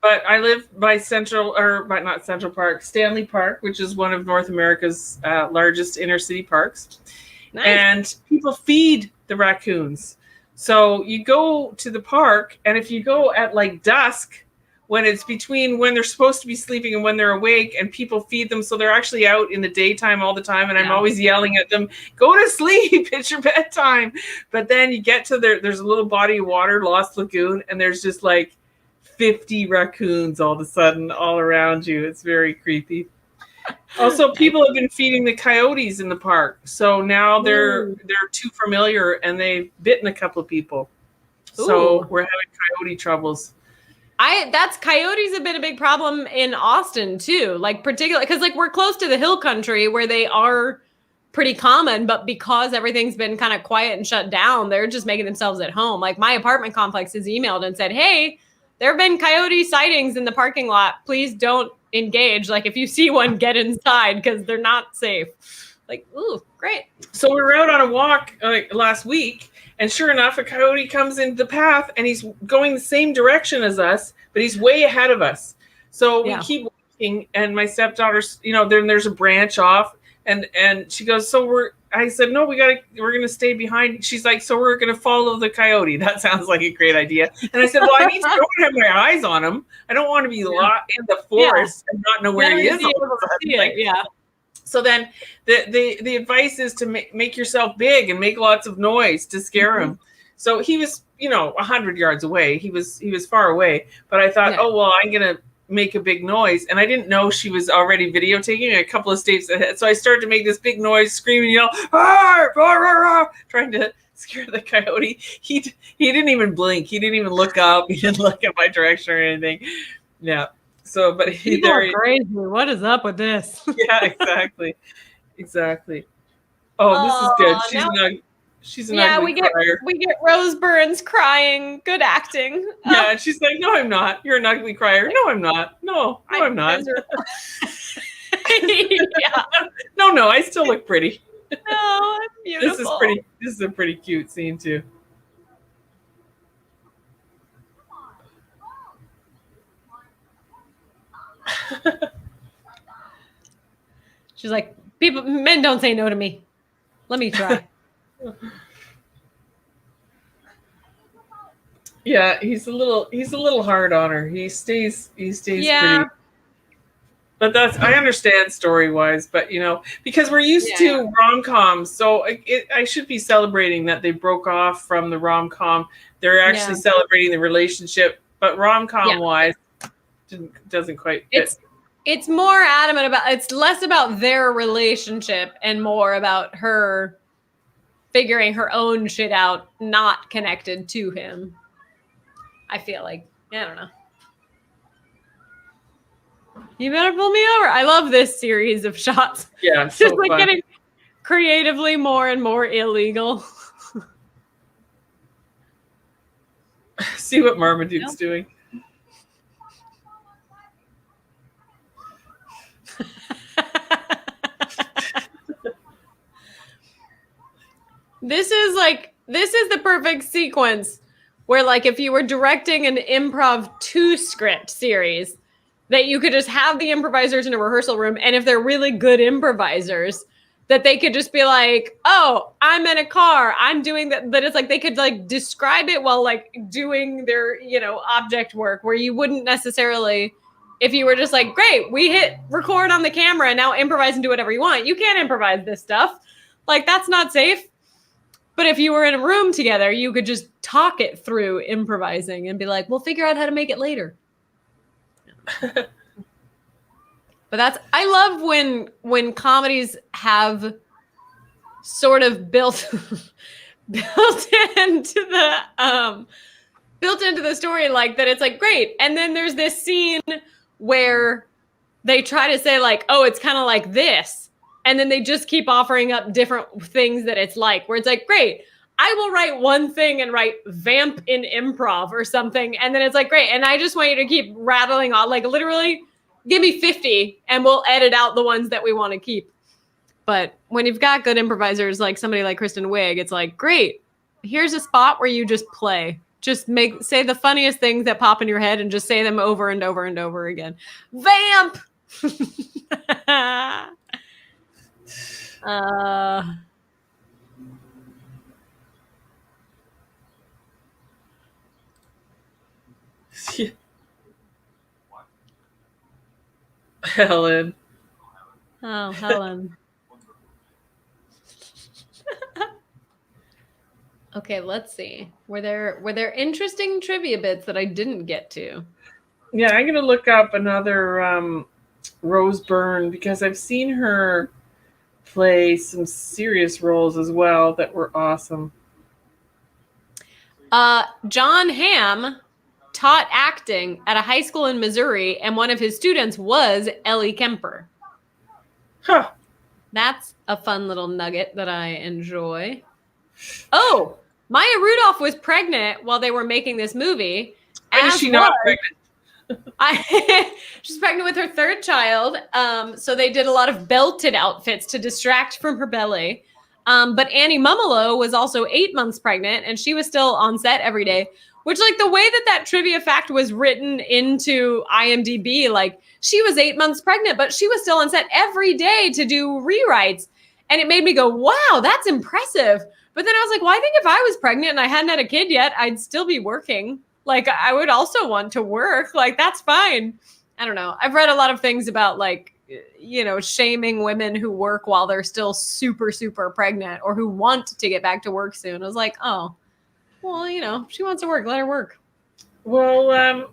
but I live by not Central Park, Stanley Park, which is one of North America's largest inner city parks. Nice. And people feed the raccoons. So you go to the park, and if you go at like dusk, when it's between when they're supposed to be sleeping and when they're awake, and people feed them, so they're actually out in the daytime all the time, and I'm always yelling at them, go to sleep, it's your bedtime. But then you get to there's a little body of water, Lost Lagoon, and there's just like 50 raccoons all of a sudden all around you. It's very creepy. Also, people have been feeding the coyotes in the park, so now they're too familiar, and they've bitten a couple of people. So we're having coyote troubles. Coyotes have been a big problem in Austin too, like particularly because like we're close to the hill country where they are pretty common, but because everything's been kind of quiet and shut down, they're just making themselves at home. Like my apartment complex has emailed and said, hey, there have been coyote sightings in the parking lot. Please don't engage. Like if you see one, get inside because they're not safe. Like, ooh, great. So we were out on a walk last week, and sure enough, a coyote comes into the path, and he's going the same direction as us, but he's way ahead of us. So we keep walking, and my stepdaughter's, then there's a branch off, and she goes, I said, no, we're going to stay behind. She's like, so we're going to follow the coyote. That sounds like a great idea. And I said, well, I don't have my eyes on him. I don't want to be locked in the forest and not know where he is. So then the advice is to make yourself big and make lots of noise to scare him. So he was, 100 yards away. He was far away. But I thought, I'm going to make a big noise, and I didn't know she was already videotaping a couple of steps ahead. So I started to make this big noise, screaming, "Arr, arr, arr, arr," trying to scare the coyote. He didn't even blink. He didn't even look up. He didn't look in my direction or anything. Yeah. So, but People are crazy. What is up with this? Yeah, exactly. Oh, this is good. She's an ugly crier. We get Rose Burns crying. Good acting. Yeah, and she's like, "No, I'm not. You're an ugly crier." "No, I'm not. No, I'm not." Yeah. No, I still look pretty. Oh, it's beautiful. This is a pretty cute scene too. She's like, men don't say no to me. Let me try. Yeah, he's a little hard on her. He stays pretty. But I understand story-wise, but because we're used to rom-coms, so I should be celebrating that they broke off from the rom-com. They're actually celebrating the relationship, but rom-com-wise, doesn't quite fit. It's more adamant about, it's less about their relationship and more about her figuring her own shit out, not connected to him. I feel like, I don't know. You better pull me over. I love this series of shots. Yeah, it's so just like fun. getting creatively more and more illegal. See what Marmaduke's doing. This is the perfect sequence where, like, if you were directing an improv 2 script series, that you could just have the improvisers in a rehearsal room, and if they're really good improvisers, that they could just be like, "Oh, I'm in a car, I'm doing that." But it's like they could like describe it while like doing their, object work, where you wouldn't necessarily, if you were just like, "Great, we hit record on the camera, now improvise and do whatever you want." You can't improvise this stuff. Like, that's not safe. But if you were in a room together, you could just talk it through improvising and be like, "We'll figure out how to make it later." But I love when comedies have sort of built into the story, like that. It's like, great. And then there's this scene where they try to say like, "Oh, it's kind of like this." And then they just keep offering up different things that it's like, where it's like, "Great, I will write one thing and write vamp in improv or something." And then it's like, "Great. And I just want you to keep rattling on, like, literally give me 50 and we'll edit out the ones that we want to keep." But when you've got good improvisers, like somebody like Kristen Wiig, it's like, "Great, here's a spot where you just play. Just say the funniest things that pop in your head and just say them over and over and over again. Vamp!" Helen. Oh, Helen. Okay, let's see. Were there interesting trivia bits that I didn't get to? Yeah, I'm gonna look up another Rose Byrne, because I've seen her play some serious roles as well that were awesome. John Hamm taught acting at a high school in Missouri, and one of his students was Ellie Kemper. Huh. That's a fun little nugget that I enjoy. Oh, Maya Rudolph was pregnant while they were making this movie. Why is she not pregnant? She's pregnant with her 3rd child. So they did a lot of belted outfits to distract from her belly. But Annie Mumolo was also 8 months pregnant, and she was still on set every day. Which, like, the way that trivia fact was written into IMDb, like, she was 8 months pregnant, but she was still on set every day to do rewrites. And it made me go, wow, that's impressive. But then I was like, well, I think if I was pregnant and I hadn't had a kid yet, I'd still be working. Like, I would also want to work. Like, that's fine. I don't know. I've read a lot of things about, like, shaming women who work while they're still super, super pregnant or who want to get back to work soon. I was like, oh, well, if she wants to work, let her work. Well,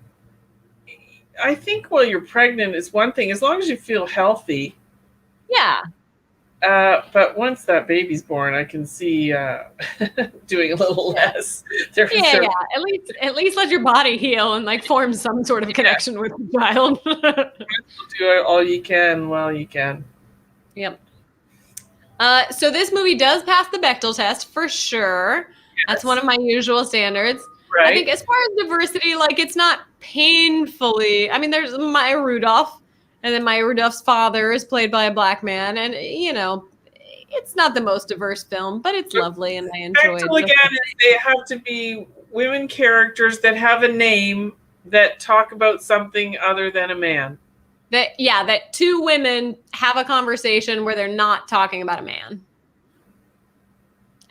I think while you're pregnant is one thing, as long as you feel healthy. Yeah. But once that baby's born, I can see doing a little less. Yeah. At least let your body heal and like form some sort of connection with the child. Do all you can while you can. Yep. So this movie does pass the Bechdel test for sure. Yes. That's one of my usual standards. Right. I think as far as diversity, like it's not painfully. I mean, there's Maya Rudolph, and then Maya Rudolph's father is played by a black man, and it's not the most diverse film, but it's lovely, and I enjoy it. Again, they have to be women characters that have a name that talk about something other than a man. That two women have a conversation where they're not talking about a man.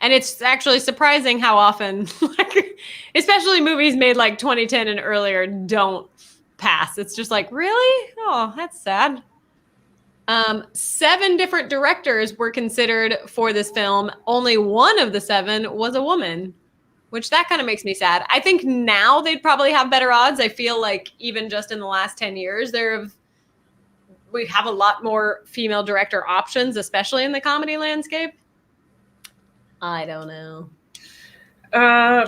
And it's actually surprising how often, like, especially movies made like 2010 and earlier, don't pass. It's just like, really? Oh, that's sad. 7 different directors were considered for this film. Only one of the 7 was a woman, which that kind of makes me sad. I think now they'd probably have better odds. I feel like even just in the last 10 years, we have a lot more female director options, especially in the comedy landscape. I don't know.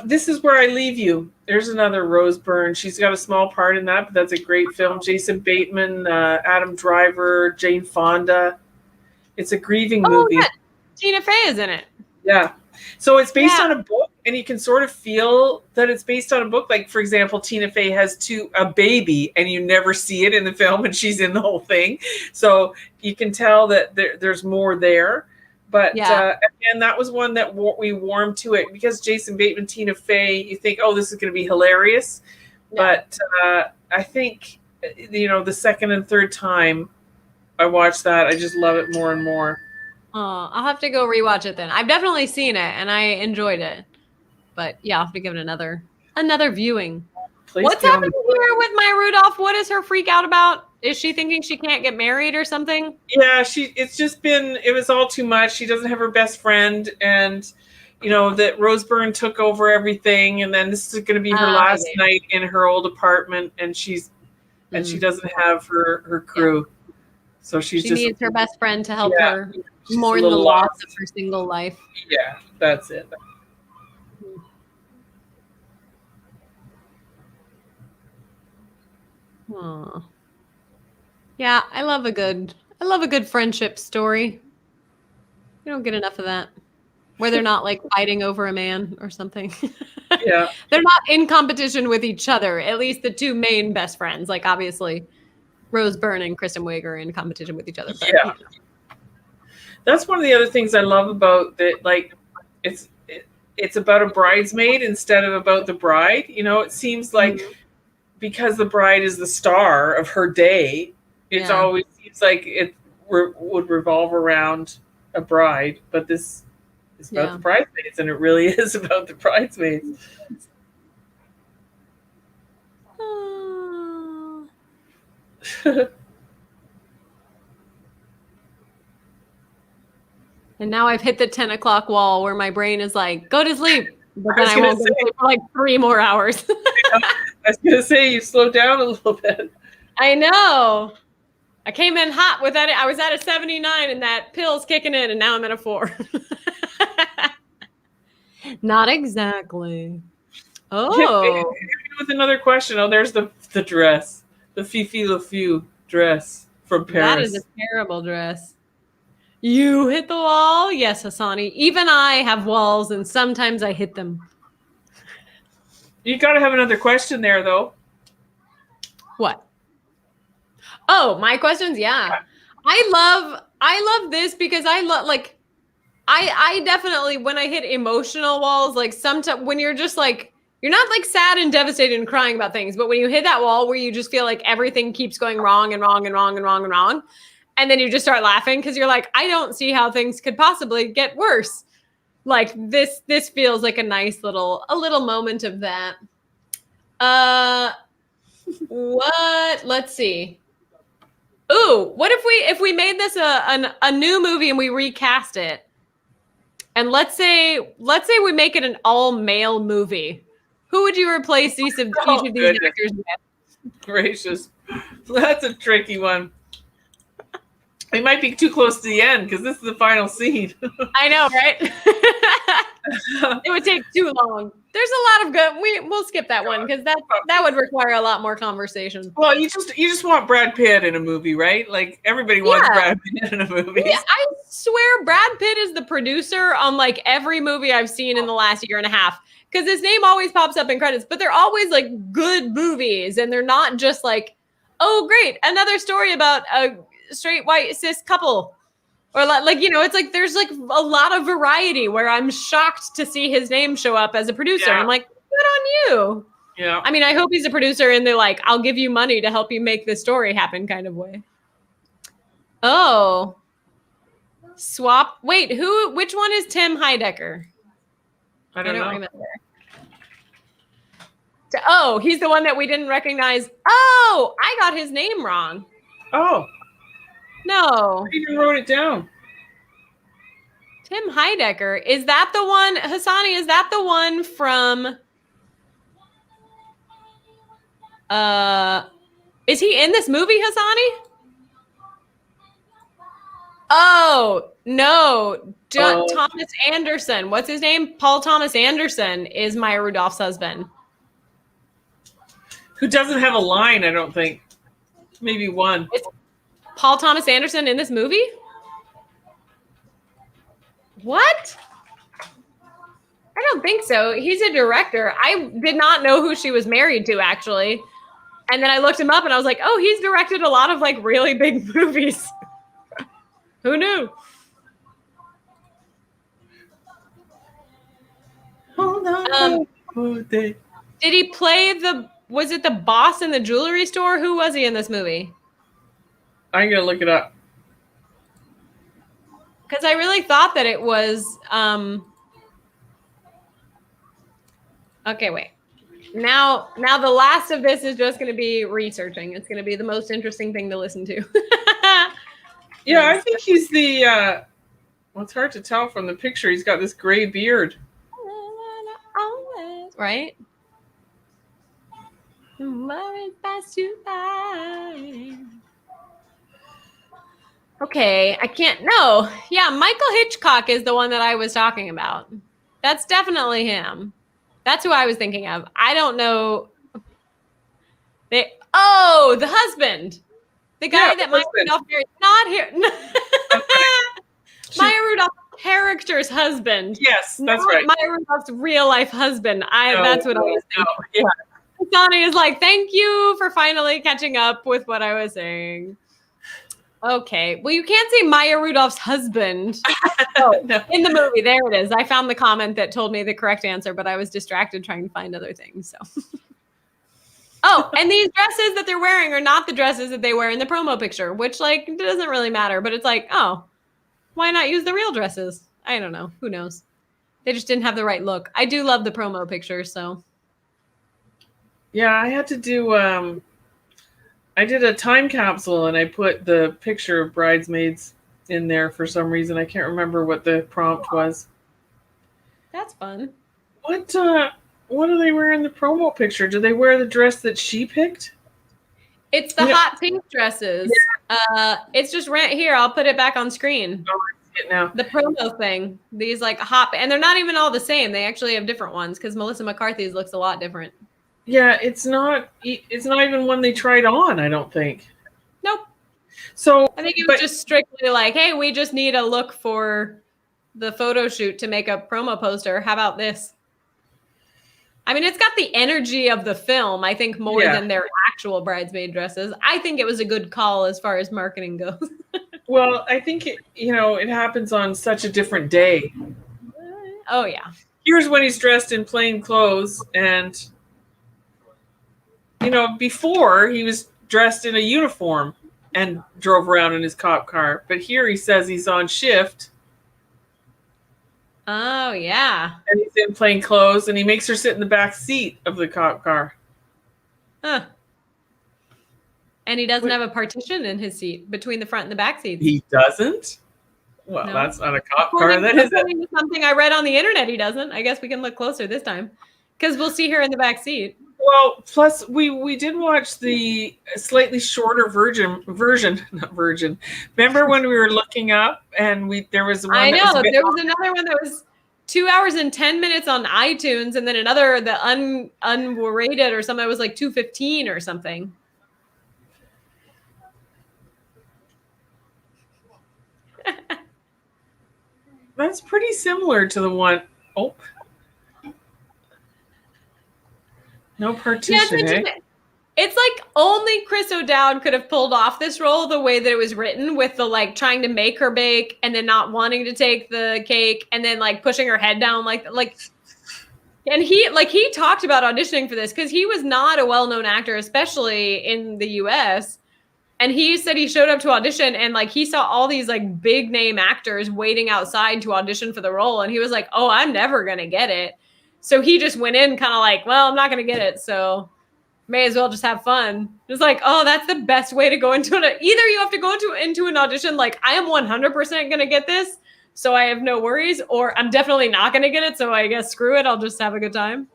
This Is Where I Leave You. There's another Rose Byrne. She's got a small part in that, but that's a great film. Jason Bateman, Adam Driver, Jane Fonda. It's a grieving movie. Yeah. Tina Fey is in it. Yeah. So it's based on a book, and you can sort of feel that it's based on a book. Like, for example, Tina Fey has a baby, and you never see it in the film, and she's in the whole thing. So you can tell that there's more there. But again, that was one that we warmed to it because Jason Bateman, Tina Fey, you think, oh, this is going to be hilarious. Yeah. But I think, the second and third time I watched that, I just love it more and more. Oh, I'll have to go rewatch it then. I've definitely seen it and I enjoyed it. But yeah, I'll have to give it another viewing. What's happening here with Maya Rudolph? What is her freak out about? Is she thinking she can't get married or something? Yeah, it was all too much. She doesn't have her best friend, and that Rose Byrne took over everything, and then this is going to be her last night in her old apartment, and she doesn't have her crew. Yeah. So she needs her best friend to help her mourn the loss of her single life. Yeah, that's it. Aww. Yeah, I love a good friendship story. You don't get enough of that. Where they're not like fighting over a man or something. Yeah. They're not in competition with each other. At least the 2 main best friends. Like obviously Rose Byrne and Kristen Wiig are in competition with each other. But, yeah. That's one of the other things I love about that. Like it's about a bridesmaid instead of about the bride. It seems like because the bride is the star of her day, it always seems like it would revolve around a bride, but this is about the bridesmaids, and it really is about the bridesmaids. And now I've hit the 10 o'clock wall where my brain is like, go to sleep. But then I won't go to sleep for like 3 more hours. I was going to say, you slowed down a little bit. I know. I came in hot with that. I was at a 79 and that pill's kicking in, and now I'm at a 4. Not exactly. Oh. With another question. Oh, there's the dress. The Fifi Le Feu dress from Paris. That is a terrible dress. You hit the wall? Yes, Hassani. Even I have walls, and sometimes I hit them. You got to have another question there, though. What? Oh, my questions? Yeah. I love this because I love, like, I definitely, when I hit emotional walls, like sometimes when you're just like, you're not like sad and devastated and crying about things, but when you hit that wall where you just feel like everything keeps going wrong and wrong and wrong and wrong and wrong, and then you just start laughing because you're like, I don't see how things could possibly get worse. Like this feels like a nice little moment of that. What? Let's see. Ooh, what if we made this a new movie and we recast it? And let's say we make it an all male movie. Who would you replace each of these actors with? gracious. That's a tricky one. It might be too close to the end because this is the final scene. I know, right? It would take too long. There's a lot of good. We'll skip that one because that would require a lot more conversation. Well, you just want Brad Pitt in a movie, right? Like everybody wants Brad Pitt in a movie. Yeah, I swear Brad Pitt is the producer on like every movie I've seen in the last year and a half because his name always pops up in credits, but they're always like good movies and they're not just like, oh, great, another story about a straight white cis couple. Or like, you know, it's like there's like a lot of variety where I'm shocked to see his name show up as a producer. Yeah. I'm like, good on you. Yeah. I mean, I hope he's a producer in the like, I'll give you money to help you make this story happen kind of way. Oh. Swap. Wait, which one is Tim Heidecker? I don't know. Remember. Oh, he's the one that we didn't recognize. Oh, I got his name wrong. Oh. No. I even wrote it down. Tim Heidecker. Is that the one, Hassani, is that the one from, is he in this movie, Hassani? Oh, no. Thomas Anderson. What's his name? Paul Thomas Anderson is Maya Rudolph's husband. Who doesn't have a line, I don't think. Maybe one. Is Paul Thomas Anderson in this movie? What? I don't think so. He's a director. I did not know who she was married to, actually. And then I looked him up and I was like, oh, he's directed a lot of like really big movies. Who knew? Hold on. Did he play was it the boss in the jewelry store? Who was he in this movie? I'm going to look it up. Because I really thought that it was, okay, wait. Now the last of this is just going to be researching. It's going to be the most interesting thing to listen to. Yeah, I think he's the, well, it's hard to tell from the picture. He's got this gray beard. Right? Okay, I can't. No. Yeah, Michael Hitchcock is the one that I was talking about. That's definitely him. That's who I was thinking of. I don't know. The husband. The guy that Maya Rudolph married. Not here. Maya Rudolph's character's husband. Yes, that's right. Maya Rudolph's real life husband. That's what I was thinking. Yeah. Sonny is like, thank you for finally catching up with what I was saying. Okay. Well, you can't say Maya Rudolph's husband. Oh, no. In the movie. There it is. I found the comment that told me the correct answer, but I was distracted trying to find other things. So. Oh, and these dresses that they're wearing are not the dresses that they wear in the promo picture, which like doesn't really matter. But it's like, oh, why not use the real dresses? I don't know. Who knows? They just didn't have the right look. I do love the promo picture, so. Yeah, I had to do, I did a time capsule and I put the picture of Bridesmaids in there for some reason. I can't remember what the prompt was. That's fun. What do they wear in the promo picture? Do they wear the dress that she picked? It's the hot pink dresses. Yeah. It's just right here. I'll put it back on screen. Oh, I see it now. The promo thing. These like hot, and they're not even all the same. They actually have different ones because Melissa McCarthy's looks a lot different. Yeah, it's not even one they tried on, I don't think. Nope. So I think it was just strictly like, hey, we just need a look for the photo shoot to make a promo poster. How about this? I mean, it's got the energy of the film, I think, more than their actual bridesmaid dresses. I think it was a good call as far as marketing goes. Well, I think it happens on such a different day. Oh, yeah. Here's when he's dressed in plain clothes and before he was dressed in a uniform and drove around in his cop car. But here he says he's on shift. Oh, yeah. And he's in plain clothes and he makes her sit in the back seat of the cop car. Huh. And he doesn't have a partition in his seat between the front and the back seats. He doesn't? Well, no. That's not a cop car. That is something I read on the internet. He doesn't. I guess we can look closer this time because we'll see her in the back seat. Well, plus we did watch the slightly shorter not version. Remember when we were looking up and there was one I that was know a bit there was another one that was 2 hours and 10 minutes on iTunes, and then another unrated or something that was like 2:15 or something. That's pretty similar to the one. Oh, no partition, eh? It's like only Chris O'Dowd could have pulled off this role the way that it was written, with the like trying to make her bake and then not wanting to take the cake and then like pushing her head down like and he talked about auditioning for this because he was not a well-known actor, especially in the US. And he said he showed up to audition and like he saw all these like big name actors waiting outside to audition for the role. And he was like, oh, I'm never going to get it. So he just went in kind of like, well, I'm not going to get it. So may as well just have fun. It's like, oh, that's the best way to go into it. Either you have to go into an audition like, I am 100% going to get this, so I have no worries, or I'm definitely not going to get it, so I guess screw it, I'll just have a good time.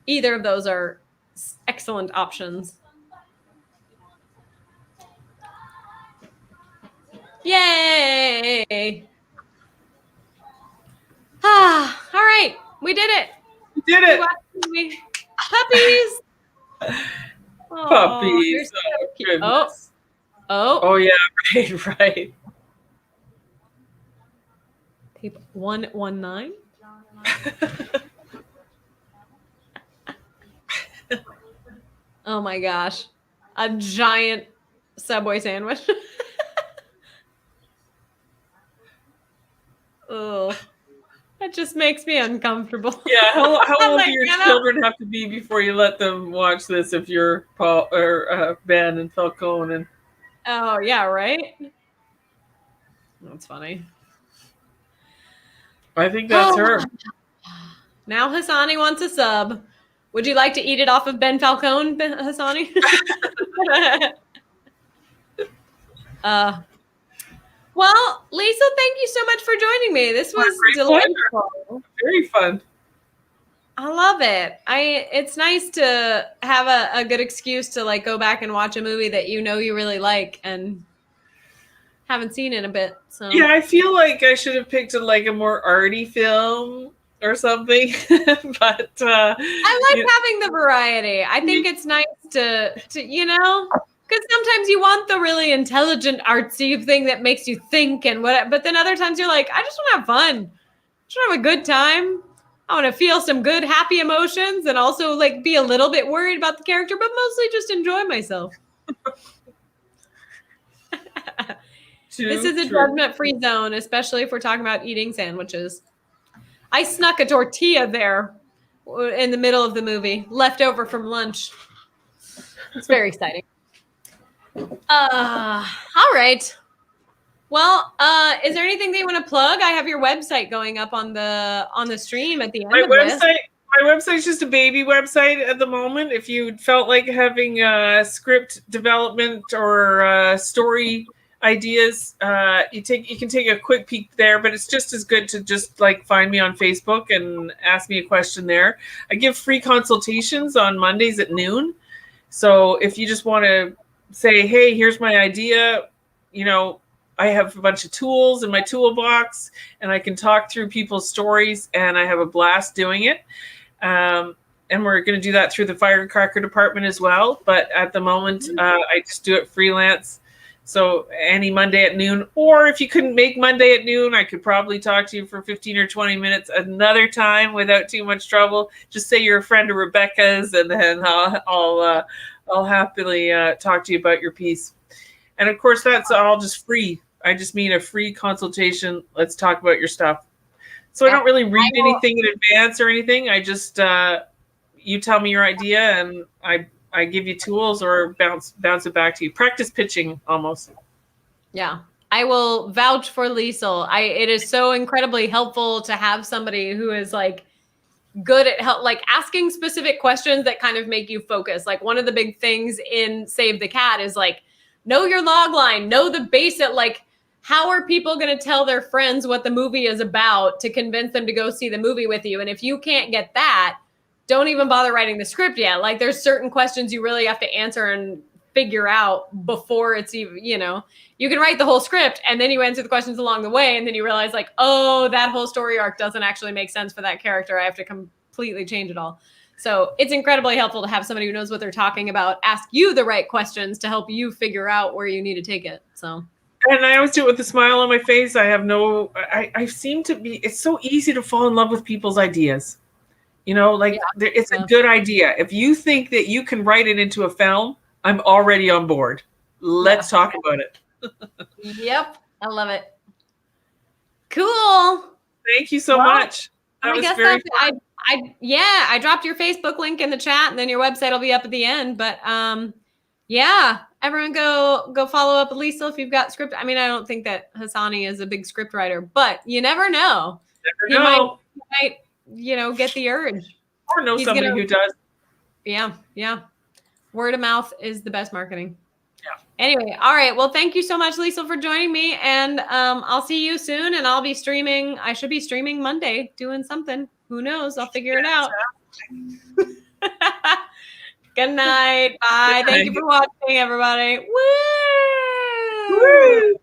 Either of those are excellent options. Yay! Ah, all right, we did it. We did it. Puppies. Puppies. Oh, oh yeah, right. Tape 119. Oh my gosh, a giant Subway sandwich. Oh, that just makes me uncomfortable. Yeah, how old like, do your children have to be before you let them watch this? If you're Paul or Ben and Falcone and. Oh yeah, right. That's funny. I think that's her. Now Hassani wants a sub. Would you like to eat it off of Ben Falcone, Hassani? Well, Liesl, thank you so much for joining me. This was delightful. Very fun. I love it. It's nice to have a good excuse to like go back and watch a movie that you know you really like and haven't seen in a bit. So yeah, I feel like I should have picked a more arty film or something. But I like having the variety. I think it's nice to because sometimes you want the really intelligent, artsy thing that makes you think and what. But then other times you're like, I just want to have fun. I just want to have a good time. I want to feel some good, happy emotions and also like be a little bit worried about the character, but mostly just enjoy myself. This is a judgment-free zone, especially if we're talking about eating sandwiches. I snuck a tortilla there in the middle of the movie, left over from lunch. It's very exciting. All right. Well, is there anything that you want to plug? I have your website going up on the stream at the end of this. My website's just a baby website at the moment. If you felt like having script development or story ideas, you can take a quick peek there, but it's just as good to just like find me on Facebook and ask me a question there. I give free consultations on Mondays at noon. So if you just want to say, hey, here's my idea, I have a bunch of tools in my toolbox and I can talk through people's stories and I have a blast doing it. And we're going to do that through the firecracker department as well. But at the moment, I just do it freelance. So any Monday at noon, or if you couldn't make Monday at noon, I could probably talk to you for 15 or 20 minutes another time without too much trouble. Just say you're a friend of Rebecca's and then I'll happily talk to you about your piece. And of course, that's all just free. I just mean a free consultation. Let's talk about your stuff. So I don't really read anything in advance or anything. I just, you tell me your idea and I give you tools or bounce it back to you. Practice pitching almost. Yeah. I will vouch for Liesl. It is so incredibly helpful to have somebody who is like good at asking specific questions that kind of make you focus. Like one of the big things in Save the Cat is like, know your log line, know the basic, like how are people going to tell their friends what the movie is about to convince them to go see the movie with you? And if you can't get that, don't even bother writing the script yet. Like there's certain questions you really have to answer and figure out before it's even, you can write the whole script and then you answer the questions along the way. And then you realize like, oh, that whole story arc doesn't actually make sense for that character. I have to completely change it all. So it's incredibly helpful to have somebody who knows what they're talking about, ask you the right questions to help you figure out where you need to take it. So. And I always do it with a smile on my face. I seem to be, it's so easy to fall in love with people's ideas. It's a good idea. If you think that you can write it into a film, I'm already on board. Let's talk about it. Yep. I love it. Cool. Thank you so much. That was very fun. I dropped your Facebook link in the chat and then your website will be up at the end. But everyone go follow up with Liesl if you've got script. I mean, I don't think that Hassani is a big script writer, but you never know. You might get the urge. Or know somebody who does. Yeah. Word of mouth is the best marketing. Yeah. Anyway, all right. Well, thank you so much, Liesl, for joining me. And I'll see you soon. And I'll be streaming. I should be streaming Monday, doing something. Who knows? I'll figure it out. Good night. Bye. Thank you for watching, everybody. Woo! Woo!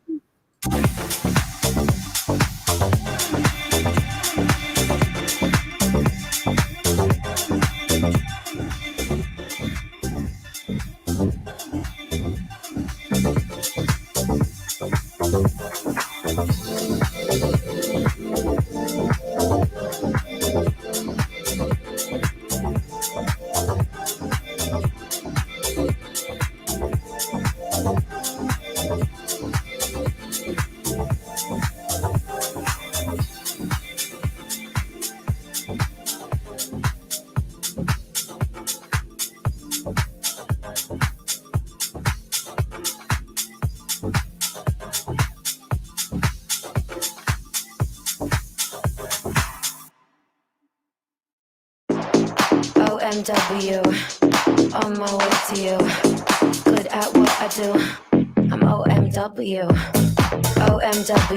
OMW, on my way to you. Good at what I do. I'm OMW. OMW.